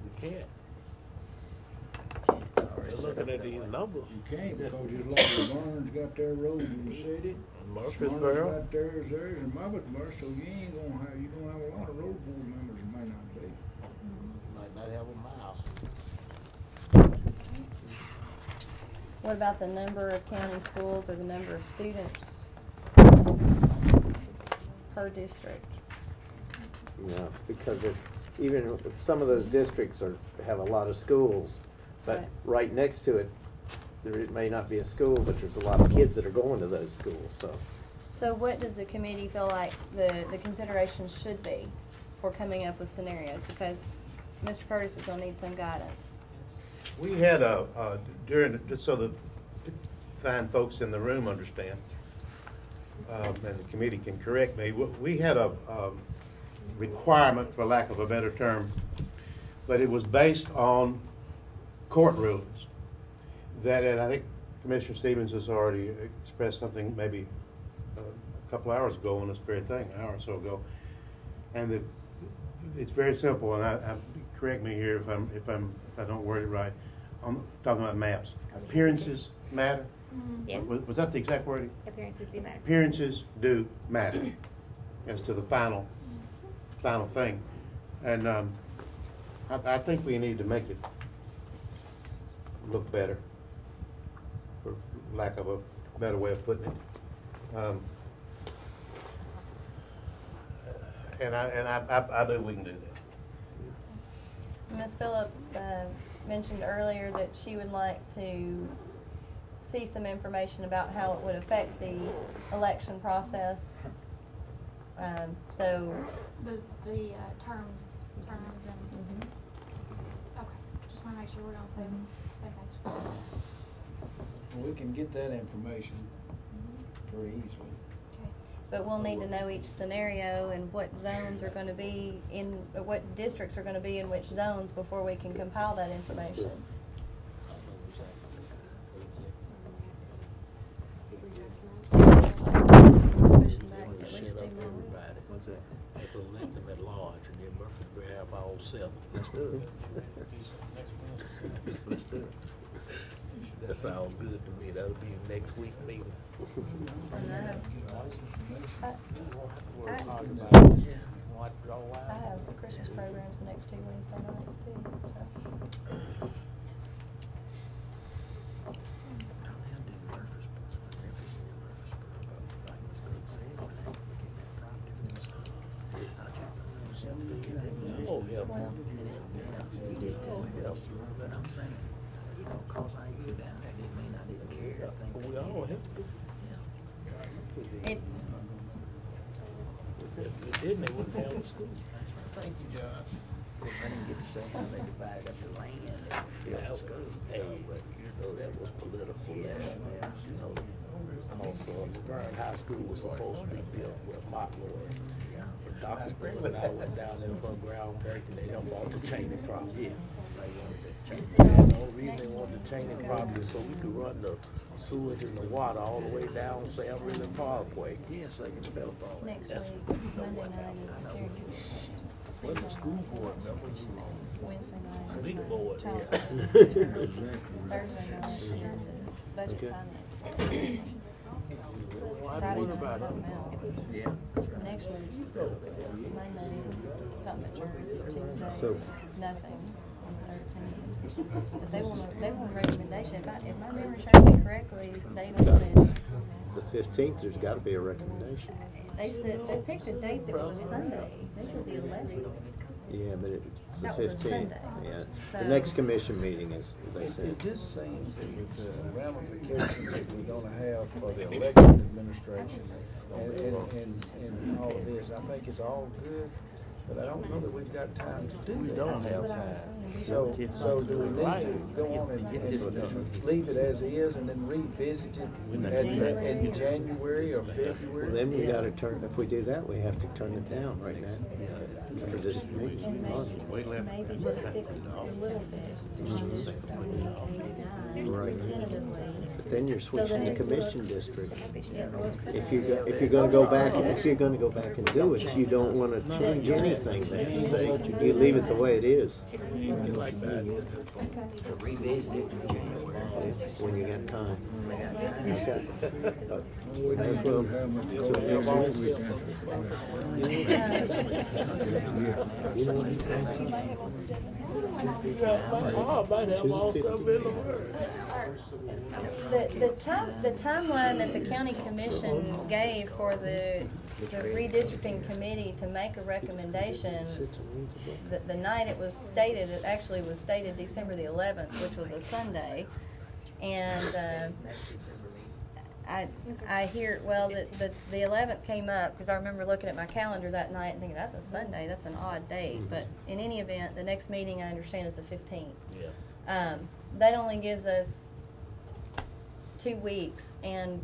You can't. They're looking at these numbers. You can't, because just like the Barnes got their roads in the city, Murfreesboro got theirs, and Murfreesboro, so you ain't gonna have, you're gonna have a lot of road board members that may not be. might not have a mouse. What about the number of county schools or the number of students per district? Yeah, because if even if some of those districts have a lot of schools, but right next to it, there may not be a school, but there's a lot of kids that are going to those schools, so. So what does the committee feel like the considerations should be for coming up with scenarios? Because Mr. Curtis is gonna need some guidance. We had just so the fine folks in the room understand, and the committee can correct me, we had a requirement, for lack of a better term, but it was based on court rulings. That, and I think Commissioner Stevens has already expressed something maybe a couple hours ago on this very thing, an hour or so ago, and it's very simple. And I correct me here if I don't word it right. I'm talking about maps. Appearances matter. Yes. Was that the exact wording? Appearances do matter. Appearances do matter as to the final thing, and I think we need to make it look better, for lack of a better way of putting it. And I believe we can do that. Ms. Phillips mentioned earlier that she would like to see some information about how it would affect the election process. So The terms and, okay, just wanna make sure we're on the same page. We can get that information very easily. but we'll need to know each scenario and what zones are going to be in, what districts are going to be in which zones before we can compile that information. Let's elect them at large, and then Murfreesboro have all 7. Let's do it. Let's do it. That sounds good to me. That'll be next week meeting. I have the Christmas programs the next 2 Wednesday nights too. So. Oh, yeah. But I'm saying, you know, cause I ain't down there, it may not even care. I think we all have to. If it didn't, they wouldn't have a school. That's right. Thank you, Josh. I didn't get to say how they divide up the land and build schools. Hey, but you know that was political. You know, also, Laverne High School was supposed to be built with Mock Lord. But Dr. Green and I went down there for groundbreaking. They done bought the Cheney property. The only reason they wanted the Cheney property is so we could run the sewage and the water all the way down Sam River Parkway. Yes, they can develop all that. Next week, Monday night is the steering Well, the school board members. Wednesday night. Big board, child yeah. Thursday night is budget finance. Friday night something else. Yeah. Next week, Monday is something at church. So- Tuesday, nothing on the 13th. If they want a recommendation, if my memory serves me correctly, they said The 15th, there's got to be a recommendation. they picked a date that was a Sunday. They said the 11th. Yeah, but it's the That was a 15th. Sunday. Yeah, So- the next commission meeting is, they said. It just seems that with the ramifications that we're gonna have for the election administration and all of this, I think it's all good, but I don't know that we've got time to do that. We don't have time. So do we need to go on and leave it as is and then revisit it in January or Well, February? then we got to turn, if we do that, we have to turn it down right now for this meeting. Maybe just fix a little bit. Right. But then you're switching to commission district. If you're going to go back, if you're going to go back and do it, you don't want to change anything then. So you leave it the way it is. Like that. Revisit it in January. When you got time. Okay. You know what he's The timeline that the county commission gave for the redistricting committee to make a recommendation, the night it was stated, it actually was stated December the 11th, which was a Sunday, and I hear, well, the 11th came up because I remember looking at my calendar that night and thinking, that's a Sunday, that's an odd date. But in any event, the next meeting I understand is the 15th. Yeah. That only gives us 2 weeks, and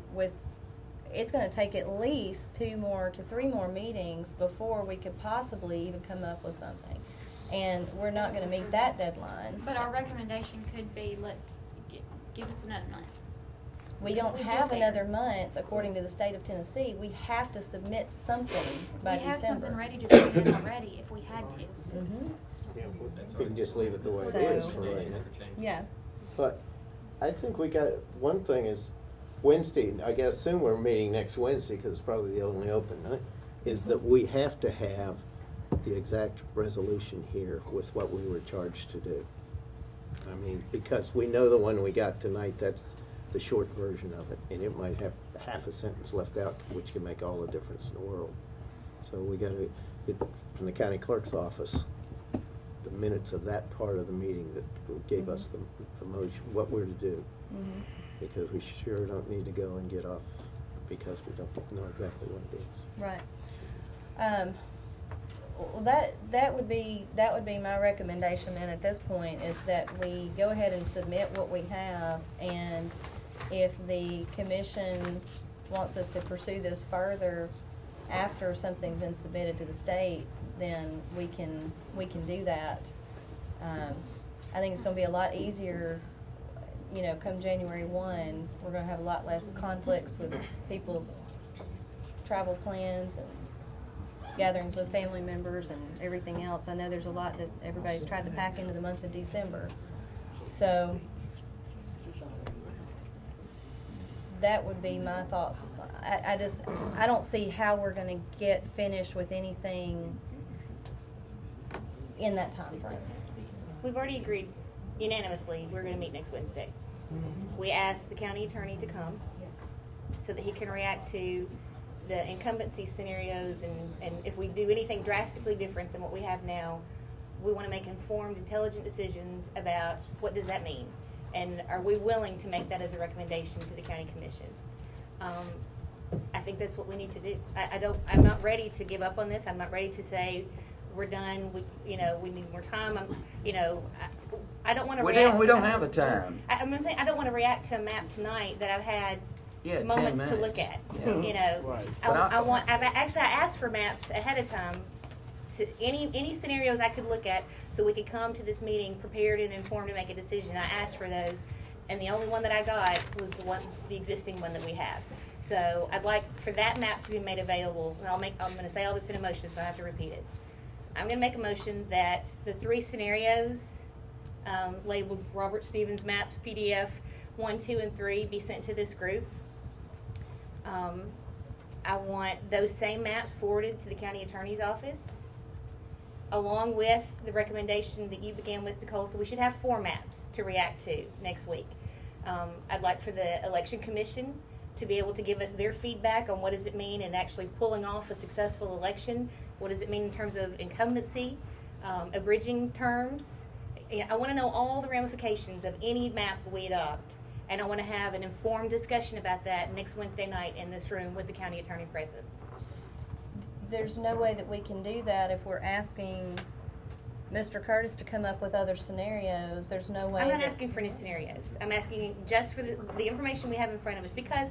it's going to take at least 2 to 3 more meetings before we could possibly even come up with something. And we're not going to meet that deadline. But our recommendation could be, give us another month. We don't have another month, according to the state of Tennessee. We have to submit something by December. We have something ready to submit already if we had to. We can just leave it the way it is for right now. Yeah. But I think we got, one thing is Wednesday, I guess assume we're meeting next Wednesday because it's probably the only open night, is that we have to have the exact resolution here with what we were charged to do. I mean, because we know the one we got tonight, that's the short version of it, and it might have half a sentence left out, which can make all the difference in the world. So we got to get from the county clerk's office the minutes of that part of the meeting that gave us the motion, what we're to do, because we sure don't need to go and get off because we don't know exactly what it is. Right. Well, that would be my recommendation. Then at this point is that we go ahead and submit what we have, and if the commission wants us to pursue this further after something's been submitted to the state, then we can do that. I think it's going to be a lot easier. You know, come January 1, we're going to have a lot less conflicts with people's travel plans and gatherings with family members and everything else. I know there's a lot that everybody's tried to pack into the month of December. So that would be my thoughts. I don't see how we're going to get finished with anything in that time frame. We've already agreed unanimously we're going to meet next Wednesday. We asked the county attorney to come so that he can react to the incumbency scenarios, and if we do anything drastically different than what we have now, we want to make informed, intelligent decisions about what does that mean, and are we willing to make that as a recommendation to the county commission. I think that's what we need to do. I'm not ready to give up on this. I'm not ready to say we're done. We need more time. I don't want to react. We don't have the time. I'm saying I don't want to react to a map tonight that I've had moments to look at. Yeah. Right. I asked for maps ahead of time to any scenarios I could look at so we could come to this meeting prepared and informed to make a decision. I asked for those, and the only one that I got was the existing one that we have. So I'd like for that map to be made available. And I'm going to say all this in a motion, so I have to repeat it. I'm going to make a motion that the 3 scenarios labeled Robert Stevens Maps PDF 1, 2, and 3 be sent to this group. I want those same maps forwarded to the county attorney's office, along with the recommendation that you began with, Nicole. So we should have 4 maps to react to next week. I'd like for the election commission to be able to give us their feedback on what does it mean in actually pulling off a successful election. What does it mean in terms of incumbency, abridging terms? I want to know all the ramifications of any map we adopt, and I want to have an informed discussion about that next Wednesday night in this room with the county attorney present. There's no way that we can do that if we're asking Mr. Curtis to come up with other scenarios. There's no way. I'm not asking for new scenarios. I'm asking just for the information we have in front of us, because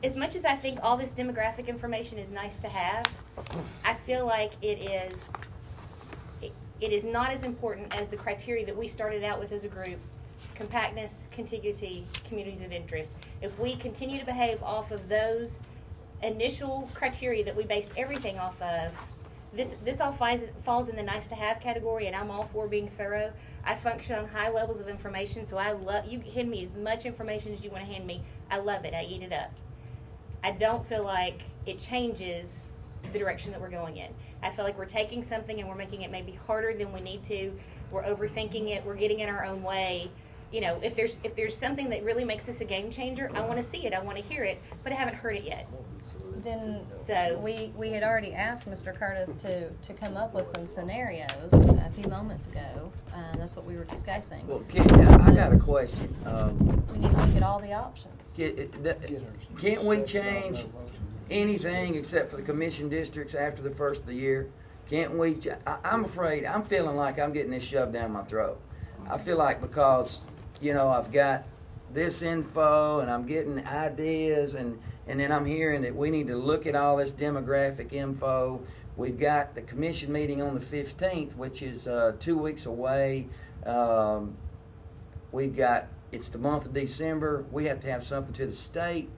as much as I think all this demographic information is nice to have, I feel like it is not as important as the criteria that we started out with as a group: compactness, contiguity, communities of interest. If we continue to behave off of those initial criteria that we based everything off of, this all falls in the nice to have category, and I'm all for being thorough. I function on high levels of information, so I love, you hand me as much information as you want to hand me. I love it. I eat it up. I don't feel like it changes the direction that we're going in. I feel like we're taking something and we're making it maybe harder than we need to. We're overthinking it. We're getting in our own way. You know, if there's something that really makes this a game changer, I want to see it. I want to hear it, but I haven't heard it yet. Then So we had already asked Mr. Curtis to come up with some scenarios a few moments ago. That's what we were discussing. Well, I got a question. We need to look at all the options. Can't we change anything except for the commission districts after the first of the year? Can't we? I'm afraid, I'm feeling like I'm getting this shoved down my throat. I feel like because, you know, I've got this info and I'm getting ideas and then I'm hearing that we need to look at all this demographic info. We've got the commission meeting on the 15th, which is 2 weeks away. It's the month of December. We have to have something to the state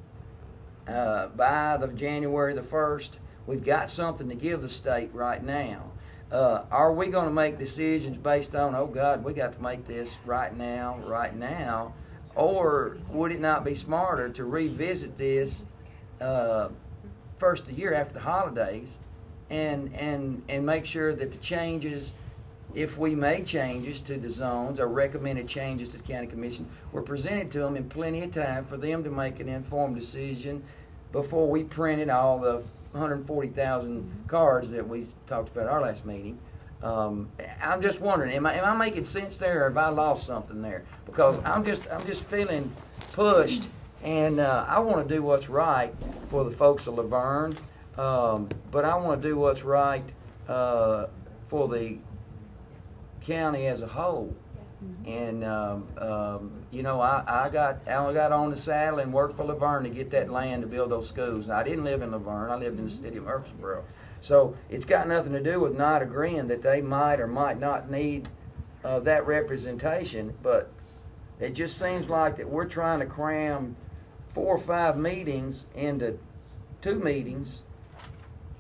by the January the 1st. We've got something to give the state right now. Are we going to make decisions based on, oh God, we got to make this right now, or would it not be smarter to revisit this first of the year after the holidays and make sure that the changes, if we make changes to the zones or recommended changes to the county commission, were presented to them in plenty of time for them to make an informed decision before we printed all the 140,000 cards that we talked about at our last meeting. I'm just wondering, am I making sense there, or have I lost something there? Because I'm just feeling pushed, and I want to do what's right for the folks of Laverne, but I want to do what's right for the county as a whole. And you know, I got on the saddle and worked for Laverne to get that land to build those schools. Now, I didn't live in Laverne; I lived in the city of Murfreesboro. So it's got nothing to do with not agreeing that they might or might not need that representation. But it just seems like that we're trying to cram 4 or 5 meetings into 2 meetings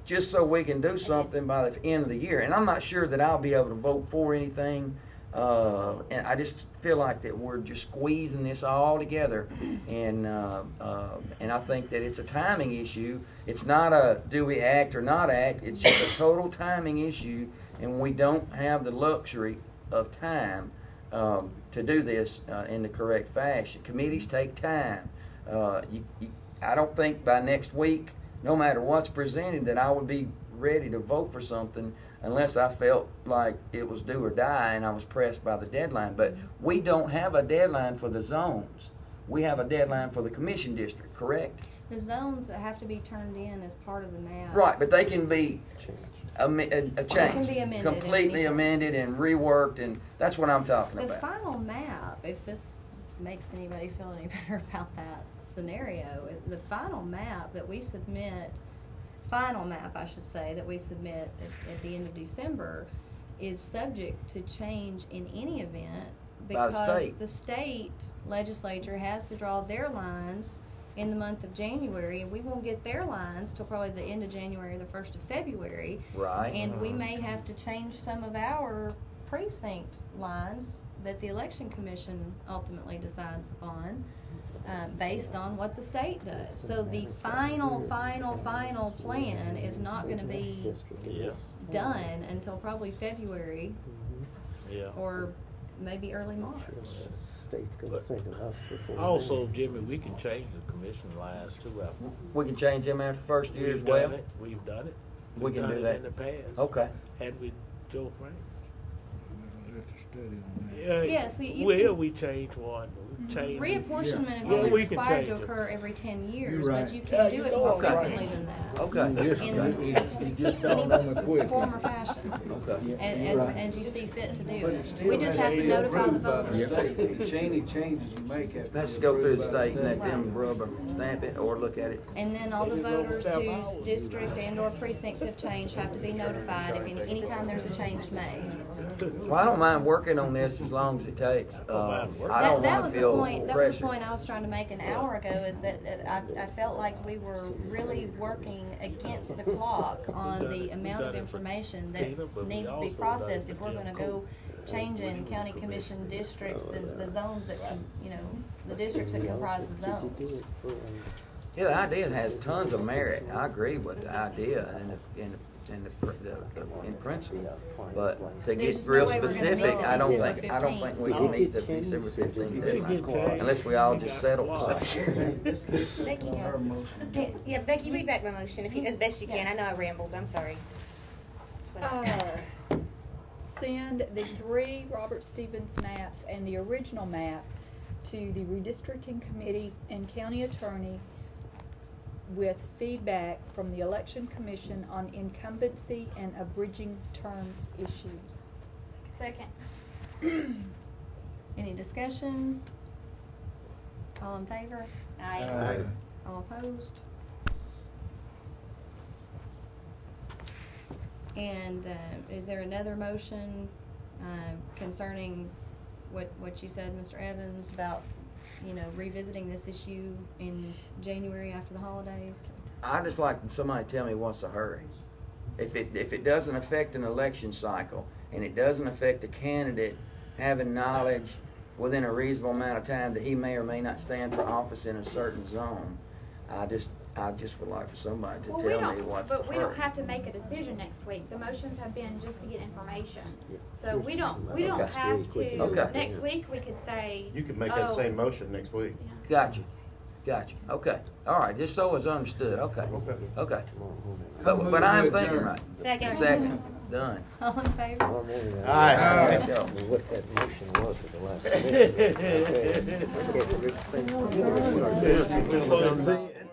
just so we can do something by the end of the year. And I'm not sure that I'll be able to vote for anything. And I just feel like that we're just squeezing this all together, and I think that it's a timing issue. It's not a do we act or not act. It's just a total timing issue, and we don't have the luxury of time to do this in the correct fashion. Committees take time. I don't think by next week, no matter what's presented, that I would be ready to vote for something unless I felt like it was do or die and I was pressed by the deadline. But we don't have a deadline for the zones. We have a deadline for the commission district, correct? The zones have to be turned in as part of the map. Right, but they can be changed, can be amended completely amended and reworked, and that's what I'm talking The about. final map, if this makes anybody feel any better about that scenario, the final map that we submit, that we submit at the end of December is subject to change in any event because the state legislature has to draw their lines in the month of January, and we won't get their lines till probably the end of January or the 1st of February. Right. And we may have to change some of our precinct lines that the election commission ultimately decides upon. Based on what the state does. So the final plan is not going to be done until probably February or maybe early March. State's going to think of us before. Also, Jimmy, we can change the commission lines too. We can change them after the first year as well? We've done it. We can do that in the past. Okay. Had we Joe Frank? Yes, we changed one. Reapportionment is only required to occur every 10 years, but you can do it more frequently than that. Okay. In any form or fashion, as you see fit to do it. We just have to notify the voters. Any changes you make have to Let's go through the state and let them rubber stamp it or look at it. And then all the voters whose district and or precincts have changed have to be notified if anytime there's a change made. Well, I don't mind working on this as long as it takes. I don't want to feel pressure. That was the point I was trying to make an hour ago, is that I felt like we were really working against the clock on the amount of information that needs to be processed if we're going to go changing county commission districts and the zones that, the districts that comprise the zones. Yeah, the idea has tons of merit. I agree with the idea in principle. But to get real specific, I don't think we need the December 15th deadline, unless we all just settle for something. Becky, yeah, Becky, read back my motion as best you can. I know I rambled. I'm sorry. Send the 3 Robert Stevens maps and the original map to the Redistricting Committee and County Attorney with feedback from the Election Commission on incumbency and abridging terms issues. Second. Any discussion? All in favor? Aye. Aye. All opposed? And is there another motion concerning what you said, Mr. Evans, about revisiting this issue in January after the holidays? I just like somebody to tell me what's the hurry. If it doesn't affect an election cycle and it doesn't affect the candidate having knowledge within a reasonable amount of time that he may or may not stand for office in a certain zone, I just would like for somebody to tell me what's the hurry. But we don't have to make a decision next week. The motions have been just to get information. So we don't have to. Okay. Next week we could say. You can make that same motion next week. Gotcha. Okay. All right. Just so it's understood. Okay. But I'm thinking right. Second. Done. All in favor? Aye. Let's go. What that motion was at the last meeting. Okay.